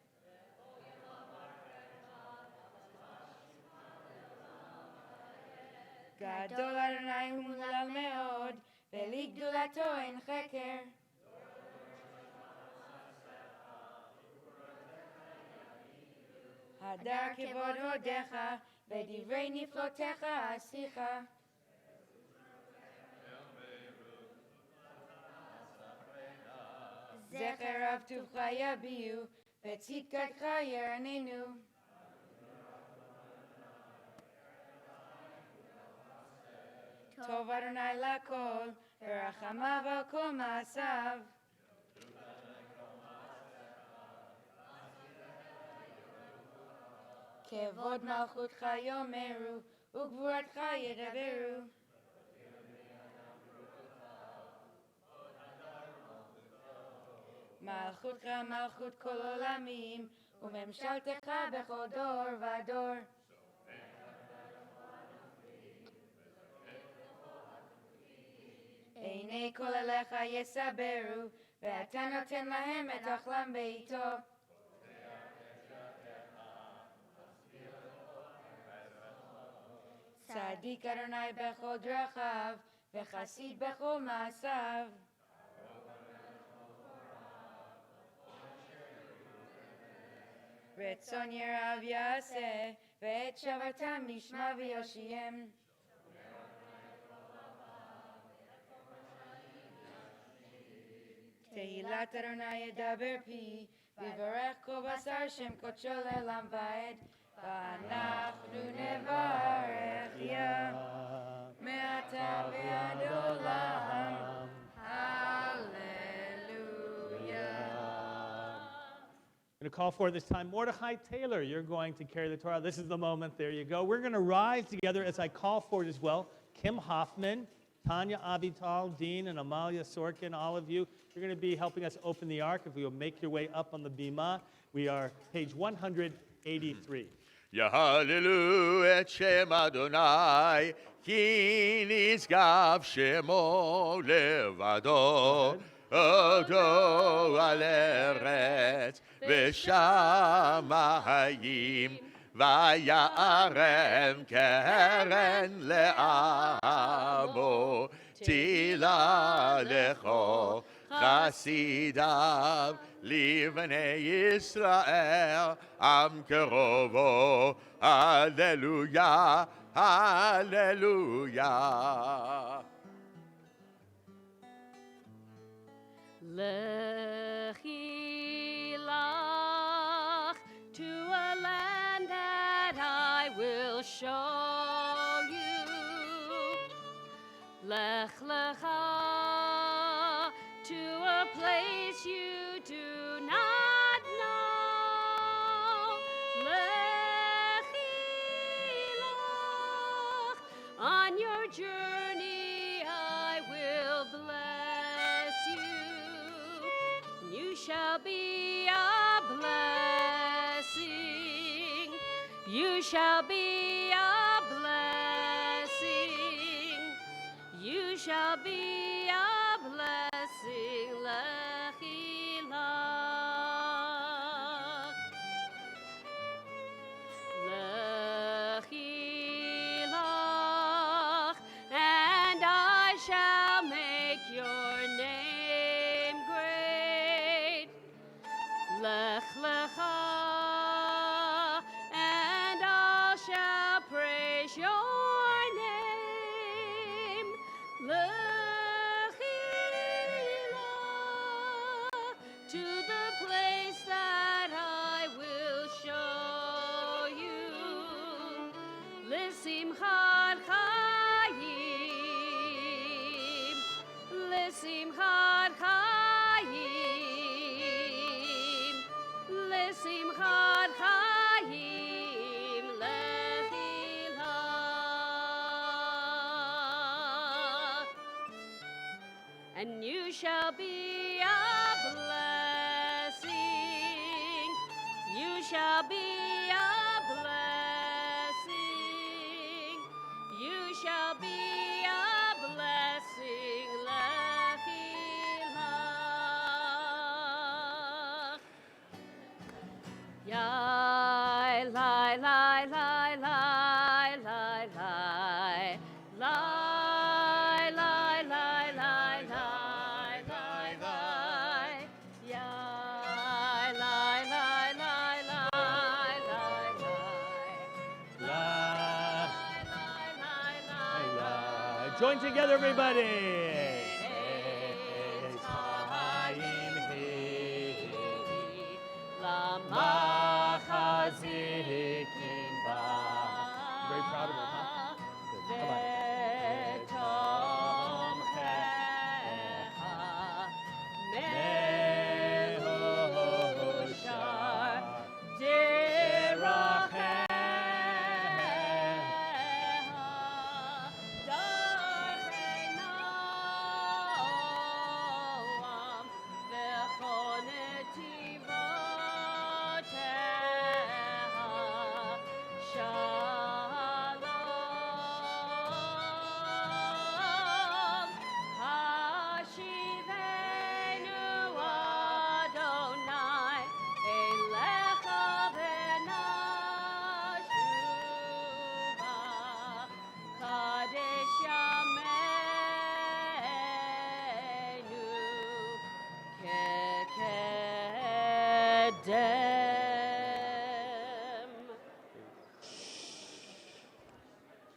Gadol Adonai hu mulal meod, ve'ligdulato ein cheker. הדר כבוד הודיך, ודברי נפלותיך אשיך. זכר רב טובך יביעו, וצדקתך ירננו. טוב אדוני לכל, ורחמיו על כל מעשיו. כבוד מלכותך יאמרו, וגבורתך ידברו. מלכותך מלכות כל עולמים, וממשלתך בכל דור ודור. עיני כל אליך יסברו, ואתה נותן להם את אוכלם בעיתו. צדיק אדוני בכל דרכיו, וחסיד בכל מעשיו. רצון ירב יעשה, ואת שבתם ישמע ויושיעם. תהילת אדוני ידבר פי, ויברך כל בשר שם קודשו לעולם ועד. ואנחנו נברך יה, מעתה ועד עולם. I'm going to call for this time Mordecai Taylor. You're going to carry the Torah. This is the moment. There you go. We're going to rise together as I call for it as well. Kim Hoffman, Tanya Avital, Dean, and Amalia Sorkin, all of you. You're going to be helping us open the ark. If you will make your way up on the bima. We are page 183. יהללו את שם אדוני, כי נשגב שמו לבדו, אותו על ארץ ושמיים, ויערם קרן לעמו, תהילה לכו חסידיו, לבני ישראל, עם קרובו, הללויה, הללויה. Lechi lach to a land that I will show you. Lech lecha to a place you do not know. Lechi lach on your journey I will bless you. You shall be a blessing. You shall be a blessing. You shall be a blessing. Lechi lach. Lechi lach. And I shall make your name great. Lech lecha, and I shall praise your name. Lechi lach, to the place that I will show you. L'simchat chayim, l'simchat chayim, l'simchat chayim, lechi lach. And you shall be a blessing. You shall be a blessing. You shall be a blessing. Lechi lach. Yai, lai, lai, lai, lai, lai, lai, lai, lai, lai, lai, lai, lai, lai. Yai, lai, lai, lai, lai, lai, lai, Join together, everybody. Very proud of her, huh? Good. Come on.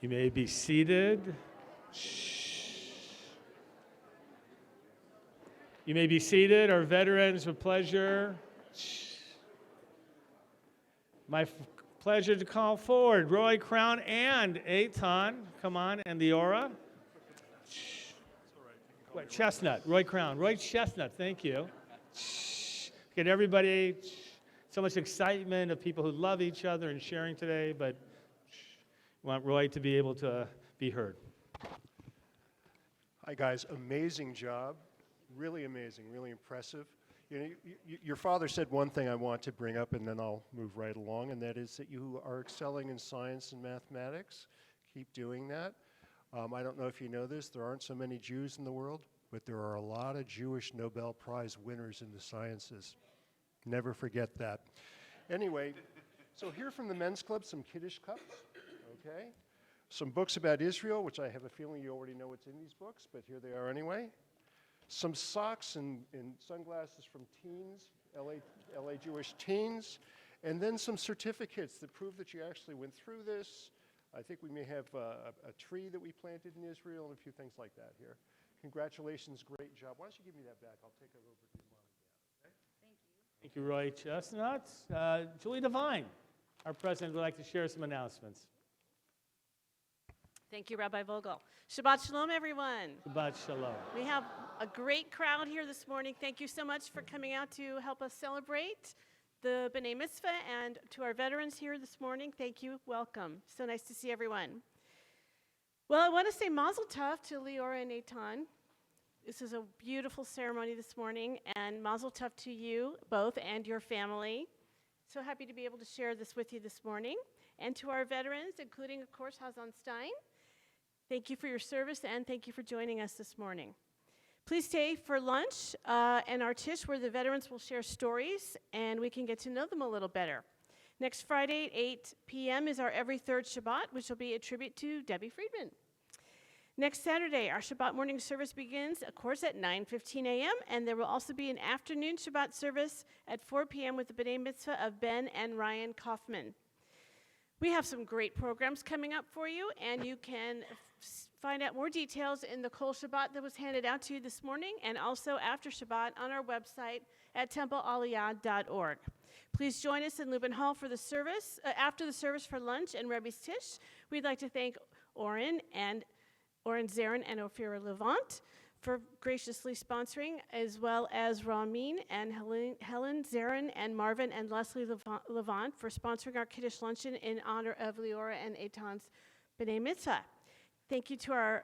You may be seated. You may be seated. Our veterans, with pleasure. My pleasure to call forward Roy Crown and Eitan. Come on, and the aura. Chestnut, Roy Crown. Roy Chestnut, thank you. Get everybody, so much excitement of people who love each other and sharing today, but we want Roy to be able to be heard. Hi, guys. Amazing job. Really amazing, really impressive. You know, your father said one thing I want to bring up, and then I'll move right along, and that is that you are excelling in science and mathematics. Keep doing that. I don't know if you know this, there aren't so many Jews in the world, but there are a lot of Jewish Nobel Prize winners in the sciences. Never forget that. Anyway, so here from the men's club, some Kiddush cups, okay? Some books about Israel, which I have a feeling you already know what's in these books, but here they are anyway. Some socks and sunglasses from teens, LA Jewish teens, and then some certificates that prove that you actually went through this. I think we may have a tree that we planted in Israel and a few things like that here. Congratulations, great job. Why don't you give me that back? I'll take it over to your mom again, okay? Thank you, Roy Chestnut. Julie Devine, our president, would like to share some announcements. Thank you, Rabbi Vogel. Shabbat Shalom, everyone. Shabbat Shalom. We have a great crowd here this morning. Thank you so much for coming out to help us celebrate the B'nai Mitzvah, and to our veterans here this morning, thank you. Welcome. So nice to see everyone. Well, I want to say Mazel Tov to Leora and Eitan. This is a beautiful ceremony this morning, and Mazel Tov to you both and your family. So happy to be able to share this with you this morning. And to our veterans, including, of course, Hazan Stein, thank you for your service, and thank you for joining us this morning. Please stay for lunch and our tish, where the veterans will share stories and we can get to know them a little better. Next Friday at 8 p.m. is our every third Shabbat, which will be a tribute to Debbie Friedman. Next Saturday, our Shabbat morning service begins, of course, at 9:15 a.m., and there will also be an afternoon Shabbat service at 4 p.m. with the B'nai Mitzvah of Ben and Ryan Kaufman. We have some great programs coming up for you, and you can find out more details in the Kol Shabbat that was handed out to you this morning, and also after Shabbat on our website at templealiyah.org. Please join us in Lubin Hall for the service, after the service for lunch and Rebbe's Tish. We'd like to thank Oren Zarin and Ophira Levant for graciously sponsoring, as well as Ramin and Helen Zarin and Marvin and Leslie Levant for sponsoring our Kiddush luncheon in honor of Leora and Eitan's B'nai Mitzvah. Thank you to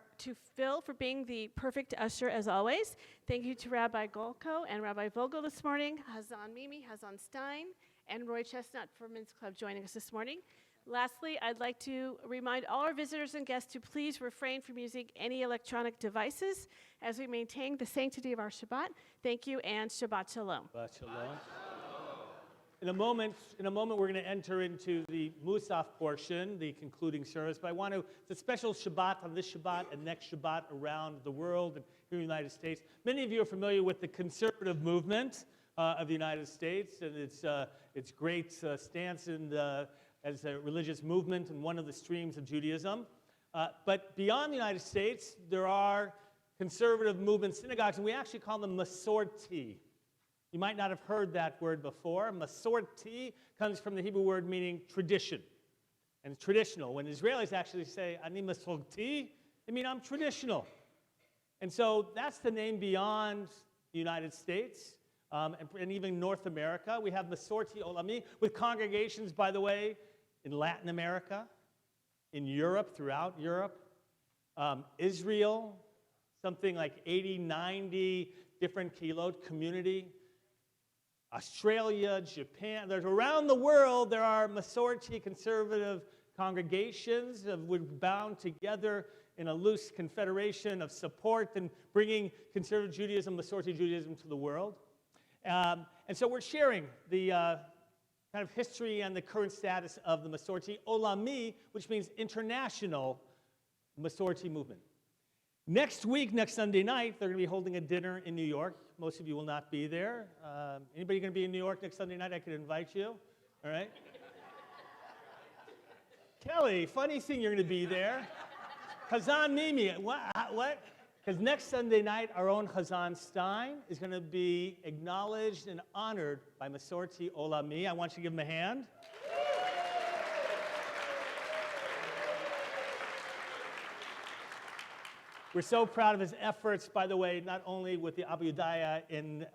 Phil for being the perfect usher as always. Thank you to Rabbi Golko and Rabbi Vogel this morning, Hazan Mimi, Hazan Stein, and Roy Chestnut for Men's Club joining us this morning. Lastly, I'd like to remind all our visitors and guests to please refrain from using any electronic devices as we maintain the sanctity of our Shabbat. Thank you, and Shabbat Shalom. Shabbat Shalom. In a moment, we're going to enter into the Musaf portion, the concluding service. But it's a special Shabbat on this Shabbat and next Shabbat around the world and here in the United States. Many of you are familiar with the conservative movement of the United States and its great stance as a religious movement and one of the streams of Judaism. But beyond the United States, there are conservative movement synagogues, and we actually call them Masorti. You might not have heard that word before. Masorti comes from the Hebrew word meaning tradition. And it's traditional. When Israelis actually say, Ani Masorti, they mean I'm traditional. And so that's the name beyond the United States and even North America. We have Masorti Olami with congregations, by the way, in Latin America, in Europe, throughout Europe, Israel, something like 80, 90 different Kehilot community, Australia, Japan. There's around the world, there are Masorti conservative congregations that we're bound together in a loose confederation of support and bringing conservative Judaism, Masorti Judaism to the world. And so we're sharing the kind of history and the current status of the Masorti Olami, which means international Masorti movement. Next week, next Sunday night, they're going to be holding a dinner in New York. Most of you will not be there. Anybody going to be in New York next Sunday night? I could invite you. All right? Kelly, funny thing you're going to be there. Chazan Mimi, what? Because next Sunday night, our own Chazan Stein is going to be acknowledged and honored by Masorti Olami. I want you to give him a hand. We're so proud of his efforts, by the way, not only with the Amidah in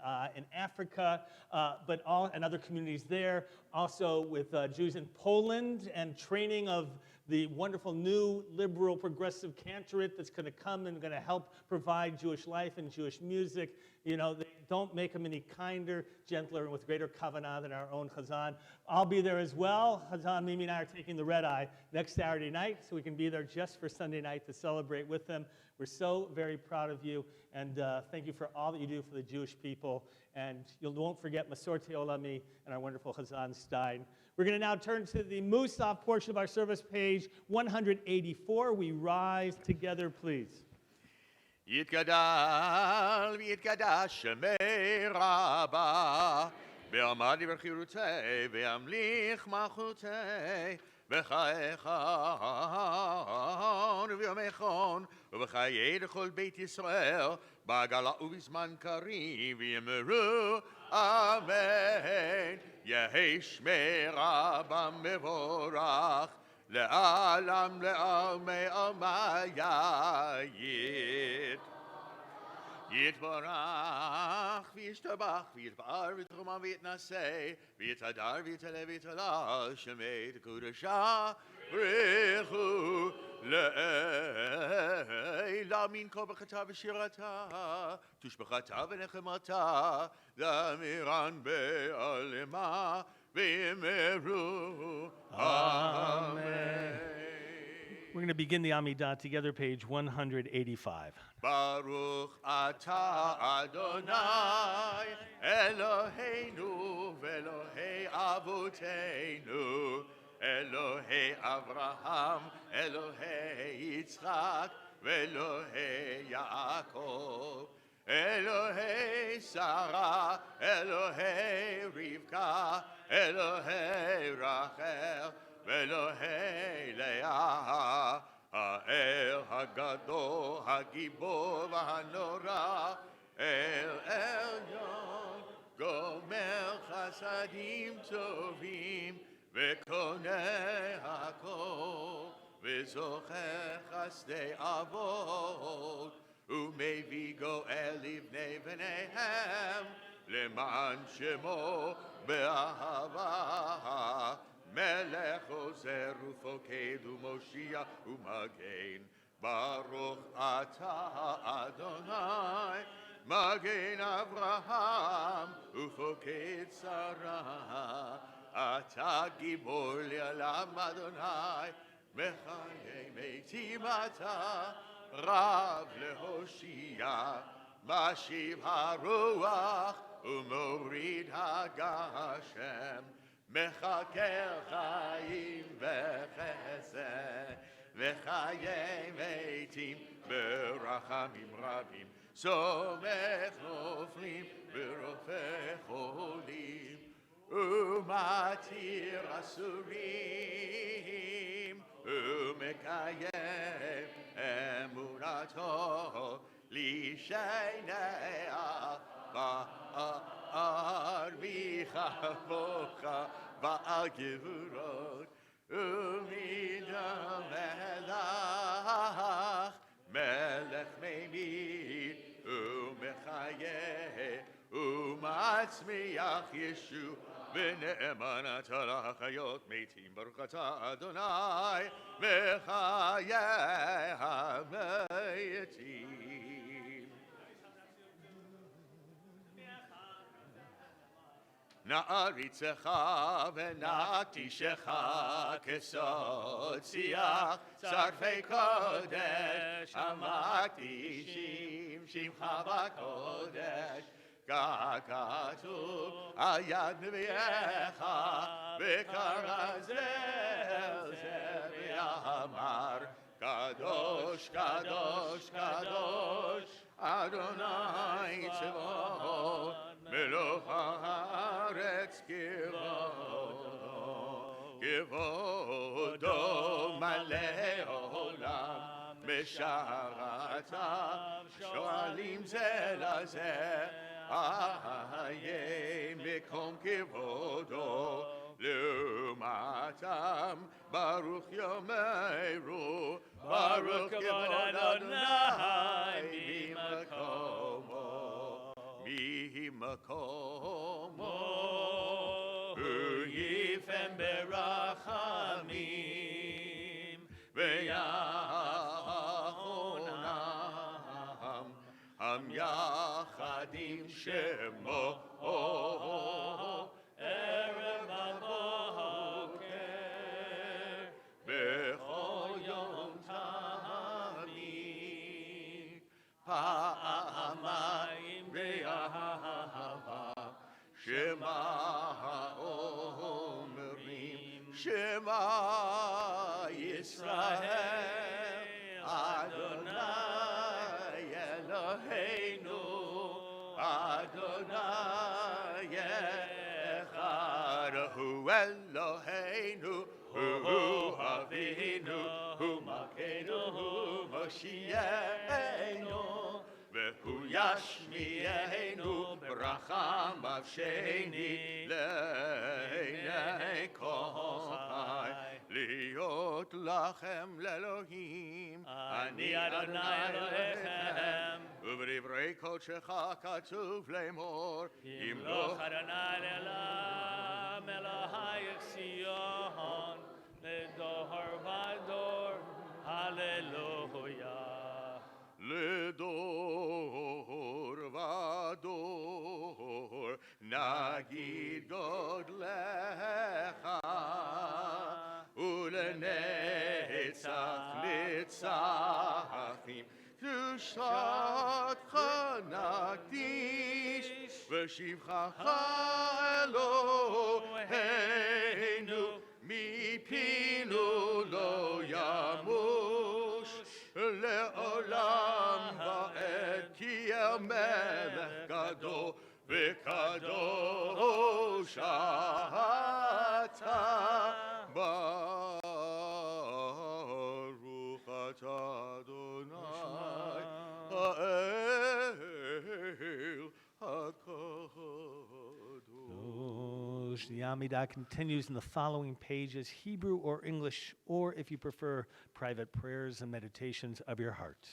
Africa, but and other communities there, also with Jews in Poland and training of the wonderful new liberal progressive cantorate that's going to come and going to help provide Jewish life and Jewish music. You know, they don't make them any kinder, gentler, and with greater kavanah than our own Chazan. I'll be there as well. Chazan Mimi and I are taking the red eye next Saturday night, so we can be there just for Sunday night to celebrate with them. We're so very proud of you, and thank you for all that you do for the Jewish people. And you won't forget Masorti Olami and our wonderful Chazan Stein. We're going to now turn to the Musaf portion of our service, page 184. We rise together, please. יתגדל ויתקדש שמי רבה, בעמדי וחירותי, וימליך מלכותי, בחייכון וביומייכון, ובחיי לכל בית ישראל, בעגלה ובזמן קריב, ויאמרו אמן. יהי שמי רבה מבורך, לעלם לעלמי עלמי יתברך וישתבח ויתפאר ויתרומם ויתנשא ויתהדר ויתעלה ויתעלה שמי קודשה ברכו לעילה מן כה ברכתה ושירתה תושבחתה ונחמתה זמירן בעלמה ויאמרו amen. We're going to begin the Amidah together, page 185. Baruch atah Adonai Eloheinu ve'Elohei avoteinu Elohei Avraham Elohei Yitzchak ve'Elohei Yaakov Elohei Sarah Elohei Rivka Elohei Rachel ואלוהי לאה, האל הגדול, הגיבור והנורא, אל עליון, גומר חסדים טובים, וקונה הכל, וזוכר חסדי אבות, ומביא גואל לבני בניהם, למען שמו באהבה. מלך עוזר ופוקד ומושיע ומגן, ברוך אתה אדוני, מגן אברהם ופוקד שרה, אתה גיבור לעולם אדוני, מחיי מתים אתה, רב להושיע, משיב הרוח ומוריד הגשם, מחכה חיים וחסד, וחיי מתים ברחמים רבים, סומך נופלים ורופא חולים, ומתיר אסורים, ומקיים אמונתו לשניה בער מחבוך ועל גבורות ומידה מלך ממית ומחיה ומצמיח ישוע ונאמנת לחיות מתים ברוך אתה אדוני מחיי המתים. נעריצך ונקדישך כסוד שיח שרפי קודש המקדישים שמך בקודש ככתוב על יד נביאך וכרז אל זה ואמר קדוש קדוש קדוש אדוני צבאות מלוך הארץ כבודו מלא עולם בשערתיו שואלים זה לזה איה מקום כבודו לעומתם ברוך יאמרו ברוך כבוד אדוני ממקומו הוא יפן ברחמים ויחונם המייחדים שמו ערב בבוקר בכל יום תמיד פעמיים באהבה שמע אומרים שמע ישראל אדוני אלוהינו אדוני אחד הוא אלוהינו הוא אבינו הוא מלכנו הוא מושיענו והוא ישמיענו ברכה מבשני לעיני כל חי להיות לכם לאלוהים אני אדוני אלוהיכם ובדברי קודשך כתוב לאמור ימלוך אדוני לעולם אלוהיך ציון לדור ודור הללויה לדור ודור נגיד גודלך ולנצח נצחים קדושתך נקדיש ושבחך אלוהינו מפינו לא ימוש לעולם ועד כי המלך גדול וקדוש אתה ברוך אתה אדוני האל הקדוש. The Amidah continues in the following pages, Hebrew or English, or if you prefer, private prayers and meditations of your heart.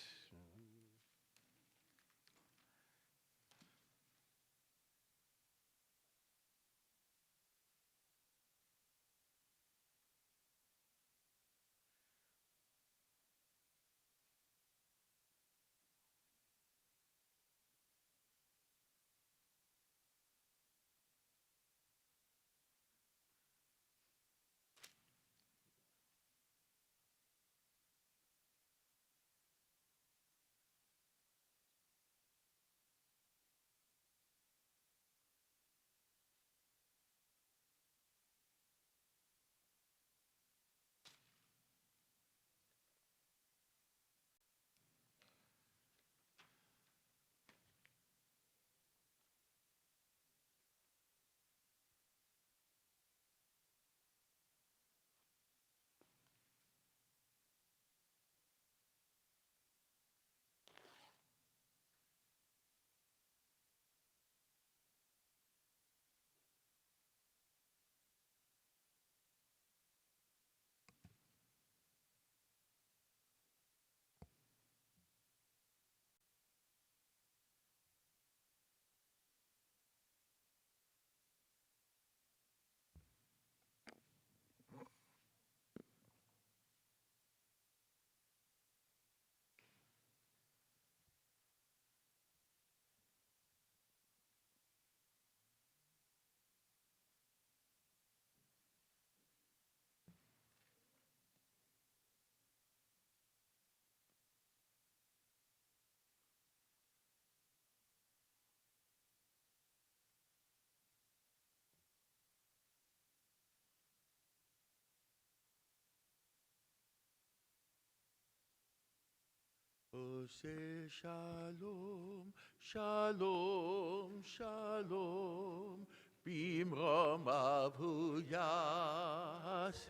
Ose shalom, shalom, shalom, bimromav hu yaseh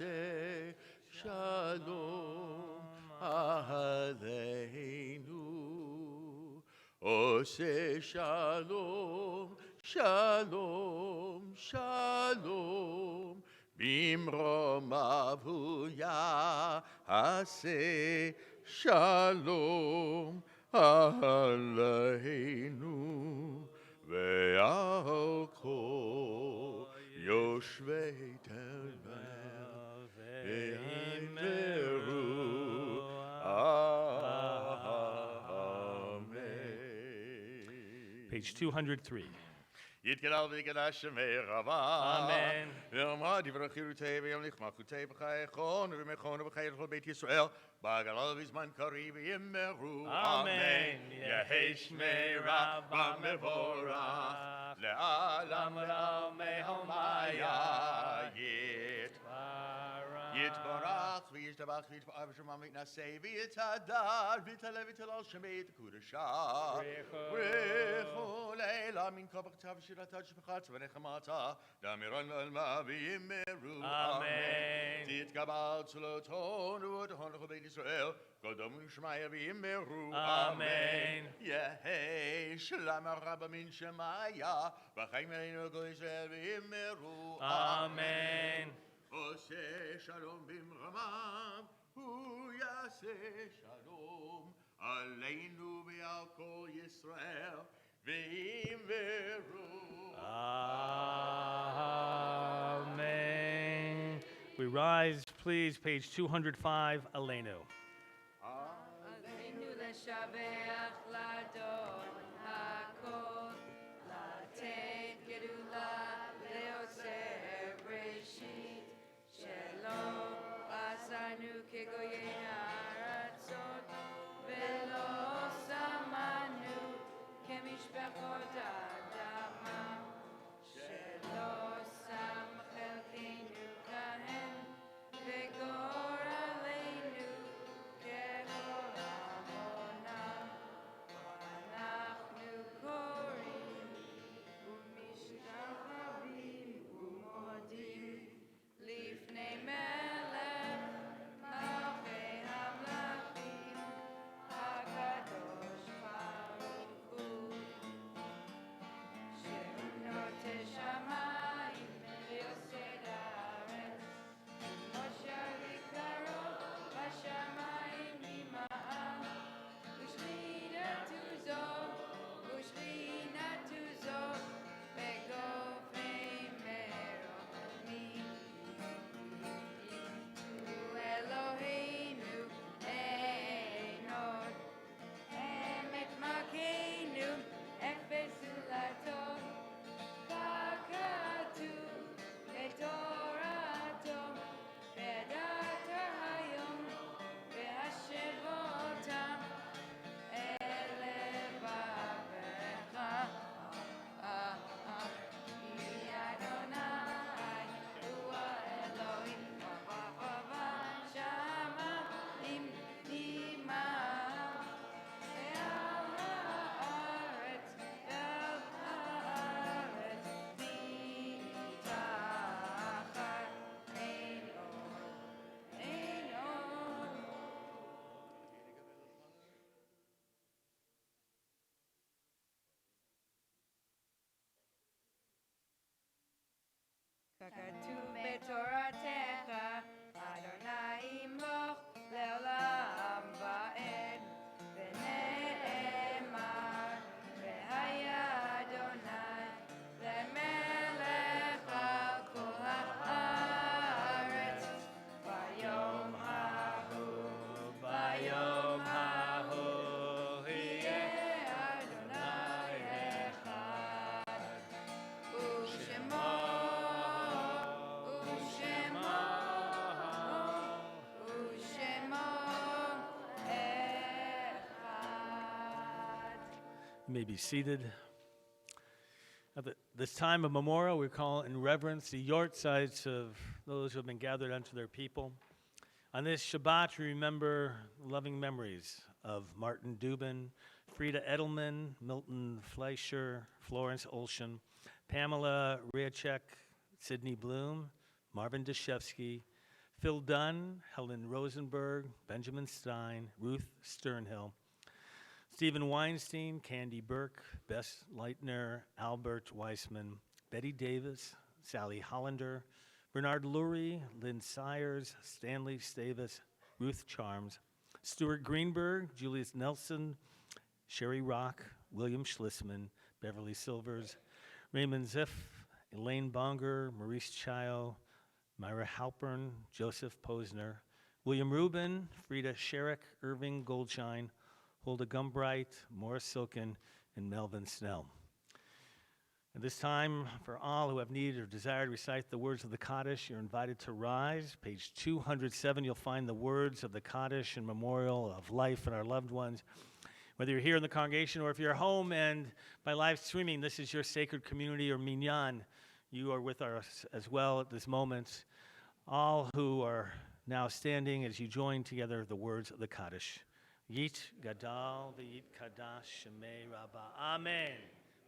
shalom aleinu. Ose shalom, shalom, shalom, bimromav hu yaseh shalom aleinu ve'al kol yoshvei tel ve'yimeru amen. Page 203. יתגדל ויקדש שמי רבה. אמן. ואמרה דברי חירותי ויום לחמחותי בחייכון ובמכון ובחיי לכל בית ישראל בגלל בזמן קריב וימרו. אמן. יהי שמי רבה מבורך לעלם לעמי הומיה יתברך וישתבח ויתפאר ושמע מתנשא ויתהדר ויתעלה ויתהלל שמי את קודשה ברכו לילה מן כה בכתב ושירתה שפחת ונחמתה דמירון ועלמה וימרו אמן. תתקבל צלותון ותהון לכל בית ישראל קודם ושמיה וימרו אמן. יהי שלום הרבה מן שמיה וחיים אלינו כל ישראל וימרו אמן. עושה שלום במרמיו, הוא יעשה שלום עלינו ועל כל ישראל, וימרו. Amen. We rise, please, page 205, Aleinu. עלינו לשבח לדון הכל, לתת גדולה ליוצר בראשית, שלא עשנו כגויי הארצות, ולא שמנו כמשפחות האדמה, שלא שם חלקנו כהם, וגורלנו ככל המונם. ואנחנו קוראים ומשתחווים ומודים לפני מלך מלכי המלכים, הקדוש ברוך הוא, שהוא נוטה שמיים ויוסד הארץ, מושב יקרו בשמיים ממעל, ושכינתו זו בגופי מרומי. הוא אלוהינו אין עוד, אמת מלכנו אפס זולתו, ככתוב בתורתו, וידעת היום והשבותם אל לבבך. כי אדוני הוא האלוהים בשמיים עמך, ועל הארץ תחת אין עוד, אין עוד. ככתוב בתורתך, אדוני ימלוך לעולם ועד, ונאמר, והיה אדוני למלך על כל הארץ, ביום ההוא יהיה אדוני אחד, ושמו You may be seated. At this time of memorial, we call in reverence the yortzites of those who have been gathered unto their people. On this Shabbat, we remember loving memories of Martin Dubin, Frida Edelman, Milton Fleischer, Florence Olshan, Pamela Riachek, Sidney Bloom, Marvin Deshevsky, Phil Dunn, Helen Rosenberg, Benjamin Stein, Ruth Sternhill, Stephen Weinstein, Candy Burke, Bess Leitner, Albert Weissman, Betty Davis, Sally Hollander, Bernard Lurie, Lynn Sires, Stanley Stavis, Ruth Charms, Stuart Greenberg, Julius Nelson, Sherry Rock, William Schlissman, Beverly Silvers, Raymond Ziff, Elaine Bonger, Maurice Chio, Myra Halpern, Joseph Posner, William Rubin, Frida Sherrick, Irving Goldshine, Hulda Gumbright, Morris Silken, and Melvin Snell. At this time, for all who have need or desire to recite the words of the Kaddish, you're invited to rise. Page 207, you'll find the words of the Kaddish in memorial of life and our loved ones. Whether you're here in the congregation or if you're home and by live streaming, this is your sacred community or minyan. You are with us as well at this moment. All who are now standing as you join together the words of the Kaddish. Yit Gadal v'yit Kadash Shemei Rabbah. Amen.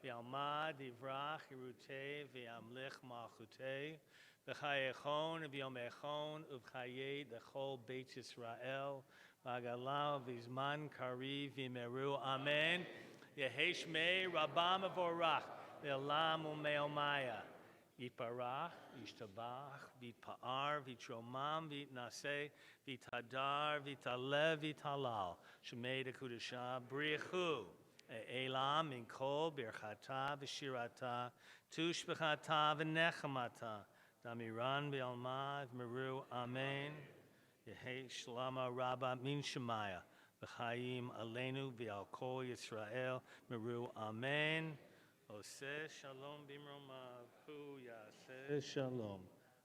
V'yalmad yivrach Yerutei v'yamlich malchutei v'chayechon v'yomechon uv'chayei d'chol Beit Yisrael v'agalau v'zman kari v'meru. Amen. Yehi Shmei Rabbah mevorach v'elam u'meomaya. Yitbarach, Yishtabach, Vitpa'ar, Vitromam, Vitnaseh, Vitadar, Vitalev, Vitalal, Shemei Dekudashah, Brichu, Elam, Minkol, Birchata, Vishirata, Tushbechata, Venechamata, Damiran, Be'alma, Meru, Amen. Yehi Shlama Rabba, Min Shemaya, V'chaim, Aleinu, V'alkol Yisrael, Meru, Amen. Oseh Shalom Bimromav, Hu Yaseh Shalom,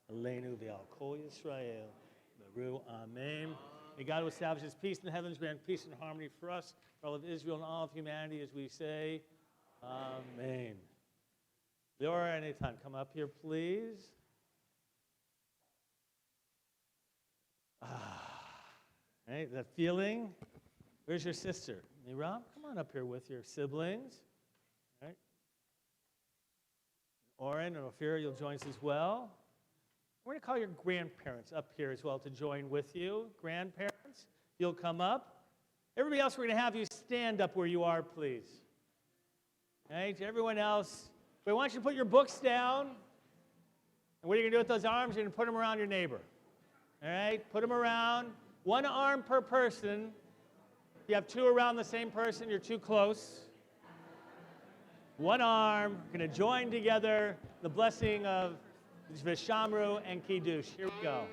Aleinu V'al Kol Yisrael, Meru, Amen. May God who establishes peace in the heavens grant peace and harmony for us, for all of Israel and all of humanity, as we say, Amen. Leora and Eitan, come up here, please. Right, that feeling? Where's your sister? Miram, come on up here with your siblings. Right. Oren and Ophir, you'll join us as well. We're going to call your grandparents up here as well to join with you. Grandparents, you'll come up. Everybody else, we're going to have you stand up where you are, please. Right? Everyone else, we want you to put your books down. And what are you going to do with those arms? You're going to put them around your neighbor. All right? Put them around. One arm per person. If you have two around the same person, you're too close. One arm, going to join together the blessing of Vishamru and Kiddush. Here we go.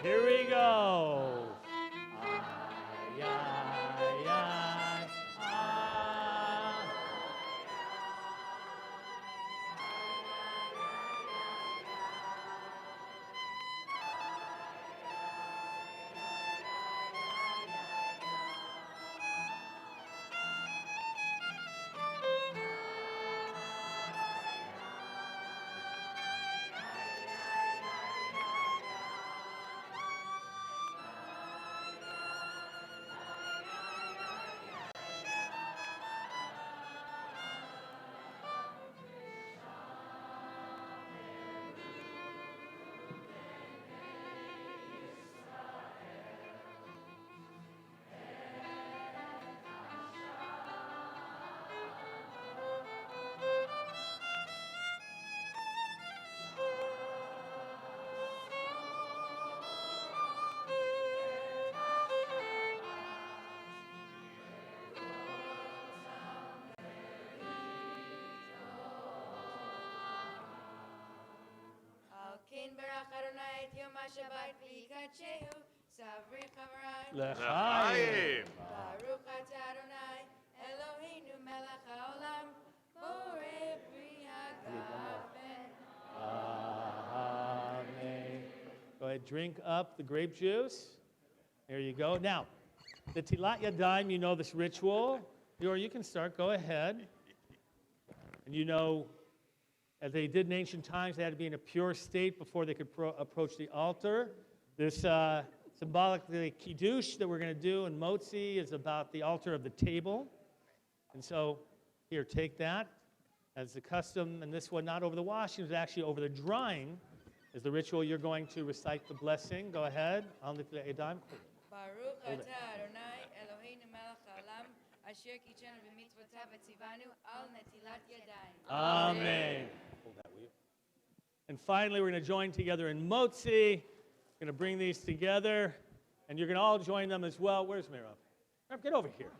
Here we go. Kin barach Adonai et yom HaShabbat v'yikadshehu savri chavarai L'chaim. Baruch atah Adonai Eloheinu melech haolam borei bri hagafen. Amen. Go ahead, drink up the grape juice. There you go. Now, the Tilat Yadayim, you know this ritual. Or you can start. Go ahead. And you know, as they did in ancient times, they had to be in a pure state before they could approach the altar. This symbolically Kiddush that we're going to do in Motzi is about the altar of the table. And so, here, take that as the custom. And this one, not over the washing, is actually over the drying, is the ritual. You're going to recite the blessing. Go ahead. Baruch atah Adonai Eloheinu melech haolam asher kitshenu b'mitzvotav v'tzivanu al netilat yadayim. Amen. Hold that, will you? And finally, we're going to join together in Motzi. We're going to bring these together, and you're going to all join them as well. Where's Mirav? Mirav, get over here.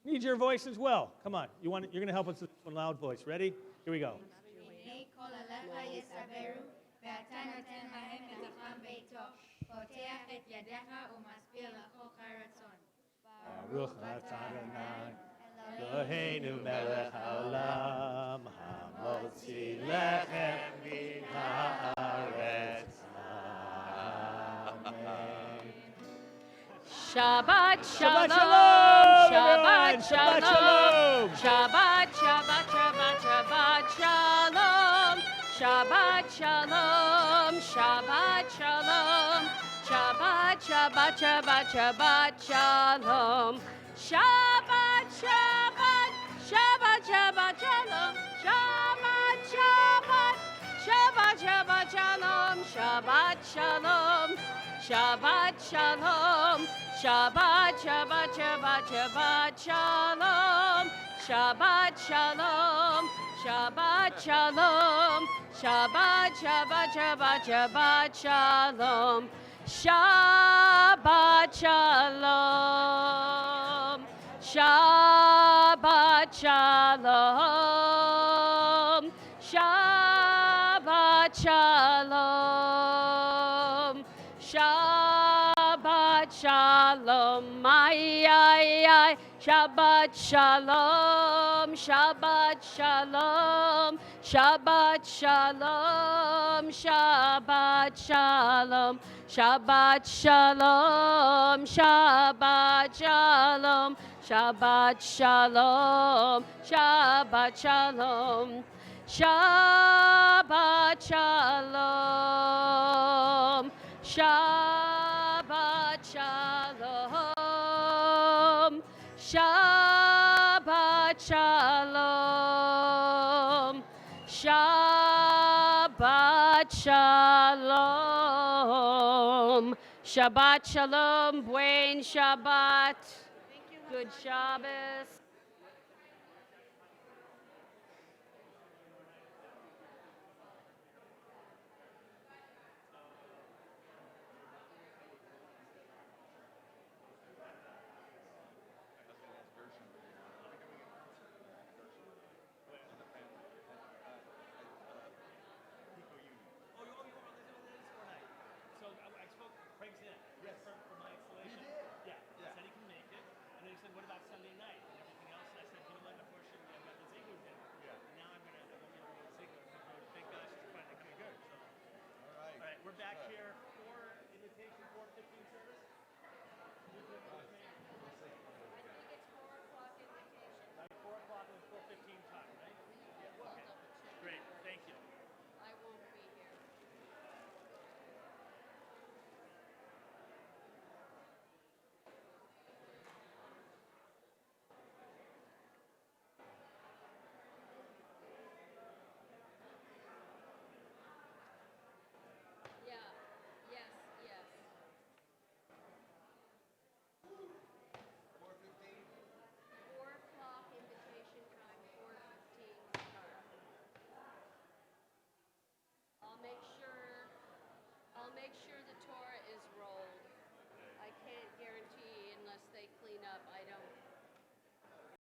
Need your voice as well. Come on. You're going to help us with one loud voice. Ready? Here we go. Hinei kol alecha yisaveru ve'ata noten lahem et acham beito potech et yadecha umaspir lachol charatzon. Baruch atah Adonai Eloheinu melech haolam hamotzi lechem min haaretz. Amen. Shabbat Shabbat shalom, shalom, Shabbat everyone. shalom, Shabbat Shabbat, Shabbat, Shabbat, Shabbat shalom, Shabbat shalom, Shabbat shalom, Shabbat, Shabbat, Shabbat, Shabbat shalom, Shabbat, Shabbat, Shabbat, Shabbat shalom, Shabbat, Shabbat, Shabbat, Shabbat shalom, Shabbat shalom, Shabbat shalom, Shabbat, Shabbat, Shabbat, Shabbat shalom, Shabbat shalom, Shabbat shalom, Shabbat, Shabbat, Shabbat, Shabbat shalom, Shabbat shalom, Shabbat shalom, Shabbat shalom, Shabbat shalom, ay, Shabbat shalom, Shabbat shalom, Shabbat shalom, Shabbat shalom, Shabbat shalom, Shabbat shalom, Shabbat shalom, Shabbat shalom, Shabbat shalom, Shabbat shalom, Shabbat shalom, Shabbat shalom, Shabbat shalom, buen Shabbat, good Shabbos.